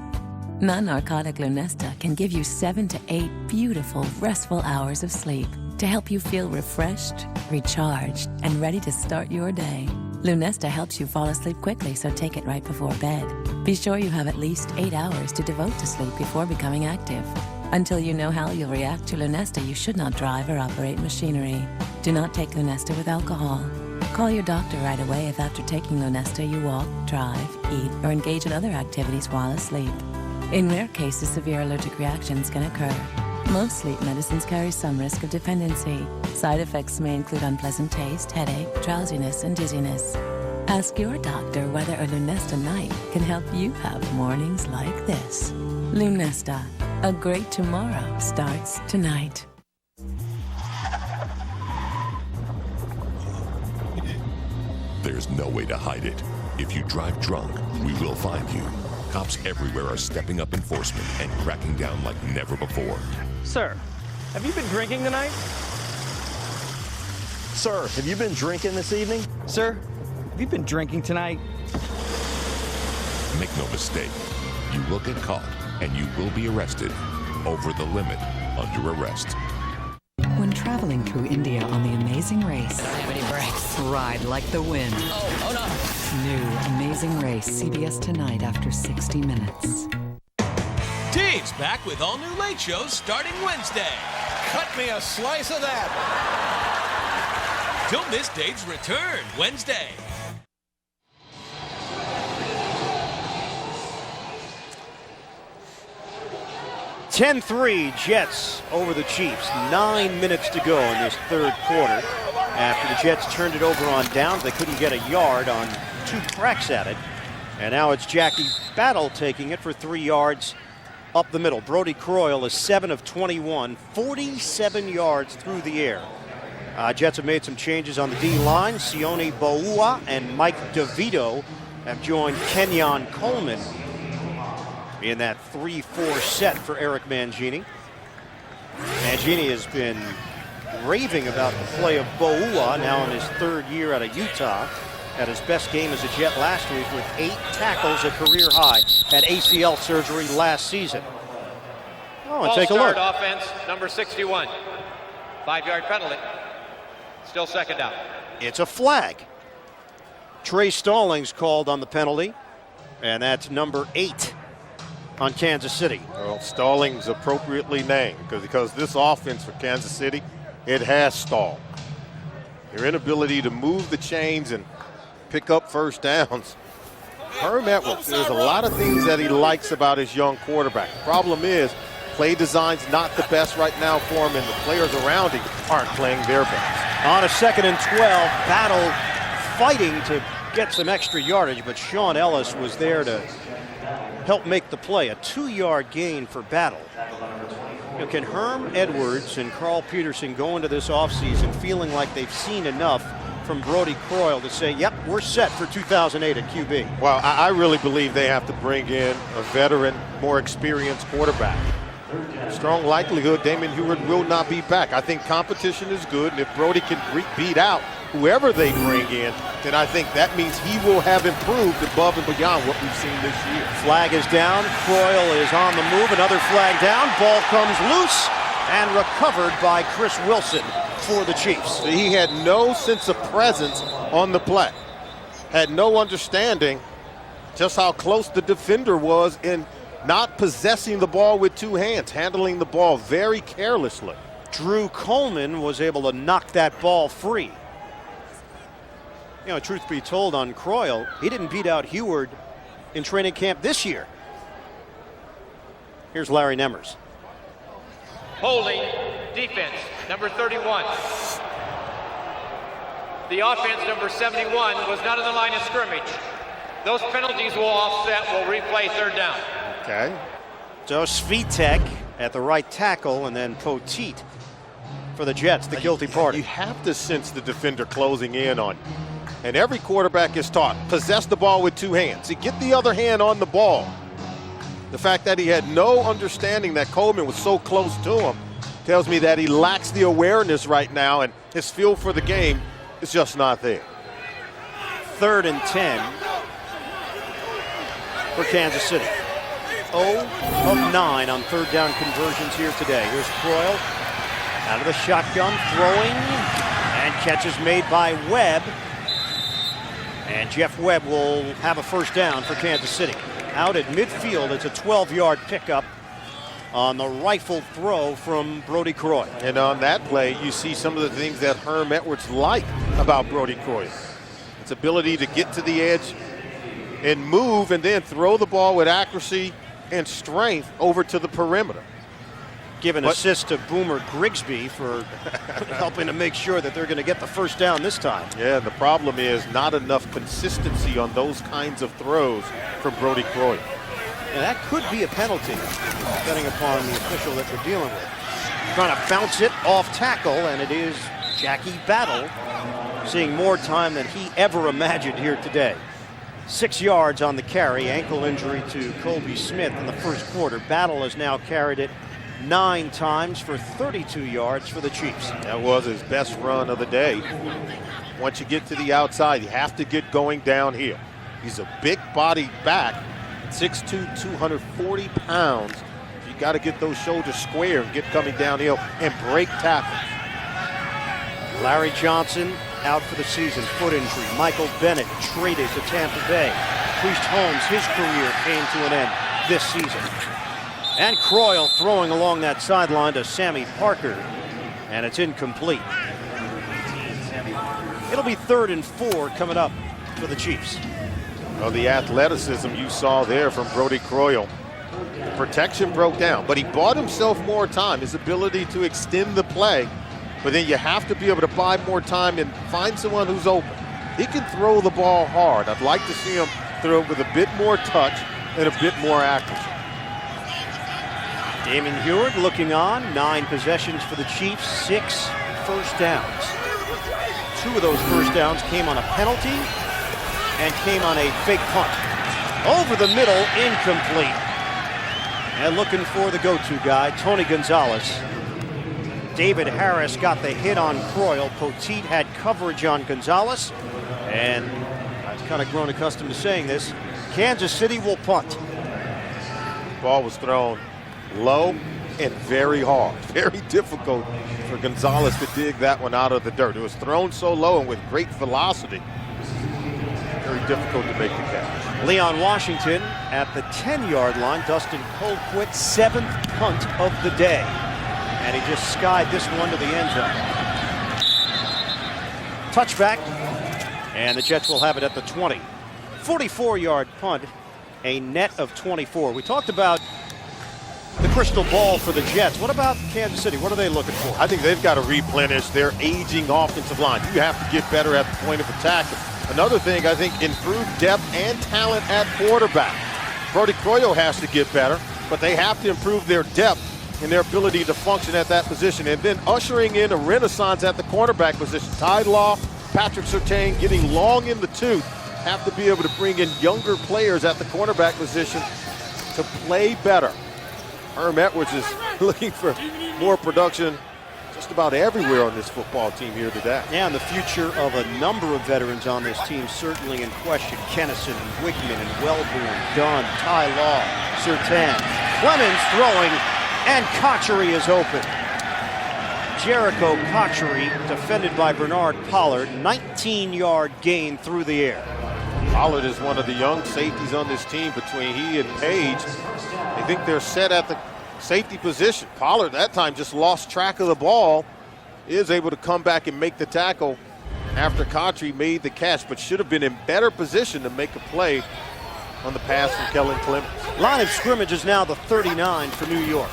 Non-narcotic Lunesta can give you 7 to 8 beautiful, restful hours of sleep to help you feel refreshed, recharged, and ready to start your day. Lunesta helps you fall asleep quickly, so take it right before bed. Be sure you have at least 8 hours to devote to sleep before becoming active. Until you know how you'll react to Lunesta, you should not drive or operate machinery. Do not take Lunesta with alcohol. Call your doctor right away if after taking Lunesta you walk, drive, eat, or engage in other activities while asleep. In rare cases, severe allergic reactions can occur. Most sleep medicines carry some risk of dependency. Side effects may include unpleasant taste, headache, drowsiness, and dizziness. Ask your doctor whether a Lunesta night can help you have mornings like this. Lunesta, a great tomorrow starts tonight. There's no way to hide it. If you drive drunk, we will find you. Cops everywhere are stepping up enforcement and cracking down like never before. Sir, have you been drinking tonight? Sir, have you been drinking this evening? Sir, have you been drinking tonight? Make no mistake, you will get caught and you will be arrested. Over the limit, under arrest. When traveling through India on the Amazing Race, I don't have any brakes. Ride like the wind. Oh no. New Amazing Race, CBS tonight after 60 minutes. Dave's back with all new late shows starting Wednesday. Cut me a slice of that. Don't miss Dave's return Wednesday. (10-3) Jets over the Chiefs. 9 minutes to go in this third quarter. After the Jets turned it over on downs, they couldn't get a yard on 2 cracks at it. And now it's Jackie Battle taking it for 3 yards up the middle. Brody Croyle is 7 of 21, 47 yards through the air. Jets have made some changes on the D-line. Sione Boua and Mike DeVito have joined Kenyon Coleman in that 3-4 set for Eric Mangini. Mangini has been raving about the play of Boua, now in his 3rd year out of Utah. Had his best game as a Jet last week with 8 tackles, a career high. Had ACL surgery last season. Oh, and take a look. Offense, number 61. 5-yard penalty. Still second down. It's a flag. Trey Stallings called on the penalty, and that's number 8 on Kansas City. Well, Stallings appropriately named because this offense for Kansas City, it has stalled. Your inability to move the chains and pick up first downs. Herm Edwards, there's a lot of things that he likes about his young quarterback. Problem is, play design's not the best right now for him, and the players around him aren't playing their best. On a 2nd and 12, Battle fighting to get some extra yardage, but Sean Ellis was there to help make the play. A 2-yard gain for Battle. You know, can Herm Edwards and Carl Peterson go into this offseason feeling like they've seen enough from Brody Croyle to say, yep, we're set for 2008 at QB? Well, I really believe they have to bring in a veteran, more experienced quarterback. Strong likelihood Damon Heward will not be back. I think competition is good, and if Brody can beat out whoever they bring in, then I think that means he will have improved above and beyond what we've seen this year. Flag is down. Croyle is on the move. Another flag down. Ball comes loose and recovered by Chris Wilson for the Chiefs. He had no sense of presence on the play. Had no understanding just how close the defender was in not possessing the ball with 2 hands, handling the ball very carelessly. Drew Coleman was able to knock that ball free. You know, truth be told on Croyle, he didn't beat out Heward in training camp this year. Here's Larry Nemmers. Holding defense, number 31. The offense, number 71, was not in the line of scrimmage. Those penalties will offset, will replay 3rd down. Okay. So Svitek at the right tackle, and then Poteet for the Jets, the guilty party. You have to sense the defender closing in on you. And every quarterback is taught, possess the ball with 2 hands. You get the other hand on the ball. The fact that he had no understanding that Coleman was so close to him tells me that he lacks the awareness right now, and his feel for the game is just not there. 3rd and 10 for Kansas City. 0 of 9 on 3rd down conversions here today. Here's Croyle out of the shotgun, throwing, and catches made by Webb. And Jeff Webb will have a 1st down for Kansas City. Out at midfield, it's a 12-yard pickup on the rifle throw from Brody Croyle. And on that play, you see some of the things that Herm Edwards like about Brody Croyle. Its ability to get to the edge and move and then throw the ball with accuracy and strength over to the perimeter. Give an assist to Boomer Grigsby for helping to make sure that they're going to get the 1st down this time. Yeah, the problem is not enough consistency on those kinds of throws from Brody Croyle. And that could be a penalty, depending upon the official that we're dealing with. Trying to bounce it off tackle, and it is Jackie Battle seeing more time than he ever imagined here today. 6 yards on the carry, ankle injury to Colby Smith in the 1st quarter. Battle has now carried it 9 times for 32 yards for the Chiefs. That was his best run of the day. Once you get to the outside, you have to get going downhill. He's a big-bodied back, 6'2", 240 pounds. You got to get those shoulders square and get coming downhill and break tackles. Larry Johnson out for the season, foot injury. Michael Bennett traded to Tampa Bay. Priest Holmes, his career came to an end this season. And Croyle throwing along that sideline to Sammy Parker, and it's incomplete. It'll be 3rd and 4 coming up for the Chiefs. Well, the athleticism you saw there from Brody Croyle. The protection broke down, but he bought himself more time, his ability to extend the play. But then you have to be able to buy more time and find someone who's open. He can throw the ball hard. I'd like to see him throw it with a bit more touch and a bit more accuracy. Damon Heward looking on, 9 possessions for the Chiefs, 6 1st downs. 2 of those 1st downs came on a penalty and came on a fake punt. Over the middle, incomplete. And looking for the go-to guy, Tony Gonzalez. David Harris got the hit on Croyle. Poteet had coverage on Gonzalez. And I've kind of grown accustomed to saying this, Kansas City will punt. Ball was thrown low and very hard. Very difficult for Gonzalez to dig that one out of the dirt. It was thrown so low and with great velocity. Very difficult to make the catch. Leon Washington at the 10-yard line. Dustin Colquitt, 7th punt of the day. And he just skied this one to the end zone. Touchback. And the Jets will have it at the 20. 44-yard punt, a net of 24. We talked about the crystal ball for the Jets. What about Kansas City? What are they looking for? I think they've got to replenish their aging offensive line. You have to get better at the point of attack. Another thing, I think, improved depth and talent at quarterback. Brody Croyo has to get better, but they have to improve their depth and their ability to function at that position. And then ushering in a renaissance at the cornerback position. Ty Law, Patrick Surtain getting long in the tooth, have to be able to bring in younger players at the cornerback position to play better. Herm Edwards is looking for more production just about everywhere on this football team here today. Yeah, and the future of a number of veterans on this team certainly in question. Kennison and Wigman and Wellborn, Dunn, Ty Law, Surtain. Clemens throwing, and Cotchery is open. Jericho Cotchery, defended by Bernard Pollard, 19-yard gain through the air. Pollard is one of the young safeties on this team. Between he and Page, I think they're set at the safety position. Pollard that time just lost track of the ball, is able to come back and make the tackle after Cotchery made the catch, but should have been in better position to make a play on the pass from Kellen Clemens. Line of scrimmage is now the 39 for New York.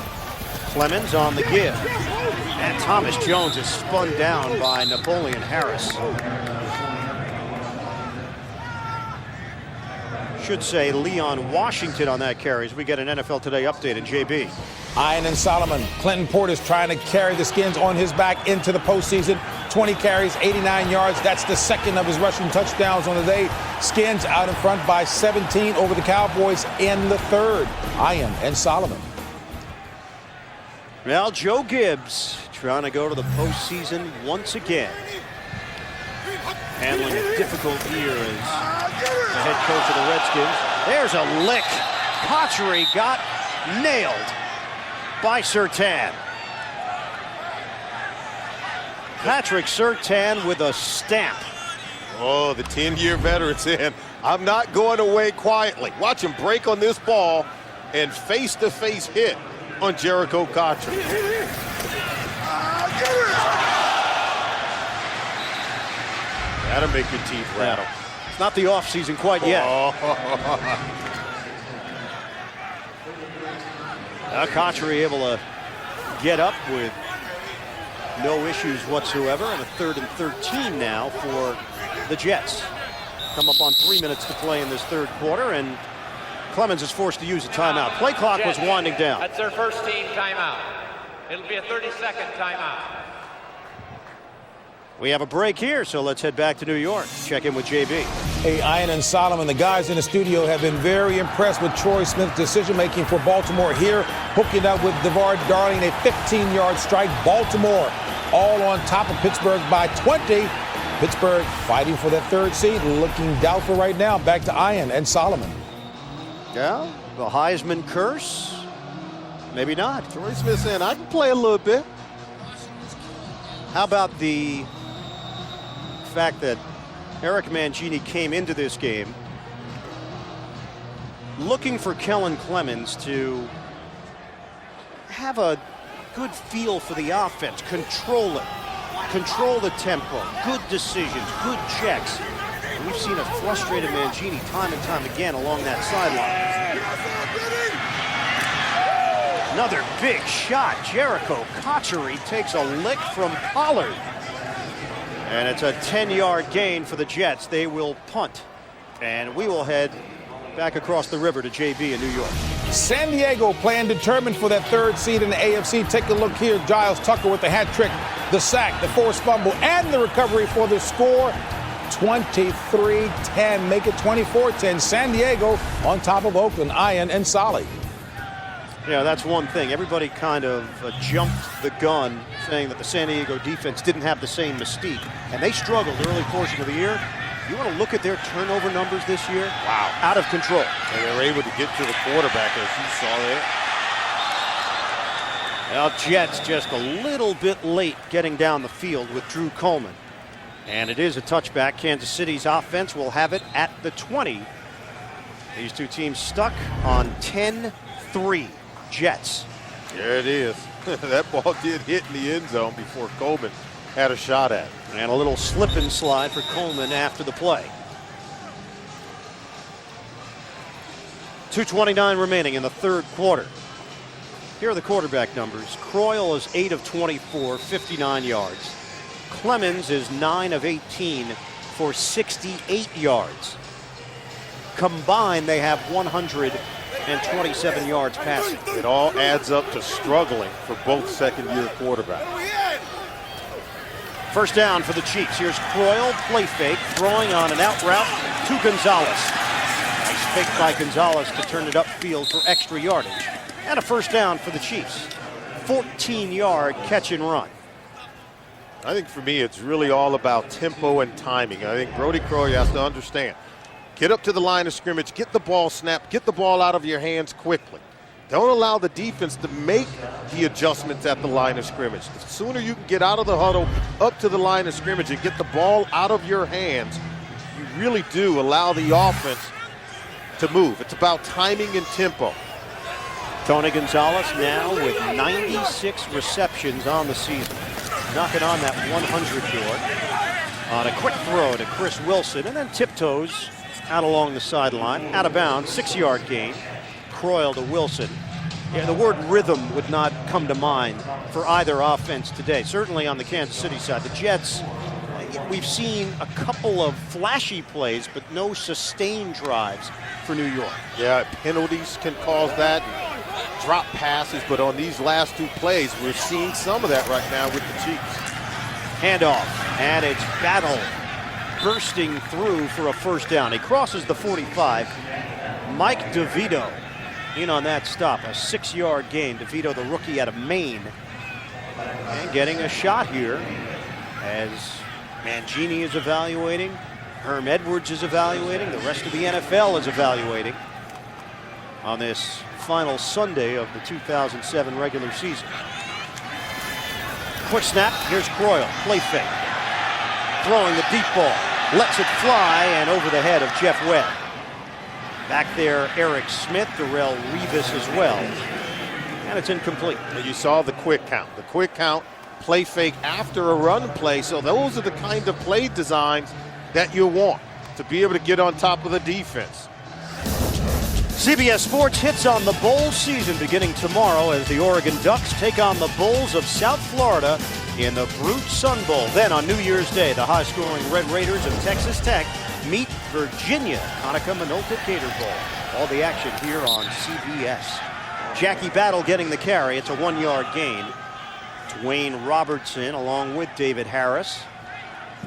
Clemens on the give. And Thomas Jones is spun down by Napoleon Harris. Should say Leon Washington on that carry as we get an NFL Today update in JB. Ian and Solomon. Clinton Portis trying to carry the Skins on his back into the postseason. 20 carries, 89 yards. That's the second of his rushing touchdowns on the day. Skins out in front by 17 over the Cowboys in the third. Ian and Solomon. Well, Joe Gibbs trying to go to the postseason once again. Handling a difficult year as the head coach of the Redskins. There's a lick. Cotchery got nailed by Surtain. Patrick Surtain with a stamp. Oh, the 10-year veteran's in. I'm not going away quietly. Watch him break on this ball and face-to-face hit on Jericho Cotchery. That'll make your teeth rattle. It's not the offseason quite yet. Cotchery able to get up with no issues whatsoever, and a 3rd and 13 now for the Jets. Come up on 3 minutes to play in this third quarter, and Clemens is forced to use a timeout. Play clock was winding down. That's their first team timeout. It'll be a 30-second timeout. We have a break here, so let's head back to New York. Check in with JB. Hey, Ian and Solomon, the guys in the studio have been very impressed with Troy Smith's decision-making for Baltimore here, hooking up with DeVar Darling, a 15-yard strike. Baltimore all on top of Pittsburgh by 20. Pittsburgh fighting for that third seed, looking doubtful right now. Back to Ian and Solomon. Yeah, the Heisman curse? Maybe not. Troy Smith saying, I can play a little bit. How about the fact that Eric Mangini came into this game looking for Kellen Clemens to have a good feel for the offense, control it, control the tempo, good decisions, good checks. And we've seen a frustrated Mangini time and time again along that sideline. Another big shot. Jericho Cotchery takes a lick from Pollard. And it's a 10-yard gain for the Jets. They will punt. And we will head back across the river to JB in New York. San Diego playing determined for that third seed in the AFC. Take a look here. Giles Tucker with the hat trick, the sack, the forced fumble, and the recovery for the score. 23-10. Make it 24-10. San Diego on top of Oakland. Ian and Solly. Yeah, that's one thing. Everybody kind of jumped the gun saying that the San Diego defense didn't have the same mystique. And they struggled early portion of the year. You want to look at their turnover numbers this year? Wow. Out of control. And they were able to get to the quarterback, as you saw there. Well, Jets just a little bit late getting down the field with Drew Coleman. And it is a touchback. Kansas City's offense will have it at the 20. These two teams stuck on 10-3. Jets. There it is. That ball did hit in the end zone before Coleman had a shot at it. And a little slip and slide for Coleman after the play. 2:29 remaining in the third quarter. Here are the quarterback numbers. Croyle is 8 of 24, 59 yards. Clemens is 9 of 18 for 68 yards. Combined, they have 127 yards passing. It all adds up to struggling for both second-year quarterbacks. First down for the Chiefs. Here's Croyle, play fake, throwing on an out route to Gonzalez. Nice fake by Gonzalez to turn it upfield for extra yardage. And a first down for the Chiefs. 14-yard catch and run. I think for me, it's really all about tempo and timing. I think Brody Croyle has to understand. Get up to the line of scrimmage, get the ball snapped, get the ball out of your hands quickly. Don't allow the defense to make the adjustments at the line of scrimmage. The sooner you can get out of the huddle, up to the line of scrimmage, and get the ball out of your hands, you really do allow the offense to move. It's about timing and tempo. Tony Gonzalez now with 96 receptions on the season. Knocking on that 100 door on a quick throw to Chris Wilson, and then tiptoes out along the sideline, out of bounds, 6-yard gain. Croyle to Wilson. Yeah, the word rhythm would not come to mind for either offense today. Certainly on the Kansas City side. The Jets, we've seen a couple of flashy plays, but no sustained drives for New York. Yeah, penalties can cause that. Drop passes, but on these last two plays, we're seeing some of that right now with the Chiefs. Handoff, and it's Battle bursting through for a first down. He crosses the 45. Mike DeVito in on that stop, a 6-yard gain. DeVito, the rookie out of Maine, and getting a shot here as Mangini is evaluating, Herm Edwards is evaluating, the rest of the NFL is evaluating on this final Sunday of the 2007 regular season. Quick snap, here's Croyle, play fake. Throwing the deep ball, lets it fly, and over the head of Jeff Webb. Back there, Eric Smith, Darrell Revis as well. And it's incomplete. You saw the quick count. The quick count, play fake after a run play. So those are the kind of play designs that you want to be able to get on top of the defense. CBS Sports hits on the bowl season beginning tomorrow as the Oregon Ducks take on the Bulls of South Florida in the Brute Sun Bowl. Then on New Year's Day, the high-scoring Red Raiders of Texas Tech meet Virginia, Conaca Minolta Gator Bowl. All the action here on CBS. Jackie Battle getting the carry. It's a 1-yard gain. Dwayne Robertson along with David Harris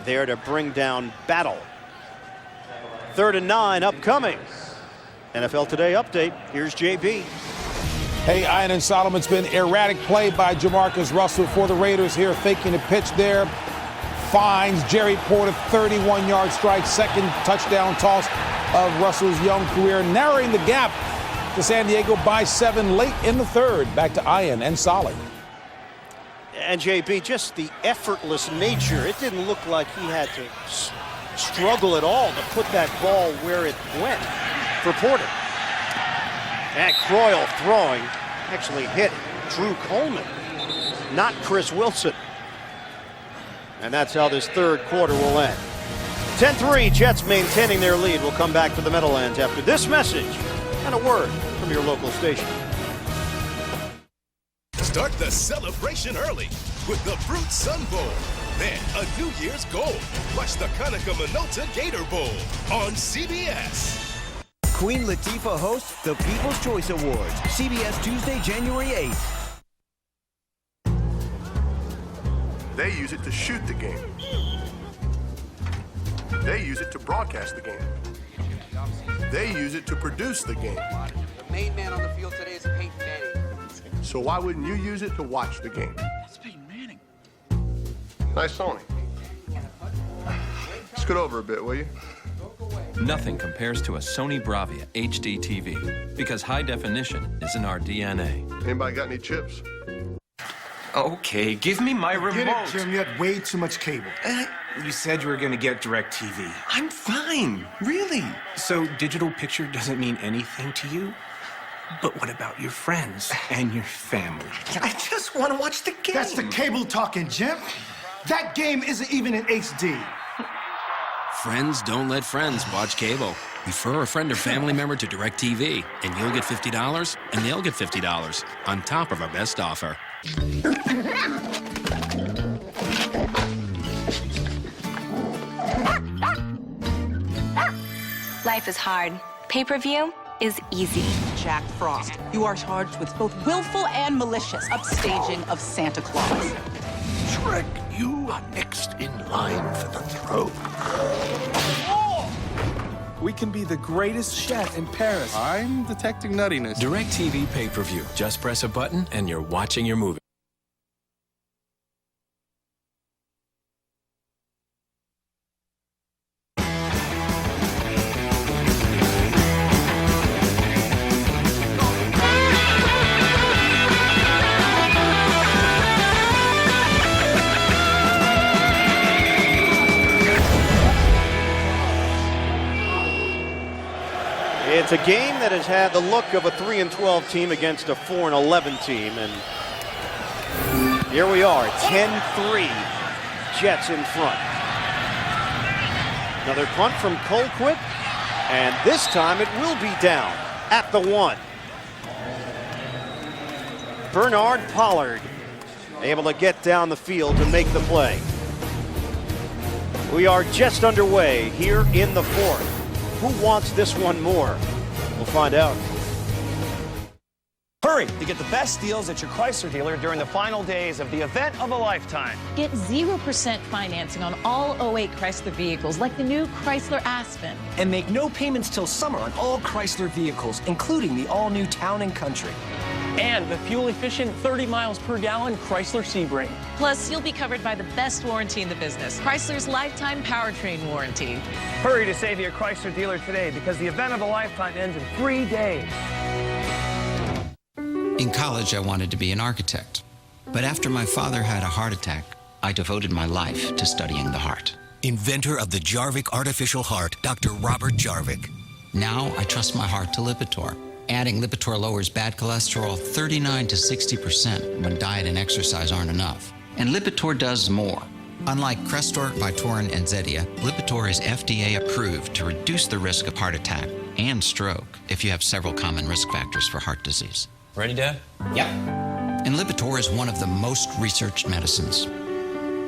there to bring down Battle. 3rd and 9 upcoming. NFL Today update. Here's JB. Hey, Ian and Solomon, it's been erratic play by Jamarcus Russell for the Raiders here, faking a pitch there. Finds Jerry Porter, 31-yard strike, second touchdown toss of Russell's young career, narrowing the gap to San Diego by 7 late in the third. Back to Ian and Solid. And JB, just the effortless nature. It didn't look like he had to struggle at all to put that ball where it went for Porter. And Croyle throwing, actually hit Drew Coleman, not Chris Wilson. And that's how this third quarter will end. 10-3, Jets maintaining their lead. We'll come back to the Meadowlands after this message and a word from your local station. Start the celebration early with the Brute Sun Bowl. Then a New Year's goal. Watch the Conaca Minolta Gator Bowl on CBS. Queen Latifah hosts the People's Choice Awards, CBS Tuesday, January 8th. They use it to shoot the game. They use it to broadcast the game. They use it to produce the game. The main man on the field today is Peyton Manning. So why wouldn't you use it to watch the game? That's Peyton Manning. Nice Sony. Scoot over a bit, will you? Nothing compares to a Sony Bravia HD TV because high definition is in our DNA. Anybody got any chips? Okay, give me my remote. Get it, Jim. You had way too much cable. You said you were going to get DirecTV. I'm fine, really. So digital picture doesn't mean anything to you? But what about your friends and your family? I just want to watch the game. That's the cable talking, Jim. That game isn't even in HD. Friends don't let friends watch cable. Refer a friend or family member to DirecTV, and you'll get $50, and they'll get $50 on top of our best offer. Life is hard. Pay-per-view is easy. Jack Frost, you are charged with both willful and malicious upstaging of Santa Claus. Shrek, you are next in line for the throne. We can be the greatest chef in Paris. I'm detecting nuttiness. DirecTV pay-per-view. Just press a button and you're watching your movie. It's a game that has had the look of a 3-12 team against a 4-11 team, and here we are, 10-3, Jets in front. Another punt from Colquitt, and this time it will be down at the 1. Bernard Pollard able to get down the field to make the play. We are just underway here in the 4th. Who wants this one more? We'll find out. Hurry to get the best deals at your Chrysler dealer during the final days of the event of a lifetime. Get 0% financing on all 08 Chrysler vehicles, like the new Chrysler Aspen. And make no payments till summer on all Chrysler vehicles, including the all-new Town & Country. And the fuel-efficient 30 miles per gallon Chrysler Sebring. Plus, you'll be covered by the best warranty in the business, Chrysler's lifetime powertrain warranty. Hurry to save your Chrysler dealer today, because the event of a lifetime ends in 3 days. In college, I wanted to be an architect. But after my father had a heart attack, I devoted my life to studying the heart. Inventor of the Jarvik artificial heart, Dr. Robert Jarvik. Now I trust my heart to Lipitor. Adding Lipitor lowers bad cholesterol 39 to 60% when diet and exercise aren't enough. And Lipitor does more. Unlike Crestor, Vytorin, and Zetia, Lipitor is FDA approved to reduce the risk of heart attack and stroke if you have several common risk factors for heart disease. Ready, Dad? Yep. And Lipitor is one of the most researched medicines.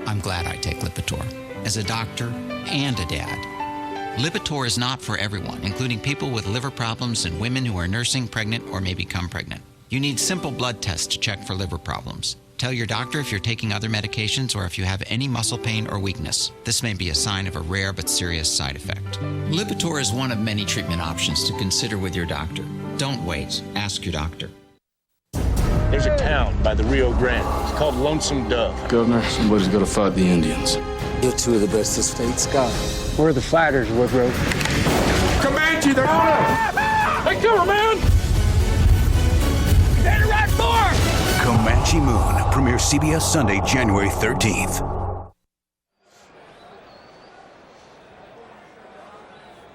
I'm glad I take Lipitor as a doctor and a dad. Lipitor is not for everyone, including people with liver problems and women who are nursing, pregnant, or may become pregnant. You need simple blood tests to check for liver problems. Tell your doctor if you're taking other medications or if you have any muscle pain or weakness. This may be a sign of a rare but serious side effect. Lipitor is one of many treatment options to consider with your doctor. Don't wait. Ask your doctor. There's a town by the Rio Grande. It's called Lonesome Dove. Governor, somebody's got to fight the Indians. You're two of the best the state's got. We're the fighters, Woodrow. Comanche, they're on us! Take cover, man! Stand right for! Comanche Moon premieres CBS Sunday, January 13th.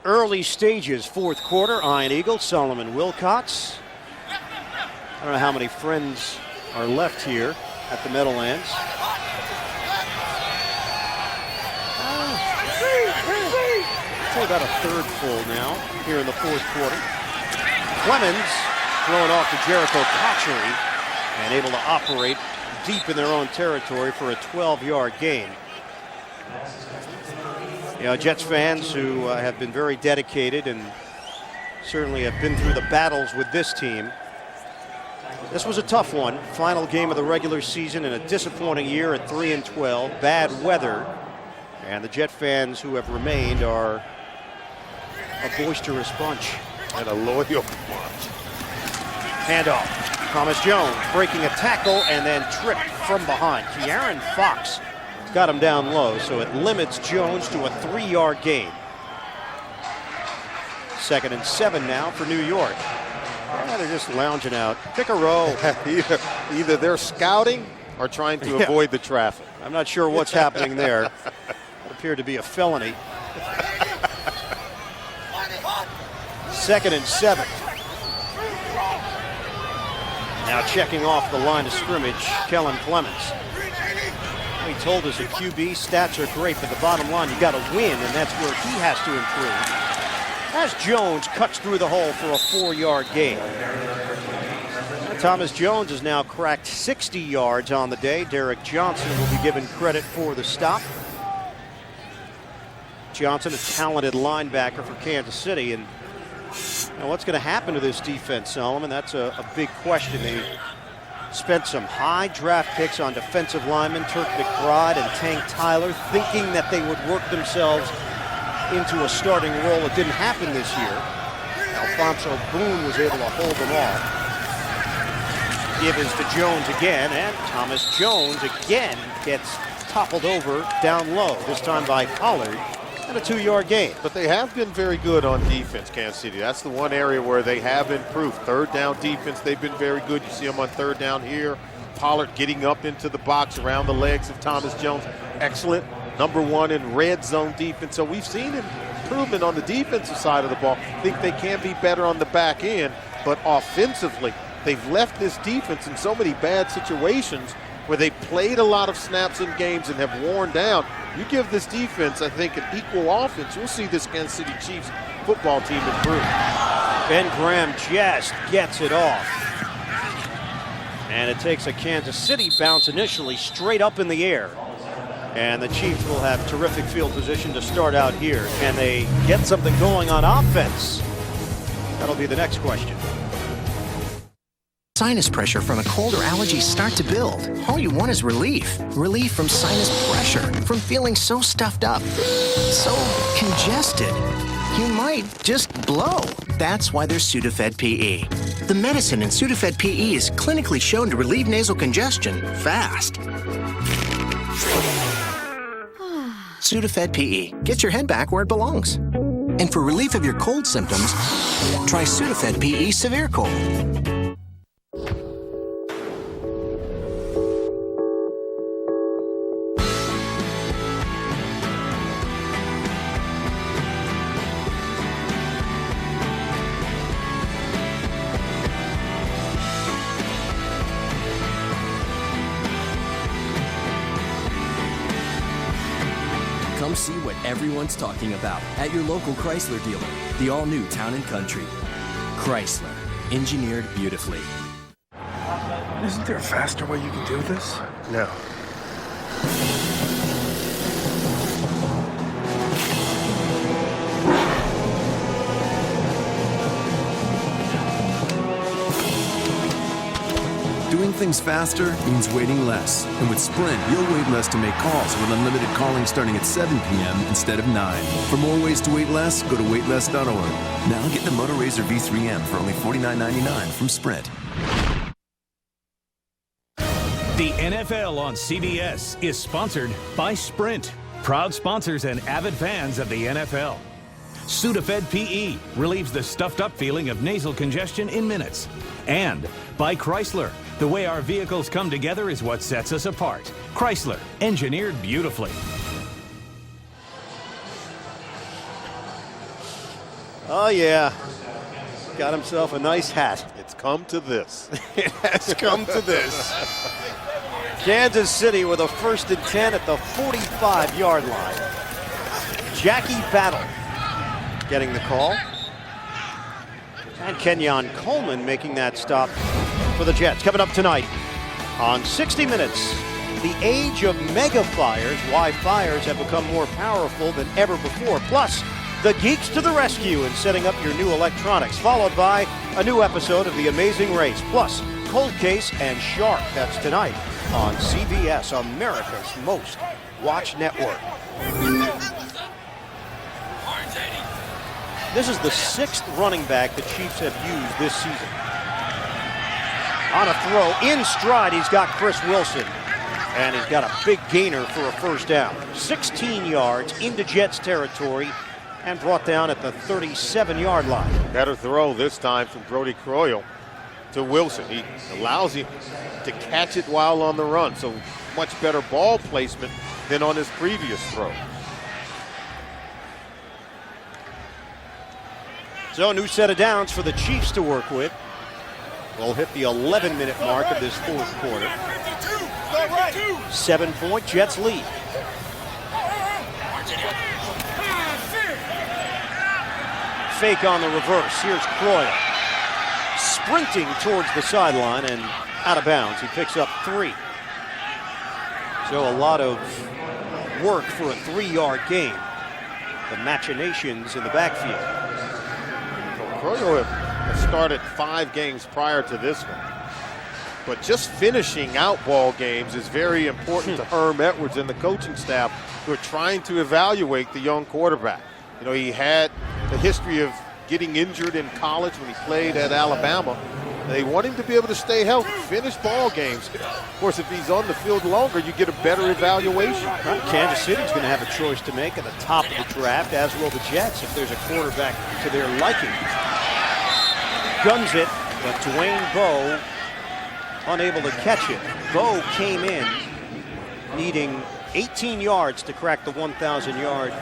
Early stages, 4th quarter. Iron Eagle, Solomon Wilcots. I don't know how many friends are left here at the Meadowlands. I'd say about a third full now here in the 4th quarter. Clemens throwing off to Jericho Cotchery and able to operate deep in their own territory for a 12-yard gain. You know, Jets fans who have been very dedicated and certainly have been through the battles with this team. This was a tough one. Final game of the regular season in a disappointing year at 3-12. Bad weather. And the Jet fans who have remained are a boisterous bunch. And a loyal bunch. Handoff. Thomas Jones breaking a tackle and then tripped from behind. Ke'Aaron Fox got him down low, so it limits Jones to a 3-yard gain. 2nd and 7 now for New York. Yeah, they're just lounging out. Pick a row. Either they're scouting or trying to avoid the traffic. I'm not sure what's happening there. It appeared to be a felony. 2nd and 7. Now checking off the line of scrimmage, Kellen Clemens. He told us that QB stats are great, but the bottom line, you got to win, and that's where he has to improve. As Jones cuts through the hole for a 4-yard gain. Thomas Jones has now cracked 60 yards on the day. Derek Johnson will be given credit for the stop. Johnson, a talented linebacker for Kansas City. And what's going to happen to this defense, Solomon? That's a big question. They spent some high draft picks on defensive linemen, Turk McBride and Tank Tyler, thinking that they would work themselves into a starting role. It didn't happen this year. Alfonso Boone was able to hold them off. Givens to Jones again, and Thomas Jones again gets toppled over down low, this time by Pollard, and a 2-yard gain. But they have been very good on defense, Kansas City. That's the one area where they have improved. Third down defense, they've been very good. You see them on third down here. Pollard getting up into the box around the legs of Thomas Jones. Excellent. Number 1 in red zone defense. So we've seen improvement on the defensive side of the ball. I think they can be better on the back end, but offensively, they've left this defense in so many bad situations where they played a lot of snaps in games and have worn down. You give this defense, I think, an equal offense, you'll see this Kansas City Chiefs football team improve. Ben Graham just gets it off. And it takes a Kansas City bounce initially straight up in the air. And the Chiefs will have terrific field position to start out here. Can they get something going on offense? That'll be the next question. Sinus pressure from a cold or allergies start to build. All you want is relief. Relief from sinus pressure, from feeling so stuffed up, so congested. You might just blow. That's why there's Sudafed PE. The medicine in Sudafed PE is clinically shown to relieve nasal congestion fast. Sudafed PE. Get your head back where it belongs. And for relief of your cold symptoms, try Sudafed PE Severe Cold. Come see what everyone's talking about at your local Chrysler dealer. The all-new Town & Country. Chrysler. Engineered beautifully. Isn't there a faster way you can do this? No. Doing things faster means waiting less. And with Sprint, you'll wait less to make calls with unlimited calling starting at 7 p.m. instead of 9. For more ways to wait less, go to waitless.org. Now get the Moto Razr V3M for only $49.99 from Sprint. The NFL on CBS is sponsored by Sprint, proud sponsors and avid fans of the NFL. Sudafed PE relieves the stuffed-up feeling of nasal congestion in minutes. And by Chrysler. The way our vehicles come together is what sets us apart. Chrysler, engineered beautifully. Oh, yeah. Got himself a nice hat. It's come to this. It has come to this. Kansas City with a 1st and 10 at the 45-yard line. Jackie Battle getting the call. And Kenyon Coleman making that stop for the Jets. Coming up tonight on 60 Minutes, the age of mega fires, why fires have become more powerful than ever before. Plus, the geeks to the rescue in setting up your new electronics, followed by a new episode of The Amazing Race. Plus, Cold Case and Shark. That's tonight on CBS, America's most watched network. This is the 6th running back the Chiefs have used this season. On a throw, in stride, he's got Chris Wilson. And he's got a big gainer for a 1st down. 16 yards into Jets territory and brought down at the 37-yard line. Better throw this time from Brody Croyle to Wilson. He allows him to catch it while on the run. So much better ball placement than on his previous throw. So a new set of downs for the Chiefs to work with. We'll hit the 11-minute mark of this 4th quarter. 7-point Jets lead. Fake on the reverse. Here's Croyle. Sprinting towards the sideline and out of bounds. He picks up 3. So a lot of work for a 3-yard gain. The machinations in the backfield. Croyle had started 5 games prior to this one. But just finishing out ball games is very important to Herm Edwards and the coaching staff, who are trying to evaluate the young quarterback. You know, he had a history of getting injured in college when he played at Alabama. They want him to be able to stay healthy, finish ball games. Of course, if he's on the field longer, you get a better evaluation. Well, Kansas City's going to have a choice to make at the top of the draft, as will the Jets, if there's a quarterback to their liking. Guns it, but Dwayne Bowe unable to catch it. Bowe came in needing 18 yards to crack the 1,000-yard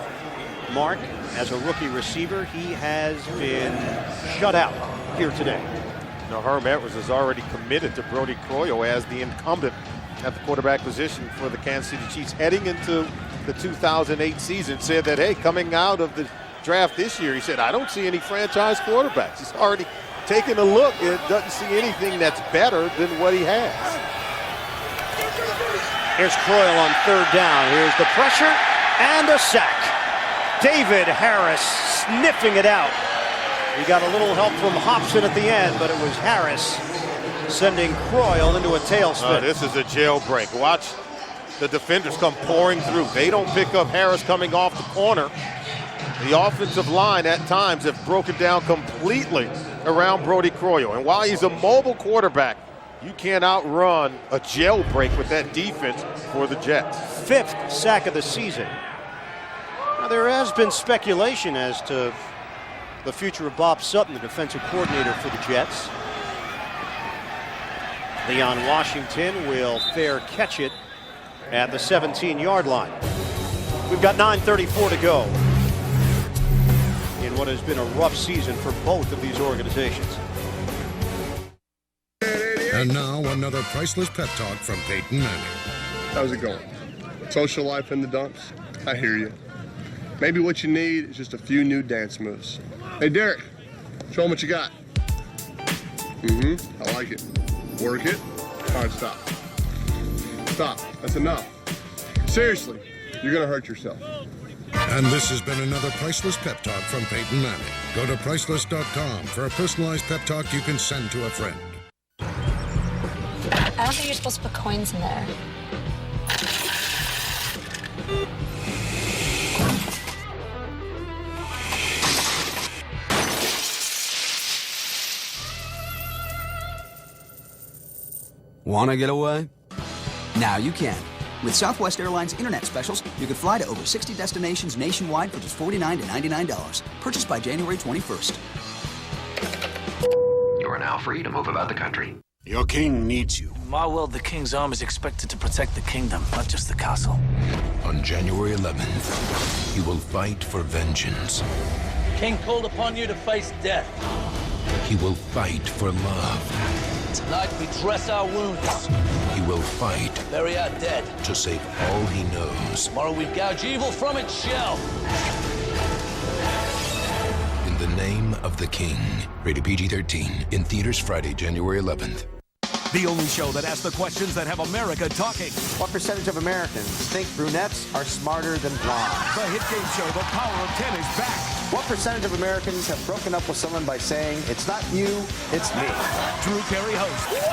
mark. As a rookie receiver, he has been shut out here today. Now, Herm Edwards has already committed to Brody Croyle as the incumbent at the quarterback position for the Kansas City Chiefs heading into the 2008 season. Said that, hey, coming out of the draft this year, he said, I don't see any franchise quarterbacks. He's already taken a look and doesn't see anything that's better than what he has. Here's Croyle on 3rd down. Here's the pressure and a sack. David Harris sniffing it out. He got a little help from Hobson at the end, but it was Harris sending Croyle into a tailspin. This is a jailbreak. Watch the defenders come pouring through. They don't pick up Harris coming off the corner. The offensive line at times have broken down completely around Brody Croyle. And while he's a mobile quarterback, you can't outrun a jailbreak with that defense for the Jets. 5th sack of the season. Now, there has been speculation as to the future of Bob Sutton, the defensive coordinator for the Jets. Leon Washington will fair catch it at the 17-yard line. We've got 9:34 to go in what has been a rough season for both of these organizations. And now another priceless pep talk from Peyton Manning. How's it going? Social life in the dumps? I hear you. Maybe what you need is just a few new dance moves. Hey, Derek, show them what you got. I like it. Work it. All right, stop. Stop. That's enough. Seriously, you're going to hurt yourself. And this has been another priceless pep talk from Peyton Manning. Go to Priceless.com for a personalized pep talk you can send to a friend. I don't think you're supposed to put coins in there. Want to get away? Now you can. With Southwest Airlines Internet Specials, you can fly to over 60 destinations nationwide for just $49 to $99. Purchased by January 21st. You are now free to move about the country. Your king needs you. In my world, the king's arm is expected to protect the kingdom, not just the castle. On January 11th, he will fight for vengeance. King called upon you to face death. He will fight for love. Tonight we dress our wounds. He will fight. Bury our dead. To save all he knows. Tomorrow we gouge evil from its shell. In the name of the king. Rated PG-13. In theaters Friday, January 11th. The only show that asks the questions that have America talking. What percentage of Americans think brunettes are smarter than blondes? The hit game show, The Power of 10, is back. What percentage of Americans have broken up with someone by saying, it's not you, it's me? Drew Carey hosts.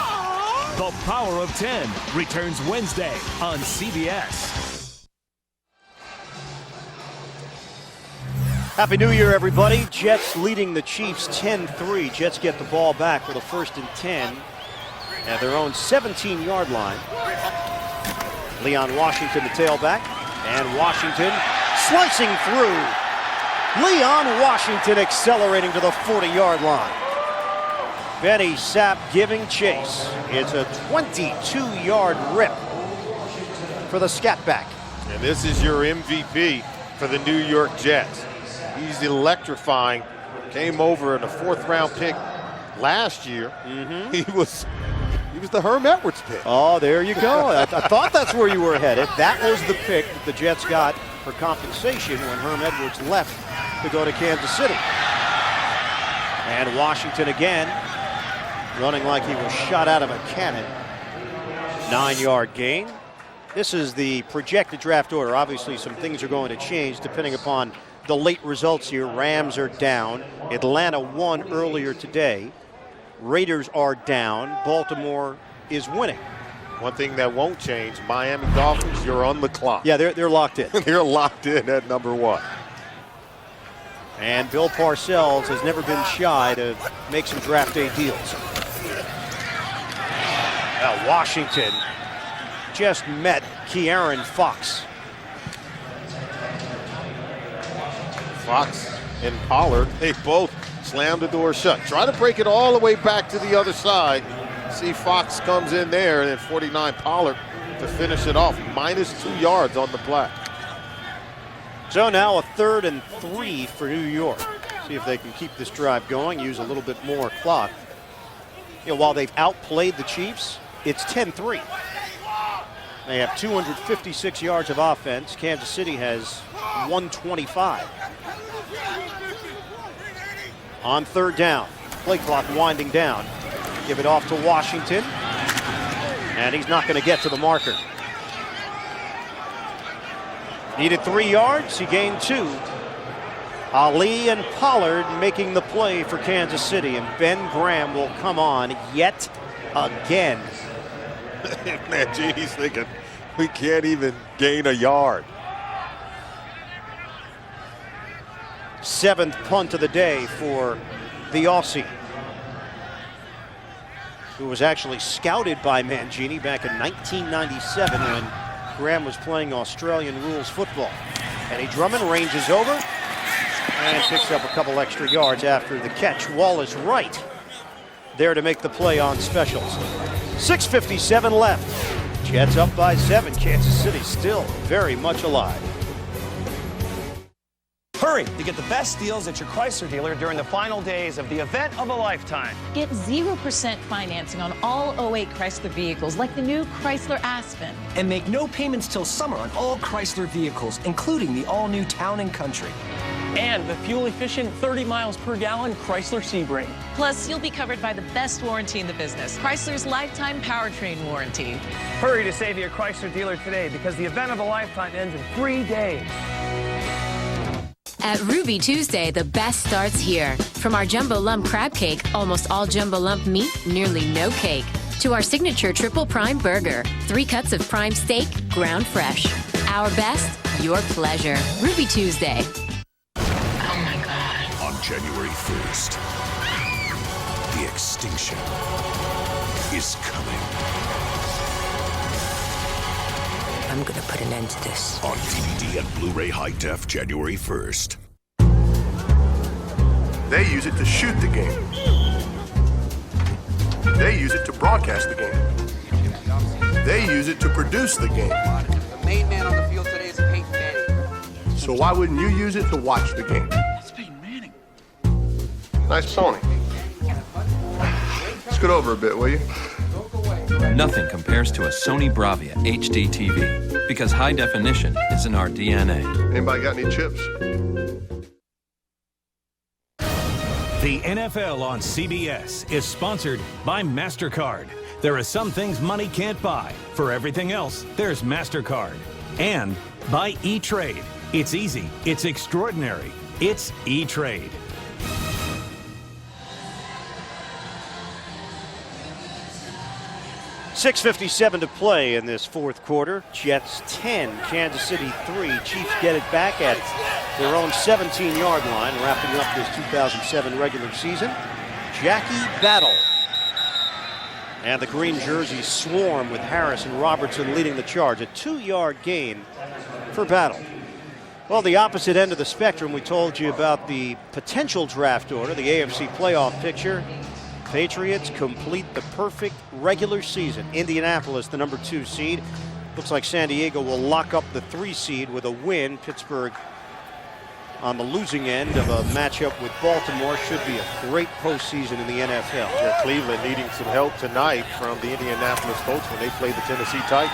The Power of 10 returns Wednesday on CBS. Happy New Year, everybody. Jets leading the Chiefs 10-3. Jets get the ball back with a 1st and 10 at their own 17-yard line. Leon Washington, the tailback, and Washington slicing through. Leon Washington accelerating to the 40-yard line. Benny Sapp giving chase. It's a 22-yard rip for the scat back. And this is your MVP for the New York Jets. He's electrifying. Came over in a 4th-round pick last year. He was was the Herm Edwards pick. Oh, there you go. I thought that's where you were headed. That was the pick that the Jets got for compensation when Herm Edwards left to go to Kansas City. And Washington again, running like he was shot out of a cannon. 9-yard gain. This is the projected draft order. Obviously, some things are going to change depending upon the late results here. Rams are down. Atlanta won earlier today. Raiders are down. Baltimore is winning. One thing that won't change, Miami Dolphins, you're on the clock. Yeah, they're locked in. They're locked in at number 1. And Bill Parcells has never been shy to make some draft day deals. Washington just met Ke'Aaron Fox. Fox and Pollard, they both slammed the door shut. Try to break it all the way back to the other side. See Fox comes in there, and then 49 Pollard to finish it off. -2 yards on the play. So now a 3rd and 3 for New York. See if they can keep this drive going, use a little bit more clock. You know, while they've outplayed the Chiefs, it's 10-3. They have 256 yards of offense. Kansas City has 125. On 3rd down, play clock winding down. Give it off to Washington. And he's not going to get to the marker. Needed 3 yards, he gained 2. Ali and Pollard making the play for Kansas City, and Ben Graham will come on yet again. Man, gee, he's thinking, we can't even gain a yard. 7th punt of the day for the Aussie, who was actually scouted by Mangini back in 1997 when Graham was playing Australian rules football. Eddie Drummond ranges over and picks up a couple extra yards after the catch. Wallace Wright there to make the play on specials. 6:57 left. Jets up by 7. Kansas City still very much alive. Hurry to get the best deals at your Chrysler dealer during the final days of the event of a lifetime. Get 0% financing on all 08 Chrysler vehicles, like the new Chrysler Aspen. And make no payments till summer on all Chrysler vehicles, including the all-new Town & Country. And the fuel-efficient 30 miles per gallon Chrysler Sebring. Plus, you'll be covered by the best warranty in the business, Chrysler's lifetime powertrain warranty. Hurry to save your Chrysler dealer today, because the event of a lifetime ends in 3 days. At Ruby Tuesday, the best starts here. From our jumbo lump crab cake, almost all jumbo lump meat, nearly no cake, to our signature triple prime burger, 3 cuts of prime steak, ground fresh. Our best, your pleasure. Ruby Tuesday. Oh my God. On January 1st, the extinction is coming. I'm gonna put an end to this. On DVD and Blu-ray high def, January 1st. They use it to shoot the game. They use it to broadcast the game. They use it to produce the game. The main man on the field today is Peyton Manning. So why wouldn't you use it to watch the game? That's Peyton Manning. Nice Sony. Scoot over a bit, will you? Nothing compares to a Sony Bravia HD TV, because high definition is in our DNA. Anybody got any chips? The NFL on CBS is sponsored by MasterCard. There are some things money can't buy. For everything else, there's MasterCard. And by E-Trade. It's easy. It's extraordinary. It's E-Trade. .6:57 to play in this 4th quarter. Jets 10, Kansas City 3. Chiefs get it back at their own 17-yard line, wrapping up this 2007 regular season. Jackie Battle. And the green jerseys swarm with Harris and Robertson leading the charge. A 2-yard gain for Battle. Well, the opposite end of the spectrum, we told you about the potential draft order, the AFC playoff picture. Patriots complete the perfect regular season. Indianapolis, the number 2 seed. Looks like San Diego will lock up the 3 seed with a win. Pittsburgh on the losing end of a matchup with Baltimore. Should be a great postseason in the NFL. Yeah, Cleveland needing some help tonight from the Indianapolis Colts when they play the Tennessee Titans.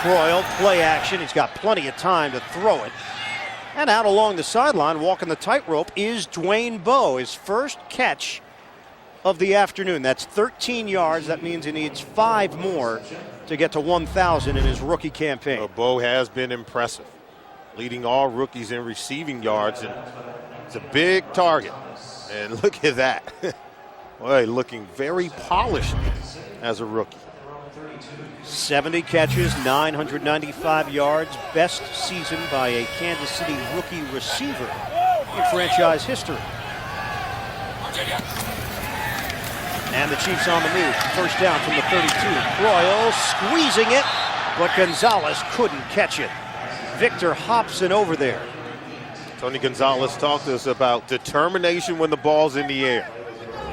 Croyle, play action. He's got plenty of time to throw it. And out along the sideline, walking the tightrope, is Dwayne Bowe. His first catch of the afternoon. That's 13 yards. That means he needs 5 more to get to 1,000 in his rookie campaign. Well, Bowe has been impressive, leading all rookies in receiving yards, and it's a big target. And look at that. Boy, looking very polished as a rookie. 70 catches, 995 yards. Best season by a Kansas City rookie receiver in franchise history. And the Chiefs on the move. First down from the 32. Croyle squeezing it, but Gonzalez couldn't catch it. Victor Hobson over there. Tony Gonzalez talked to us about determination when the ball's in the air.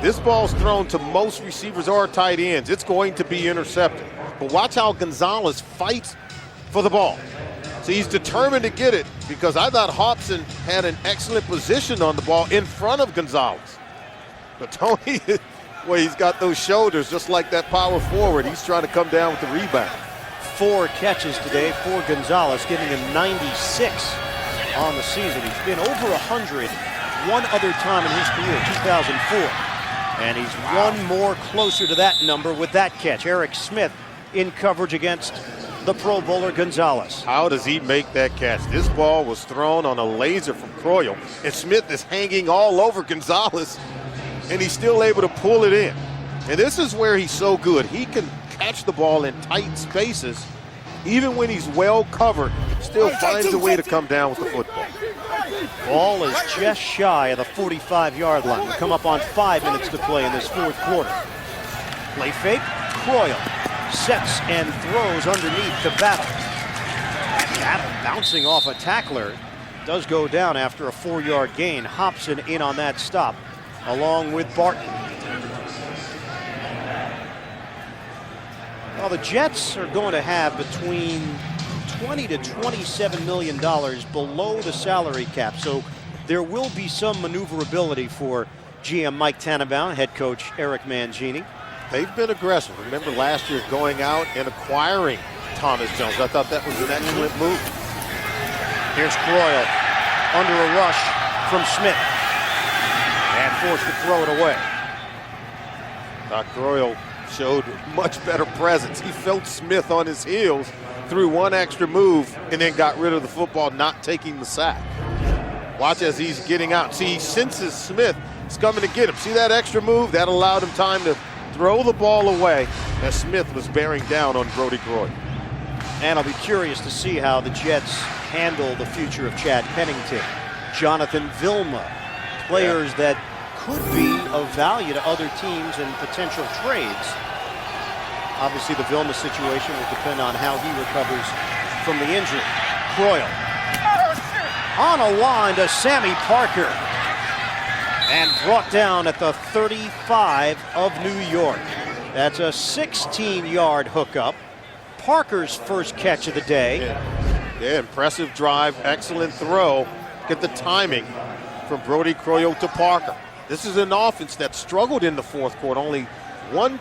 This ball's thrown to most receivers or tight ends. It's going to be intercepted. But watch how Gonzalez fights for the ball. So he's determined to get it, because I thought Hobson had an excellent position on the ball in front of Gonzalez. But Tony, well, he's got those shoulders just like that power forward. He's trying to come down with the rebound. 4 catches today for Gonzalez, giving him 96 on the season. He's been over 100 one other time in his career, 2004. And he's one more closer to that number with that catch. Eric Smith in coverage against the Pro Bowler Gonzalez. How does he make that catch? This ball was thrown on a laser from Croyle, and Smith is hanging all over Gonzalez, and he's still able to pull it in. And this is where he's so good. He can catch the ball in tight spaces. Even when he's well covered, still finds a way to come down with the football. Ball is just shy of the 45-yard line. We'll come up on 5 minutes to play in this fourth quarter. Play fake, Croyle sets and throws underneath to Battle. Battle bouncing off a tackler does go down after a 4-yard gain. Hobson in on that stop along with Barton. Well, the Jets are going to have between $20 to $27 million below the salary cap, so there will be some maneuverability for GM Mike Tannenbaum, head coach Eric Mangini. They've been aggressive. Remember last year going out and acquiring Thomas Jones. I thought that was an excellent move. Here's Croyle under a rush from Smith and forced to throw it away. Doc Croyle showed much better presence. He felt Smith on his heels, threw one extra move, and then got rid of the football, not taking the sack. Watch as he's getting out. See, he senses Smith is coming to get him. See that extra move? That allowed him time to throw the ball away as Smith was bearing down on Brody Croyle. And I'll be curious to see how the Jets handle the future of Chad Pennington, Jonathan Vilma, players that could be of value to other teams and potential trades. Obviously, the Vilma situation will depend on how he recovers from the injury. Croyle on a line to Sammy Parker and brought down at the 35 of New York. That's a 16-yard hookup. Parker's first catch of the day. Yeah, impressive drive, excellent throw. Get the timing from Brody Croyle to Parker. This is an offense that struggled in the fourth quarter. Only one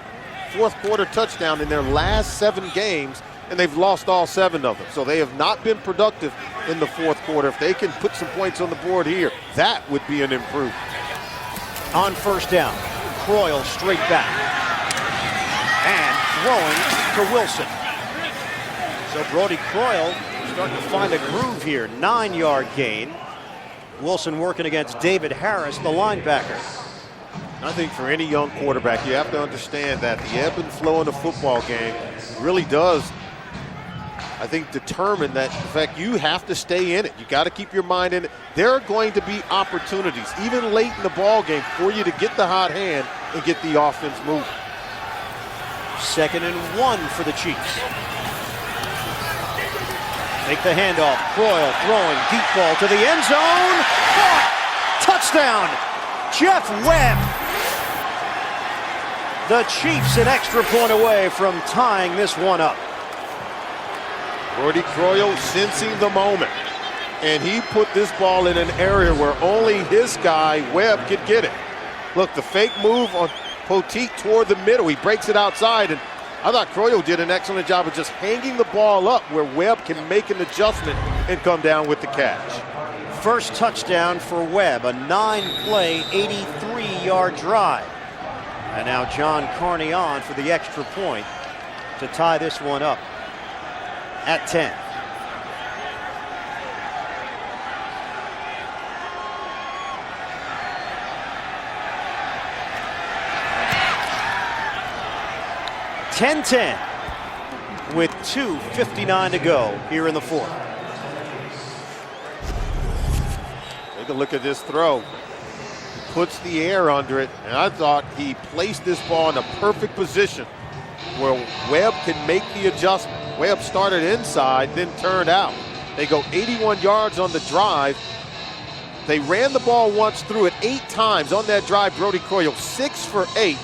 fourth quarter touchdown in their last 7 games, and they've lost all 7 of them. So they have not been productive in the fourth quarter. If they can put some points on the board here, that would be an improvement. On first down, Croyle straight back and throwing to Wilson. So Brody Croyle starting to find a groove here. 9-yard gain. Wilson working against David Harris, the linebacker. I think for any young quarterback, you have to understand that the ebb and flow in the football game really does, I think, determine that the fact you have to stay in it. You got to keep your mind in it. There are going to be opportunities, even late in the ball game, for you to get the hot hand and get the offense moving. 2nd and 1 for the Chiefs. Take the handoff. Croyle throwing deep ball to the end zone. Touchdown, Jeff Webb. The Chiefs an extra point away from tying this one up. Brody Croyle sensing the moment. and he put this ball in an area where only his guy, Webb, could get it. Look, the fake move on Poteet toward the middle. He breaks it outside, and I thought Croyle did an excellent job of just hanging the ball up where Webb can make an adjustment and come down with the catch. First touchdown for Webb, a 9-play, 83-yard drive. And now John Carney on for the extra point to tie this one up at 10. (10-10) with 2:59 to go here in the fourth. Take a look at this throw. He puts the air under it, and I thought he placed this ball in a perfect position where Webb can make the adjustment. Webb started inside, then turned out. They go 81 yards on the drive. They ran the ball once, threw it 8 times on that drive. Brody Croyle 6 for 8,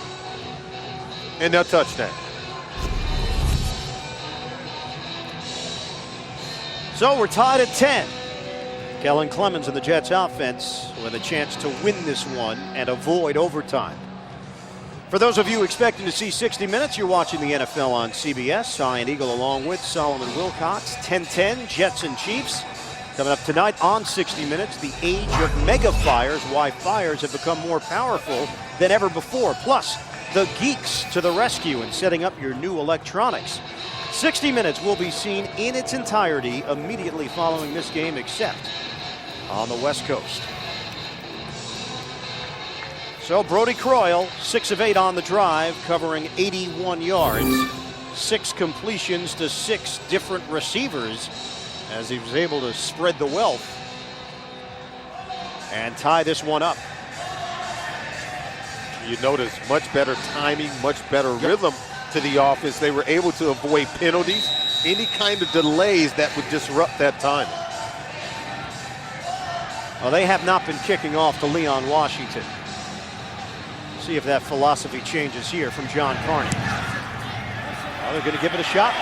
and no touchdown. So we're tied at 10. Kellen Clemens and the Jets offense with a chance to win this one and avoid overtime. For those of you expecting to see 60 minutes, you're watching the NFL on CBS. Ian Eagle along with Solomon Wilcox. 10-10, Jets and Chiefs. Coming up tonight on 60 Minutes, the age of mega fires, why fires have become more powerful than ever before. Plus, the geeks to the rescue in setting up your new electronics. 60 Minutes will be seen in its entirety immediately following this game, except on the West Coast. So Brody Croyle, 6 of 8 on the drive, covering 81 yards, 6 completions to 6 different receivers as he was able to spread the wealth and tie this one up. You notice much better timing, much better rhythm to the offense. They were able to avoid penalties, any kind of delays that would disrupt that timing. Well, they have not been kicking off to Leon Washington. See if that philosophy changes here from John Carney. Well, they're going to give it a shot.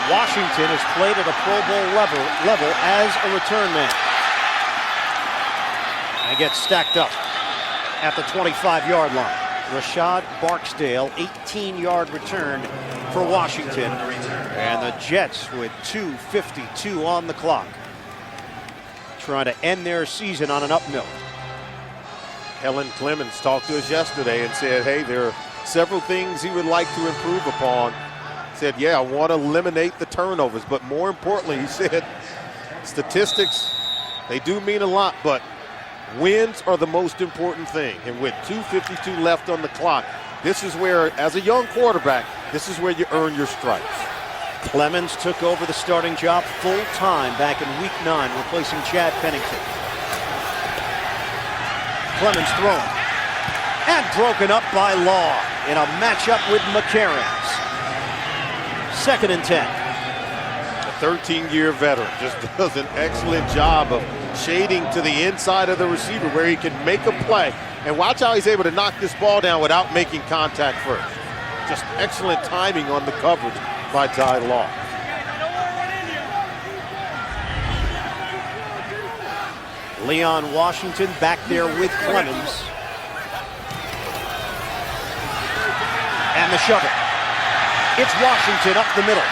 Washington has played at a Pro Bowl level as a return man. And gets stacked up at the 25-yard line. Rashad Barksdale, 18-yard return for Washington. And the Jets with 2:52 on the clock, trying to end their season on an up note. Kellen Clemens talked to us yesterday and said, hey, there are several things he would like to improve upon. Said, yeah, I want to eliminate the turnovers, but more importantly, he said, statistics, they do mean a lot, but wins are the most important thing. And with 2:52 left on the clock, this is where, as a young quarterback, this is where you earn your stripes. Clemens took over the starting job full-time back in Week 9, replacing Chad Pennington. Clemens thrown and broken up by Law in a matchup with McCarons. 2nd and 10. A 13-year veteran just does an excellent job of shading to the inside of the receiver where he can make a play. And watch how he's able to knock this ball down without making contact first. Just excellent timing on the coverage by Ty Law. Leon Washington back there with Clemens. And the shuttle. It's Washington up the middle.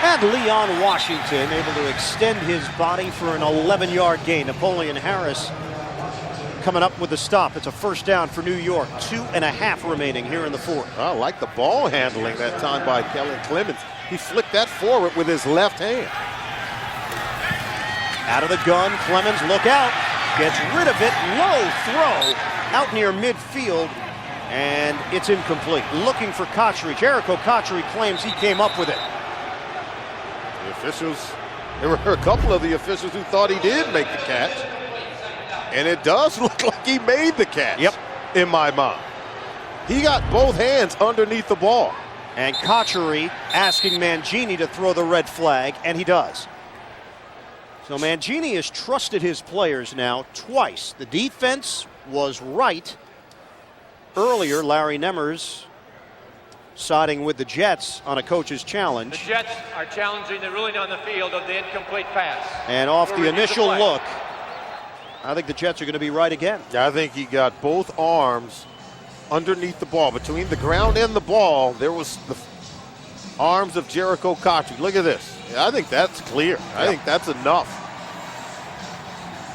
And Leon Washington able to extend his body for an 11-yard gain. Napoleon Harris coming up with the stop. It's a first down for New York. 2.5 remaining here in the fourth. I like the ball handling that time by Kellen Clemens. He flicked that forward with his left hand. Out of the gun, Clemens, look out. Gets rid of it, low throw out near midfield, and it's incomplete. Looking for Cotchery. Jericho Cotchery claims he came up with it. The officials, there were a couple of the officials who thought he did make the catch, and it does look like he made the catch. Yep. In my mind. He got both hands underneath the ball. And Cotchery asking Mangini to throw the red flag, and he does. So Mangini has trusted his players now twice. The defense was right earlier. Larry Nemmers siding with the Jets on a coach's challenge. The Jets are challenging the ruling on the field of the incomplete pass. And off the initial look, I think the Jets are going to be right again. Yeah, I think he got both arms underneath the ball. Between the ground and the ball, there was the arms of Jericho Carney. Look at this. Yeah, I think that's clear. I think that's enough.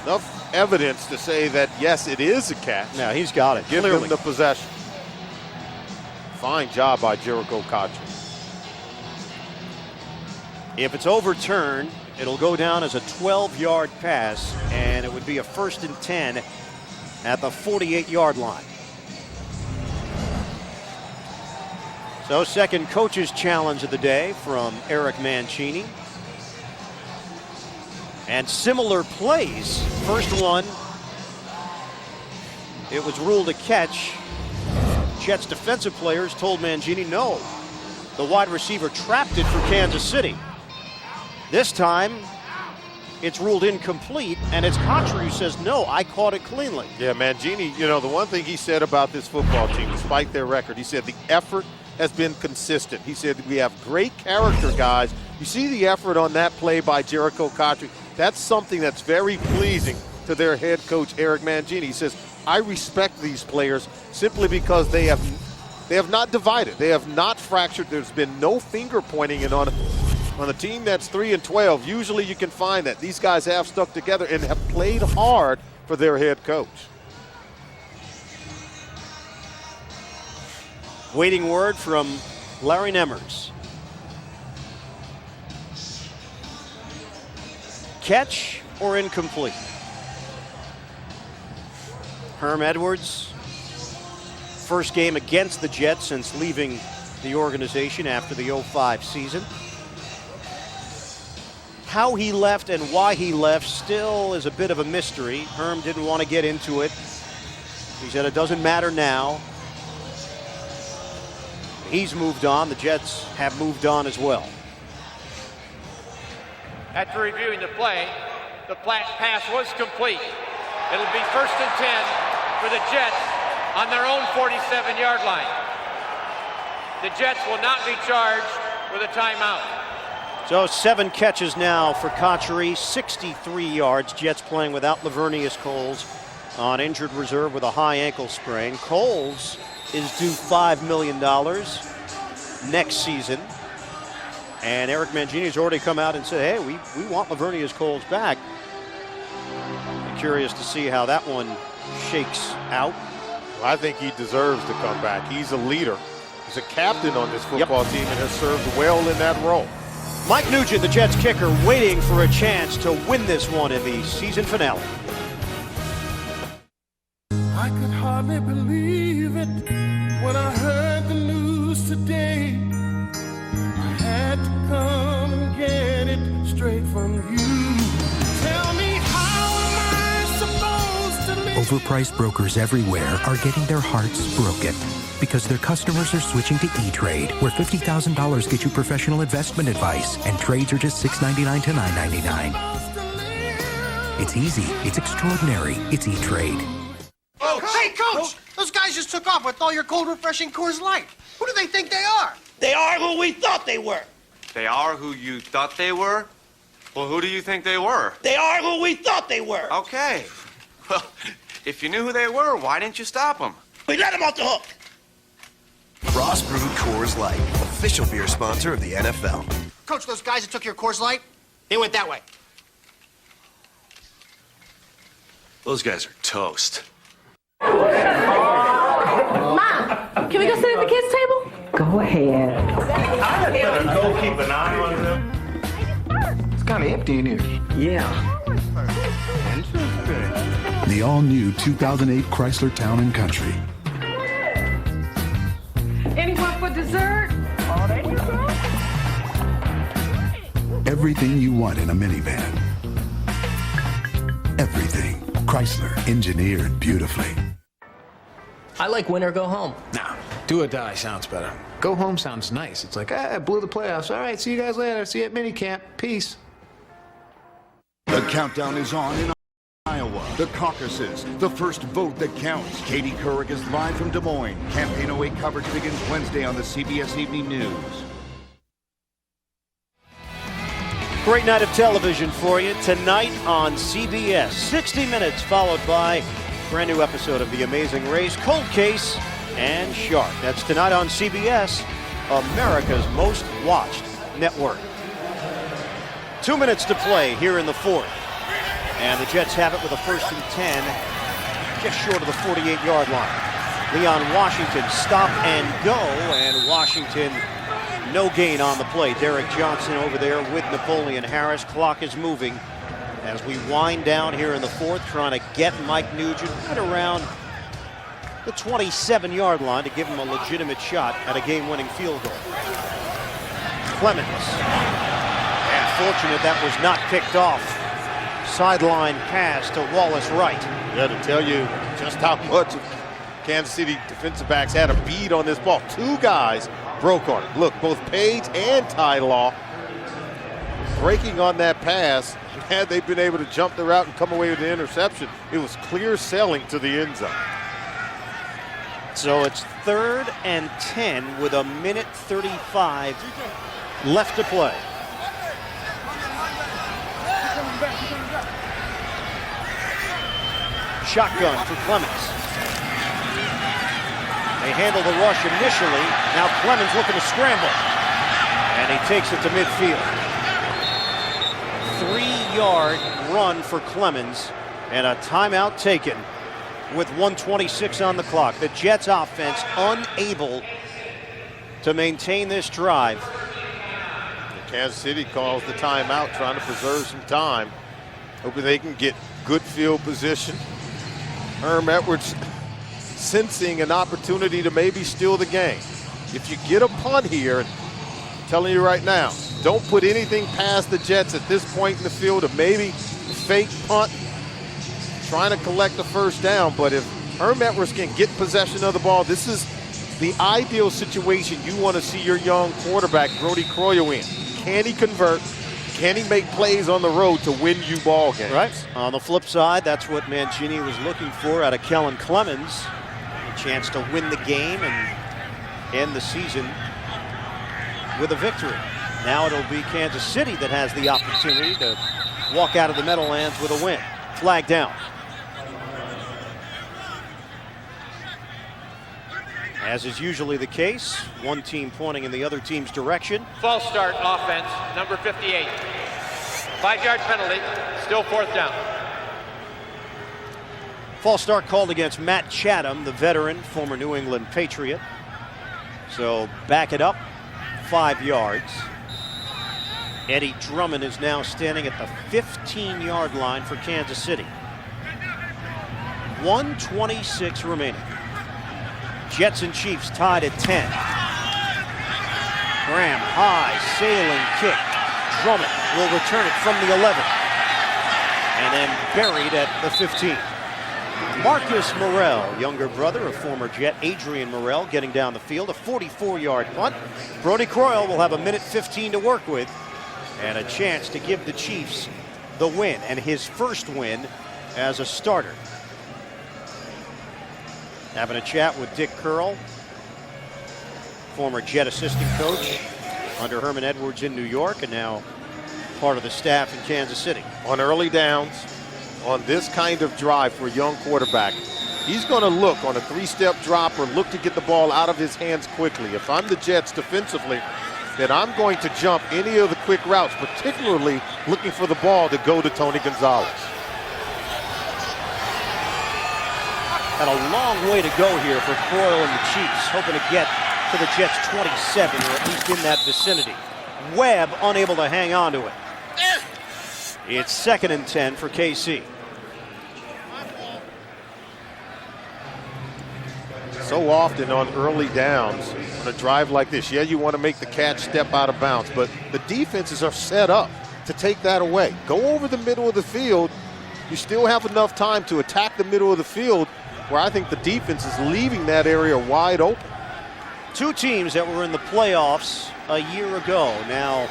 Enough evidence to say that, yes, it is a catch. Now, he's got it. Give clearly him the possession. Fine job by Jericho Carney. If it's overturned, it'll go down as a 12-yard pass, and it would be a 1st and 10 at the 48-yard line. So, second coach's challenge of the day from Eric Mancini. And similar plays. First one, it was ruled a catch. Jets defensive players told Mancini no. The wide receiver trapped it for Kansas City. This time, it's ruled incomplete, and it's Carney who says, no, I caught it cleanly. Yeah, Mancini, you know, the one thing he said about this football team, despite their record, he said the effort has been consistent. He said we have great character guys. You see the effort on that play by Jericho Carney. That's something that's very pleasing to their head coach, Eric Mancini. He says, I respect these players simply because they have not divided. They have not fractured. There's been no finger pointing in on a team that's 3-12. Usually you can find that. These guys have stuck together and have played hard for their head coach. Waiting word from Larry Nemmers. Catch or incomplete? Herm Edwards, first game against the Jets since leaving the organization after the 05 season. How he left and why he left still is a bit of a mystery. Herm didn't want to get into it. He said it doesn't matter now. He's moved on. The Jets have moved on as well. After reviewing the play, the pass was complete. It'll be 1st and 10 for the Jets on their own 47-yard line. The Jets will not be charged with a timeout. So 7 catches now for Carney, 63 yards. Jets playing without Lavernius Coles on injured reserve with a high ankle sprain. Coles is due $5 million next season. And Eric Mancini has already come out and said, hey, we want Lavernius Coles back. I'm curious to see how that one shakes out. Well, I think he deserves to come back. He's a leader. He's a captain on this football team and has served well in that role. Mike Nugent, the Jets kicker, waiting for a chance to win this one in the season finale. I could hardly believe it when I heard the news today. I had to come and get it straight from you. Tell me, how am I supposed to live? Overpriced brokers everywhere are getting their hearts broken because their customers are switching to E-Trade, where $50,000 gets you professional investment advice, and trades are just $6.99 to $9.99. It's easy. It's extraordinary. It's E-Trade. Oh, hey, Coach! Those guys just took off with all your cold, refreshing Coors Light. Who do they think they are? They are who we thought they were. They are who you thought they were? Well, who do you think they were? They are who we thought they were. Okay. Well, if you knew who they were, why didn't you stop them? We let them off the hook. Frost Brewed Coors Light, official beer sponsor of the NFL. Coach, those guys that took your Coors Light, they went that way. Those guys are toast. Mom, can we go sit at the kids' table? Go ahead. I better go keep an eye on them. It's kind of empty in here. Yeah. The all-new 2008 Chrysler Town & Country. Anyone for dessert? Everything you want in a minivan. Everything. Chrysler, engineered beautifully. I like win or go home. Nah, do or die sounds better. Go home sounds nice. It's like, I blew the playoffs. All right, see you guys later. See you at minicamp. Peace. The countdown is on in Iowa. The caucuses, the first vote that counts. Katie Couric is live from Des Moines. Campaign 08 coverage begins Wednesday on the CBS Evening News. Great night of television for you tonight on CBS. 60 Minutes followed by a brand new episode of The Amazing Race, Cold Case, and Shark. That's tonight on CBS, America's most watched network. 2 minutes to play here in the fourth. And the Jets have it with a 1st and 10, just short of the 48-yard line. Leon Washington stop and go, and Washington no gain on the play. Derek Johnson over there with Napoleon Harris. Clock is moving as we wind down here in the fourth, trying to get Mike Nugent right around the 27-yard line to give him a legitimate shot at a game-winning field goal. Clemens. And fortunate that was not picked off. Sideline pass to Wallace Wright. Yeah, to tell you just how much Kansas City defensive backs had a bead on this ball. Two guys broke on it. Look, both Page and Ty Law breaking on that pass. Had they been able to jump the route and come away with the interception, it was clear sailing to the end zone. So it's 3rd and 10 with a minute 35 left to play. Shotgun for Clemens. They handle the rush initially. Now Clemens looking to scramble. And he takes it to midfield. 3-yard run for Clemens and a timeout taken with 1:26 on the clock. The Jets offense unable to maintain this drive. Kansas City calls the timeout, trying to preserve some time, hoping they can get good field position. Herm Edwards sensing an opportunity to maybe steal the game. If you get a punt here, I'm telling you right now, don't put anything past the Jets at this point in the field, or maybe fake punt, trying to collect the first down. But if Herm Edwards can get possession of the ball, this is the ideal situation you want to see your young quarterback, Brody Croyle, in. Can he convert? Can he make plays on the road to win you ball games? Right. On the flip side, that's what Mancini was looking for out of Kellen Clemens. A chance to win the game and end the season with a victory. Now it'll be Kansas City that has the opportunity to walk out of the Meadowlands with a win. Flag down. As is usually the case, one team pointing in the other team's direction. False start offense, number 58. 5-yard penalty, still 4th down. False start called against Matt Chatham, the veteran, former New England Patriot. So back it up 5 yards. Eddie Drummond is now standing at the 15-yard line for Kansas City. 1:26 remaining. Jets and Chiefs tied at 10. Graham, high, sailing kick. Drummond will return it from the 11. And then buried at the 15. Marcus Morrell, younger brother of former Jet Adrian Morrell, getting down the field. A 44-yard punt. Brody Croyle will have a minute 15 to work with. And a chance to give the Chiefs the win, and his first win as a starter. Having a chat with Dick Curl, former Jet assistant coach under Herman Edwards in New York, and now part of the staff in Kansas City. On early downs, on this kind of drive for a young quarterback, he's going to look on a 3-step drop or look to get the ball out of his hands quickly. If I'm the Jets defensively, then I'm going to jump any of the quick routes, particularly looking for the ball to go to Tony Gonzalez. Got a long way to go here for Croyle and the Chiefs, hoping to get to the Jets 27, or at least in that vicinity. Webb unable to hang on to it. It's 2nd and 10 for KC. So often on early downs, on a drive like this, yeah, you want to make the catch, step out of bounds, but the defenses are set up to take that away. Go over the middle of the field. You still have enough time to attack the middle of the field, where I think the defense is leaving that area wide open. Two teams that were in the playoffs a year ago, now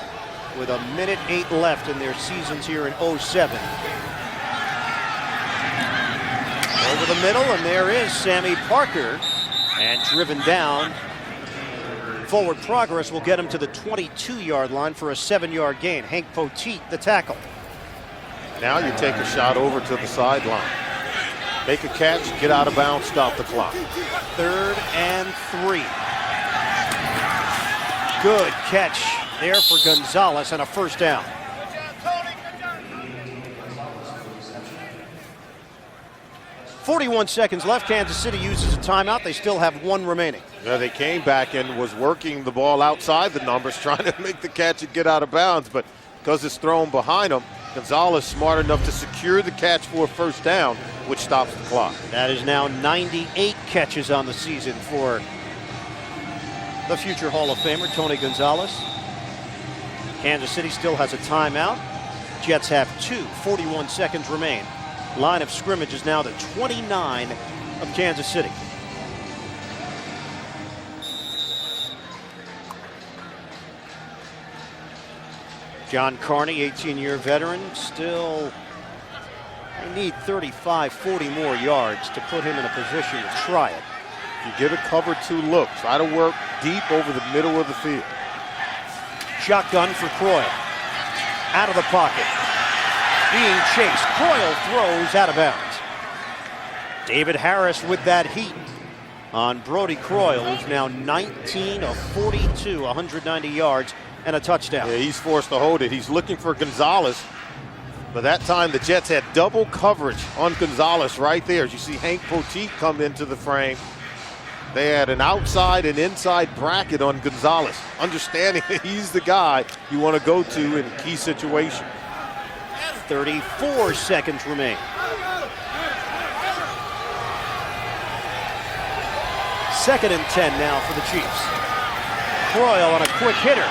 with a minute 8 left in their seasons here in 07. over the middle, and there is Sammy Parker. And driven down. Forward progress will get him to the 22-yard line for a 7-yard gain. Hank Poteet, the tackle. Now you take a shot over to the sideline. Make a catch, get out of bounds, stop the clock. 3rd and 3. Good catch there for Gonzalez and a first down. .41 seconds left. Kansas City uses a timeout. They still have 1 remaining. Yeah, they came back and was working the ball outside the numbers, trying to make the catch and get out of bounds, but because it's thrown behind them, Gonzalez smart enough to secure the catch for a first down, which stops the clock. That is now 98 catches on the season for the future Hall of Famer, Tony Gonzalez. Kansas City still has a timeout. Jets have 2. 41 seconds remain. Line of scrimmage is now the 29 of Kansas City. John Carney, 18-year veteran, still they need 35, 40 more yards to put him in a position to try it. You get a cover 2 look. Try to work deep over the middle of the field. Shotgun for Croyle. Out of the pocket. Being chased. Croyle throws out of bounds. David Harris with that heat on Brody Croyle, who's now 19 of 42, 190 yards and a touchdown. Yeah, he's forced to hold it. He's looking for Gonzalez. But that time the Jets had double coverage on Gonzalez right there. As you see Hank Poteet come into the frame. They had an outside and inside bracket on Gonzalez, understanding that he's the guy you want to go to in a key situation. 34 seconds remain. Second and 10 now for the Chiefs. Croyle on a quick hitter.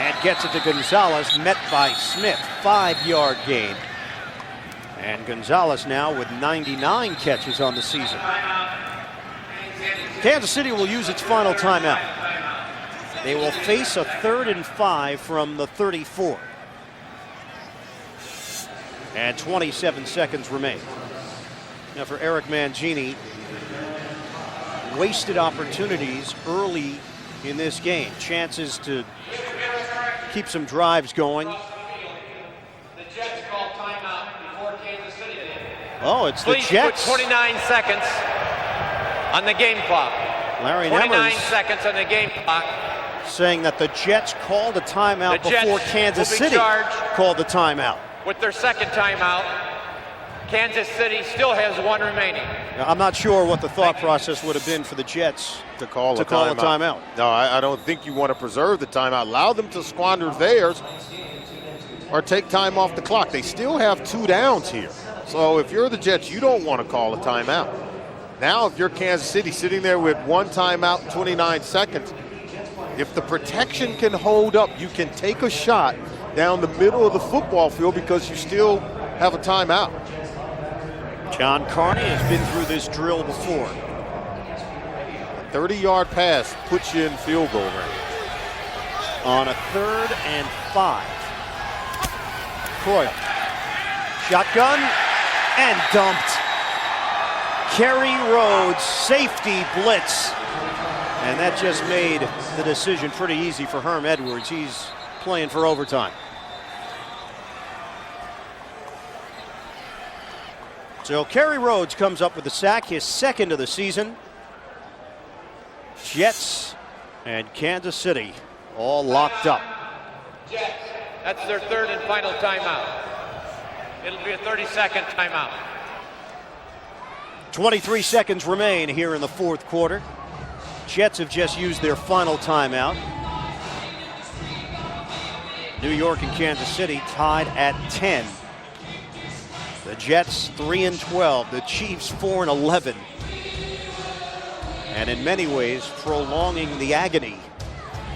And gets it to Gonzalez, met by Smith. 5-yard gain. And Gonzalez now with 99 catches on the season. Kansas City will use its final timeout. They will face a 3rd and 5 from the 34. And 27 seconds remain. Now for Eric Mangini, wasted opportunities early in this game. Chances to keep some drives going. Oh, it's the Jets. Put 29 seconds on the game clock. Larry 29 Nemmers seconds on the game clock. saying that the Jets called a timeout before Kansas City called the timeout. With their second timeout, Kansas City still has 1 remaining. Now, I'm not sure what the thought process would have been for the Jets to call a timeout. No, I don't think you want to preserve the timeout. Allow them to squander theirs or take time off the clock. They still have 2 downs here. So if you're the Jets, you don't want to call a timeout. Now, if you're Kansas City sitting there with 1 timeout and 29 seconds, if the protection can hold up, you can take a shot down the middle of the football field because you still have a timeout. John Carney has been through this drill before. A 30-yard pass puts you in field goal range. On a 3rd and 5. Croyle. Shotgun and dumped. Kerry Rhodes, safety blitz. And that just made the decision pretty easy for Herm Edwards. He's playing for overtime. So Kerry Rhodes comes up with the sack, his 2nd of the season. Jets and Kansas City all locked up. Jets, that's their 3rd and final timeout. It'll be a 30-second timeout. 23 seconds remain here in the 4th quarter. Jets have just used their final timeout. New York and Kansas City tied at 10. The Jets 3-12, the Chiefs 4-11. And in many ways, prolonging the agony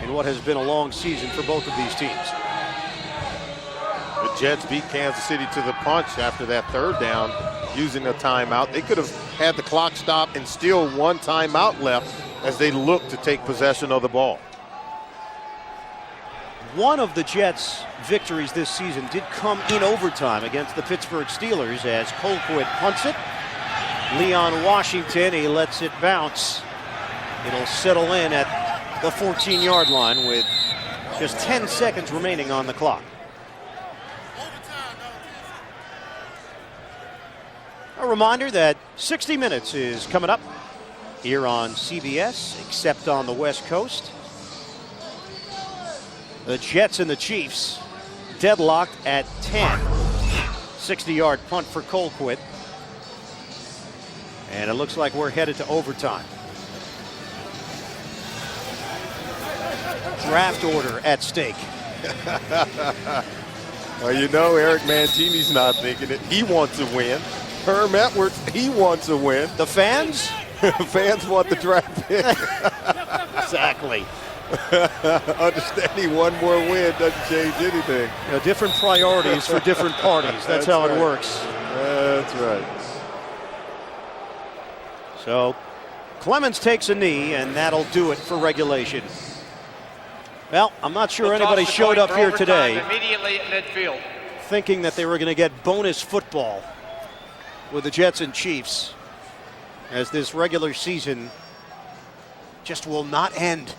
in what has been a long season for both of these teams. The Jets beat Kansas City to the punch after that 3rd down using a timeout. They could have had the clock stop and still 1 timeout left as they look to take possession of the ball. One of the Jets' victories this season did come in overtime against the Pittsburgh Steelers as Colquitt punts it. Leon Washington, he lets it bounce. It'll settle in at the 14-yard line with just 10 seconds remaining on the clock. A reminder that 60 Minutes is coming up here on CBS, except on the West Coast. The Jets and the Chiefs deadlocked at 10. 60-yard punt for Colquitt. And it looks like we're headed to overtime. Draft order at stake. Well, you know, Eric Mangini's not thinking it. He wants to win. Herm Edwards, he wants to win. The fans? Fans want the draft pick. Exactly. Understanding one more win doesn't change anything. You know, different priorities for different parties. That's how it works. That's right. So Clemens takes a knee, and that'll do it for regulation. Well, I'm not sure anybody showed up here today immediately at midfield, thinking that they were going to get bonus football with the Jets and Chiefs, as this regular season just will not end.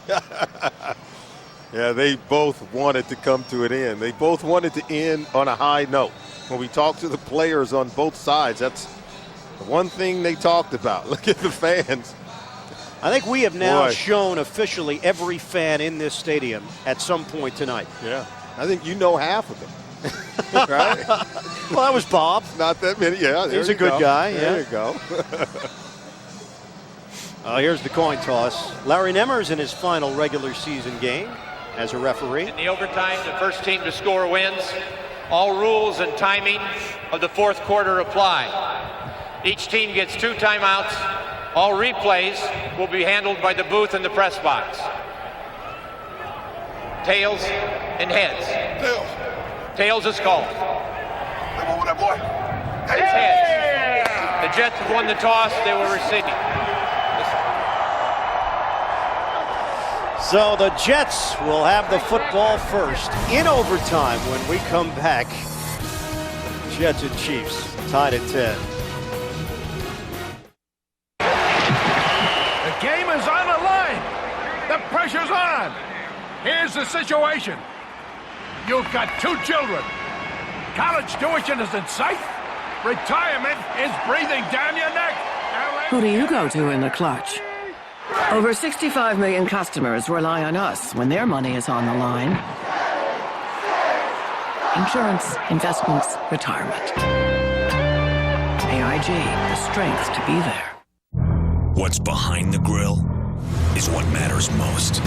Yeah, they both wanted to come to an end. They both wanted to end on a high note. When we talked to the players on both sides, that's the one thing they talked about. Look at the fans. I think we have now shown officially every fan in this stadium at some point tonight. Yeah, I think you know half of them. Right? Well, that was Bob. Not that many. Yeah, he's a good guy. There you go. Here's the coin toss. Larry Nemmer's in his final regular season game as a referee. In the overtime, the first team to score wins. All rules and timing of the fourth quarter apply. Each team gets 2 timeouts. All replays will be handled by the booth in the press box. Tails and heads. Tails is called. It's heads. The Jets have won the toss. They will receive. So the Jets will have the football first in overtime when we come back. Jets and Chiefs tied at 10. The game is on the line. The pressure's on. Here's the situation. You've got 2 children. College tuition is in sight. Retirement is breathing down your neck. Who do you go to in the clutch? Over 65 million customers rely on us when their money is on the line. Insurance, investments, retirement. AIG, the strength to be there. What's behind the grill is what matters most.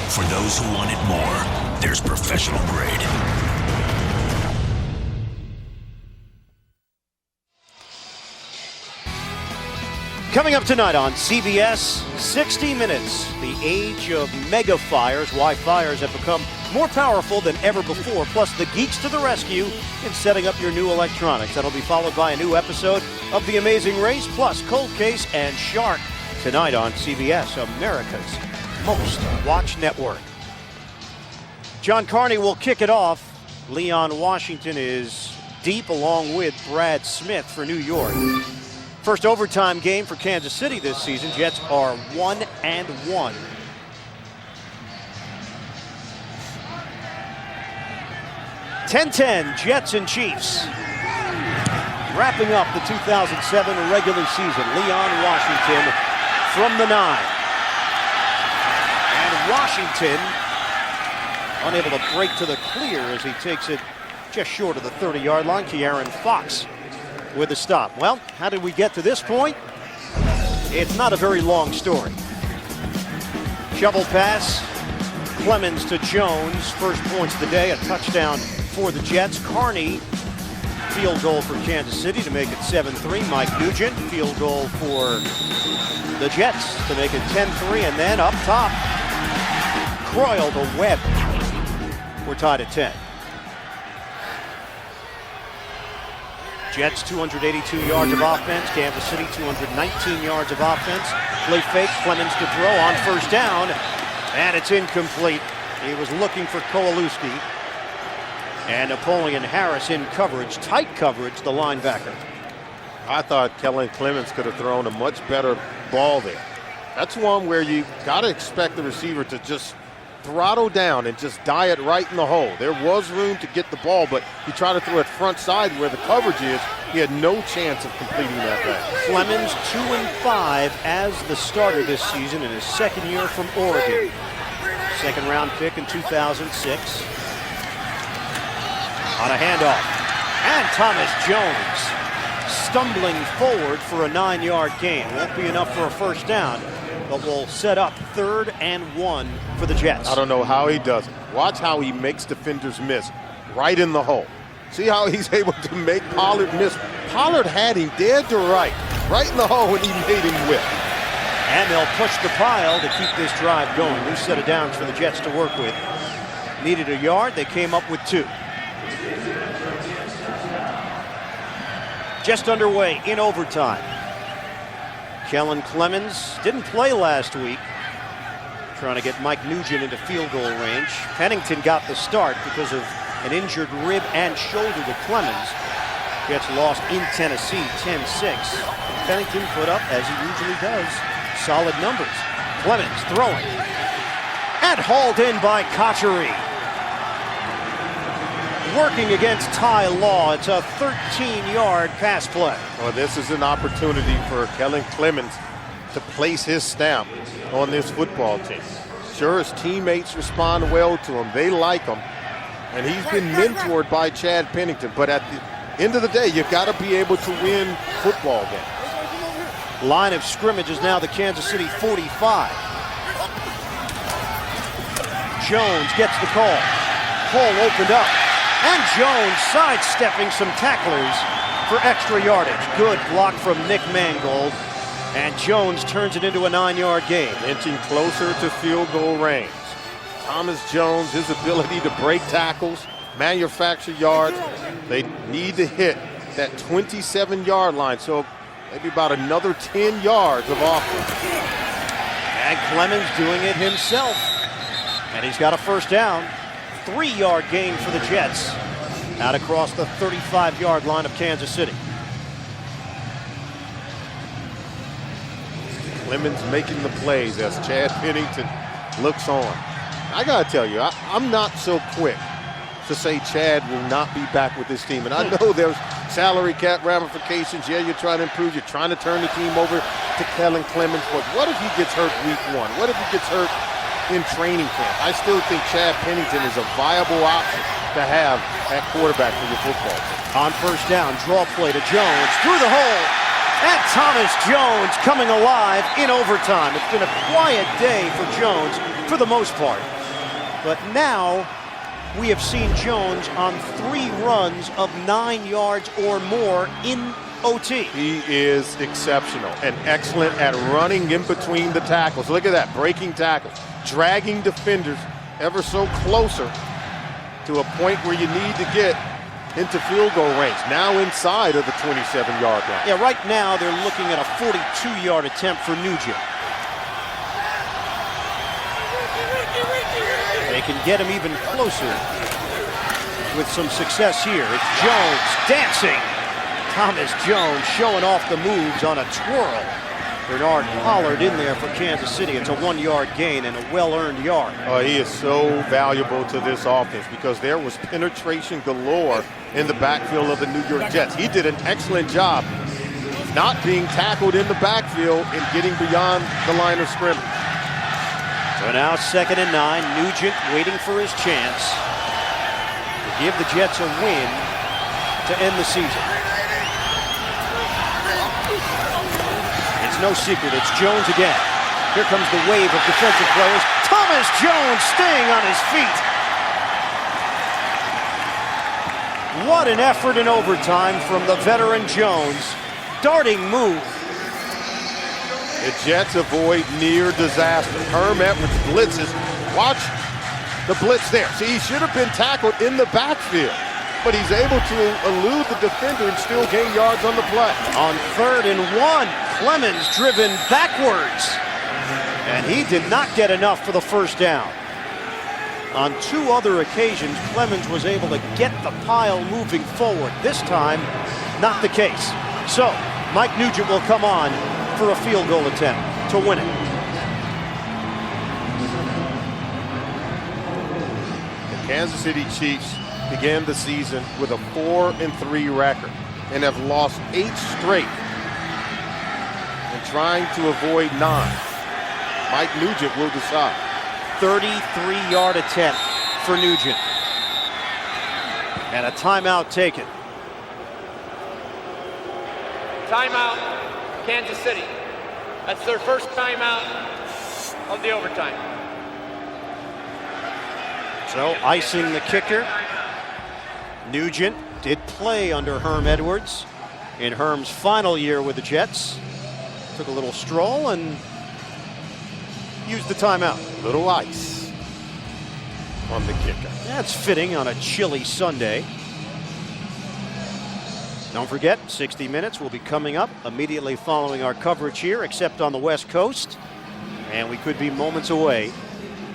For those who want it more, there's professional grade. Coming up tonight on CBS, 60 Minutes, the age of mega fires, why fires have become more powerful than ever before, plus the geeks to the rescue in setting up your new electronics. That'll be followed by a new episode of The Amazing Race, plus Cold Case and Shark, tonight on CBS, America's most watched network. John Carney will kick it off. Leon Washington is deep along with Brad Smith for New York. First overtime game for Kansas City this season. Jets are 1-1. (10-10) Jets and Chiefs. Wrapping up the 2007 regular season. Leon Washington from the 9. And Washington unable to break to the clear as he takes it just short of the 30-yard line. Ke'Aaron Fox with the stop. Well, how did we get to this point? It's not a very long story. Shovel pass. Clemens to Jones. First points of the day. A touchdown for the Jets. Carney field goal for Kansas City to make it 7-3. Mike Nugent, field goal for the Jets to make it 10-3. And then up top, Croyle to Webb. We're tied at 10. Jets 282 yards of offense. Kansas City 219 yards of offense. Play fake, Clemens to throw on first down, and it's incomplete. He was looking for Kowalewski, and Napoleon Harris in coverage, tight coverage, the linebacker. I thought Kellen Clemens could have thrown a much better ball there. That's one where you got to expect the receiver to just throttle down and just die it right in the hole. There was room to get the ball, but he tried to throw it front side where the coverage is. He had no chance of completing that pass. Clemens 2-5 as the starter this season in his second year from Oregon. Second round pick in 2006. On a handoff. And Thomas Jones stumbling forward for a 9-yard gain. Won't be enough for a first down, but will set up 3rd and 1 for the Jets. I don't know how he does it. Watch how he makes defenders miss right in the hole. See how he's able to make Pollard miss. Pollard had him dead to right in the hole, and he made him whip. And they'll push the pile to keep this drive going. New set of downs for the Jets to work with. Needed a yard, they came up with 2. Just underway in overtime. Kellen Clemens didn't play last week, trying to get Mike Nugent into field goal range. Pennington got the start because of an injured rib and shoulder to Clemens. Gets lost in Tennessee 10-6. Pennington put up, as he usually does, solid numbers. Clemens throwing. And hauled in by Cotchery. Working against Ty Law. It's a 13-yard pass play. Well, this is an opportunity for Kellen Clemens to place his stamp on this football team. Sure, his teammates respond well to him. They like him. And he's been mentored by Chad Pennington. But at the end of the day, you've got to be able to win football games. Line of scrimmage is now the Kansas City 45. Jones gets the call. Hole opened up. And Jones sidestepping some tacklers for extra yardage. Good block from Nick Mangold. And Jones turns it into a 9-yard gain. Inching closer to field goal range. Thomas Jones, his ability to break tackles, manufacture yards. They need to hit that 27-yard line. So maybe about another 10 yards of offense. And Clemens doing it himself. And he's got a first down. 3-yard gain for the Jets out across the 35-yard line of Kansas City. Clemens making the plays as Chad Pennington looks on. I got to tell you, I'm not so quick to say Chad will not be back with this team. And I know there's salary cap ramifications. Yeah, you're trying to improve. You're trying to turn the team over to Kellen Clemens. But what if he gets hurt week 1? What if he gets hurt in training camp? I still think Chad Pennington is a viable option to have at quarterback for your football team. On first down, draw play to Jones through the hole. And Thomas Jones coming alive in overtime. It's been a quiet day for Jones for the most part. But now we have seen Jones on 3 runs of 9 yards or more in OT. He is exceptional and excellent at running in between the tackles. Look at that, breaking tackles, dragging defenders ever so closer to a point where you need to get into field goal range. Now inside of the 27-yard line. Yeah, right now they're looking at a 42-yard attempt for Nugent. They can get him even closer with some success here. It's Jones dancing. Thomas Jones showing off the moves on a twirl. Bernard Pollard in there for Kansas City. It's a 1-yard gain and a well-earned yard. Oh, he is so valuable to this offense because there was penetration galore in the backfield of the New York Jets. He did an excellent job not being tackled in the backfield and getting beyond the line of scrimmage. So now 2nd and 9. Nugent waiting for his chance to give the Jets a win to end the season. It's no secret, it's Jones again. Here comes the wave of defensive players. Thomas Jones staying on his feet. What an effort in overtime from the veteran Jones. Darting move. The Jets avoid near disaster. Herm Edwards blitzes. Watch the blitz there. See, he should have been tackled in the backfield, but he's able to elude the defender and still gain yards on the play. On 3rd and 1, Clemens driven backwards. And he did not get enough for the first down. On 2 other occasions, Clemens was able to get the pile moving forward. This time, not the case. So, Mike Nugent will come on for a field goal attempt to win it. The Kansas City Chiefs began the season with a 4-3 record and have lost 8 straight and trying to avoid 9. Mike Nugent will decide. 33-yard attempt for Nugent. And a timeout taken. Timeout, Kansas City. That's their first timeout of the overtime. So, icing the kicker. Nugent did play under Herm Edwards in Herm's final year with the Jets. Took a little stroll and used the timeout. Little ice on the kicker. That's fitting on a chilly Sunday. Don't forget, 60 Minutes will be coming up immediately following our coverage here, except on the West Coast. And we could be moments away.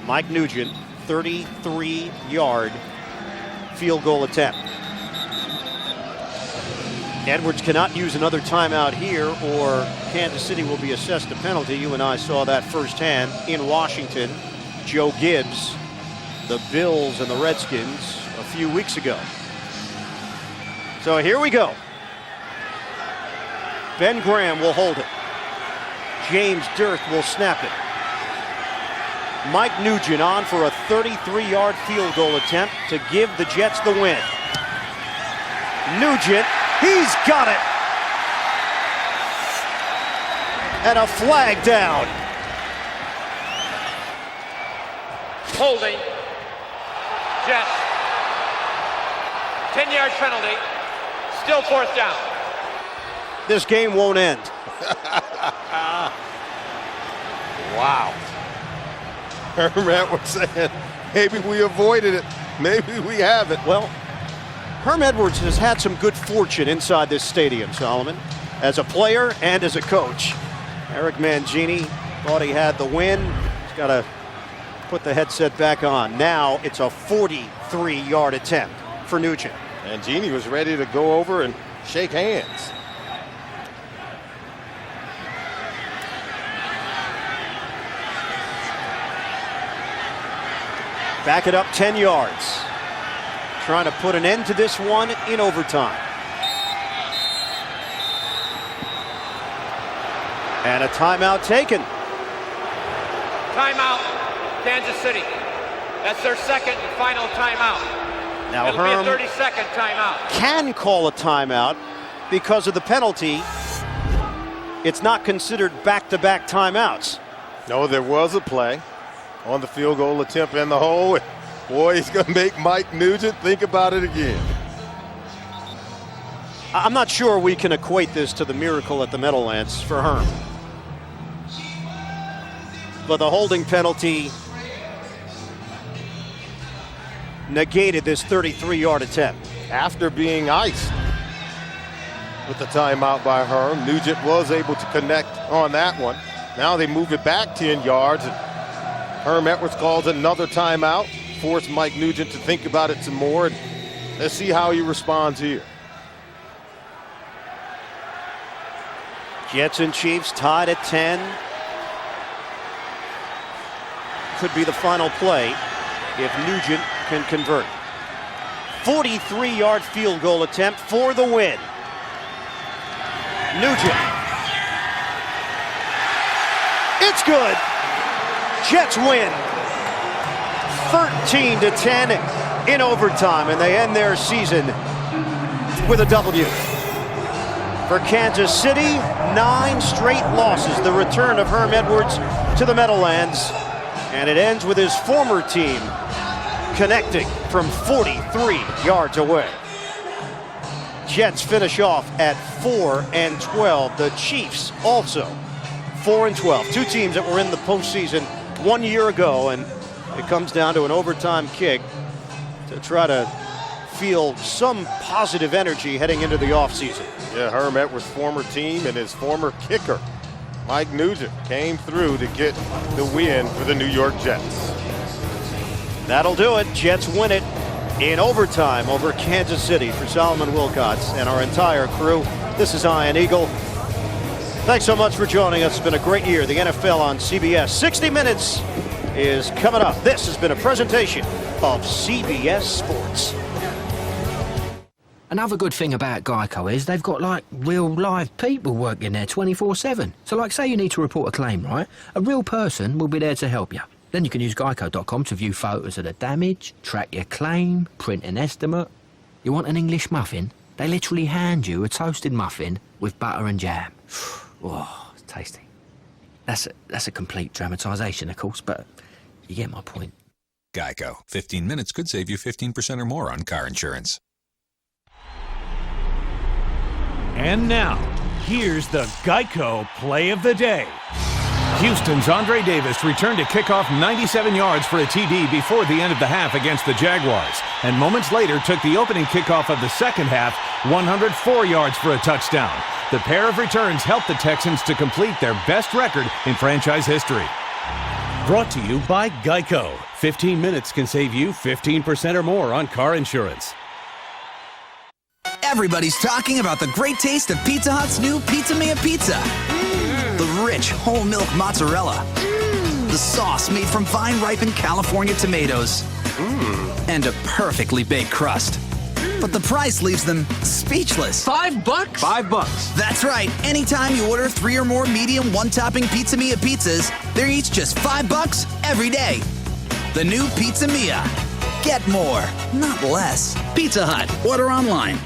Mike Nugent, 33-yard field goal attempt. Edwards cannot use another timeout here, or Kansas City will be assessed a penalty. You and I saw that firsthand in Washington. Joe Gibbs, the Bills and the Redskins a few weeks ago. So here we go. Ben Graham will hold it. James Dirk will snap it. Mike Nugent on for a 33-yard field goal attempt to give the Jets the win. Nugent, he's got it. And a flag down. Holding. Jets. 10-yard penalty. Still 4th down. This game won't end. Wow. Herm Edwards saying, maybe we avoided it. Maybe we haven't. Well, Herm Edwards has had some good fortune inside this stadium, Solomon, as a player and as a coach. Eric Mangini thought he had the win. He's got to put the headset back on. Now it's a 43-yard attempt for Nugent. Mangini was ready to go over and shake hands. Back it up 10 yards. Trying to put an end to this one in overtime. And a timeout taken. Timeout, Kansas City. That's their second and final timeout. Now It'll Herm be a 30-second timeout. Can call a timeout because of the penalty. It's not considered back-to-back timeouts. No, there was a play on the field goal attempt in the hole. Boy, he's going to make Mike Nugent think about it again. I'm not sure we can equate this to the miracle at the Meadowlands for Herm. But the holding penalty negated this 33-yard attempt. After being iced with the timeout by Herm, Nugent was able to connect on that one. Now they move it back 10 yards. And Herm Edwards calls another timeout, force Mike Nugent to think about it some more, and let's see how he responds here. Jets and Chiefs tied at 10. Could be the final play if Nugent can convert. 43-yard field goal attempt for the win. Nugent. It's good. Jets win 13-10 in overtime, and they end their season with a W. For Kansas City, 9 straight losses. The return of Herm Edwards to the Meadowlands, and it ends with his former team connecting from 43 yards away. Jets finish off at 4-12. The Chiefs also 4-12. Two teams that were in the postseason 1 year ago, and it comes down to an overtime kick to try to feel some positive energy heading into the offseason. Yeah, Herm Edwards' former team and his former kicker, Mike Nugent, came through to get the win for the New York Jets. That'll do it. Jets win it in overtime over Kansas City. For Solomon Wilcots and our entire crew, this is Ian Eagle. Thanks so much for joining us. It's been a great year. The NFL on CBS. 60 Minutes is coming up. This has been a presentation of CBS Sports. Another good thing about Geico is they've got, like, real live people working there 24/7. So, like, say you need to report a claim, right? A real person will be there to help you. Then you can use Geico.com to view photos of the damage, track your claim, print an estimate. You want an English muffin? They literally hand you a toasted muffin with butter and jam. Oh, it's tasty. That's a complete dramatisation, of course, but you get my point. Geico. 15 minutes could save you 15% or more on car insurance. And now, here's the Geico Play of the Day. Houston's Andre Davis returned to kick off 97 yards for a TD before the end of the half against the Jaguars, and moments later took the opening kickoff of the second half, 104 yards for a touchdown. The pair of returns helped the Texans to complete their best record in franchise history. Brought to you by Geico. 15 minutes can save you 15% or more on car insurance. Everybody's talking about the great taste of Pizza Hut's new Pizza Mia Pizza. The rich whole milk mozzarella. The sauce made from vine-ripened California tomatoes. And a perfectly baked crust. But the price leaves them speechless. $5? $5. That's right. Anytime you order 3 or more medium one-topping Pizza Mia pizzas, they're each just $5 every day. The new Pizza Mia. Get more, not less. Pizza Hut. Order online.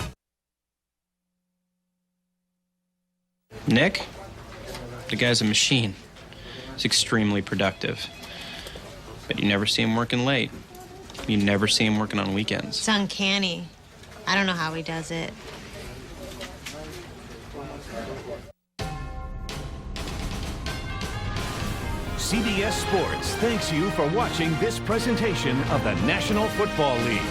Nick? The guy's a machine. He's extremely productive. But you never see him working late. You never see him working on weekends. It's uncanny. I don't know how he does it. CBS Sports thanks you for watching this presentation of the National Football League.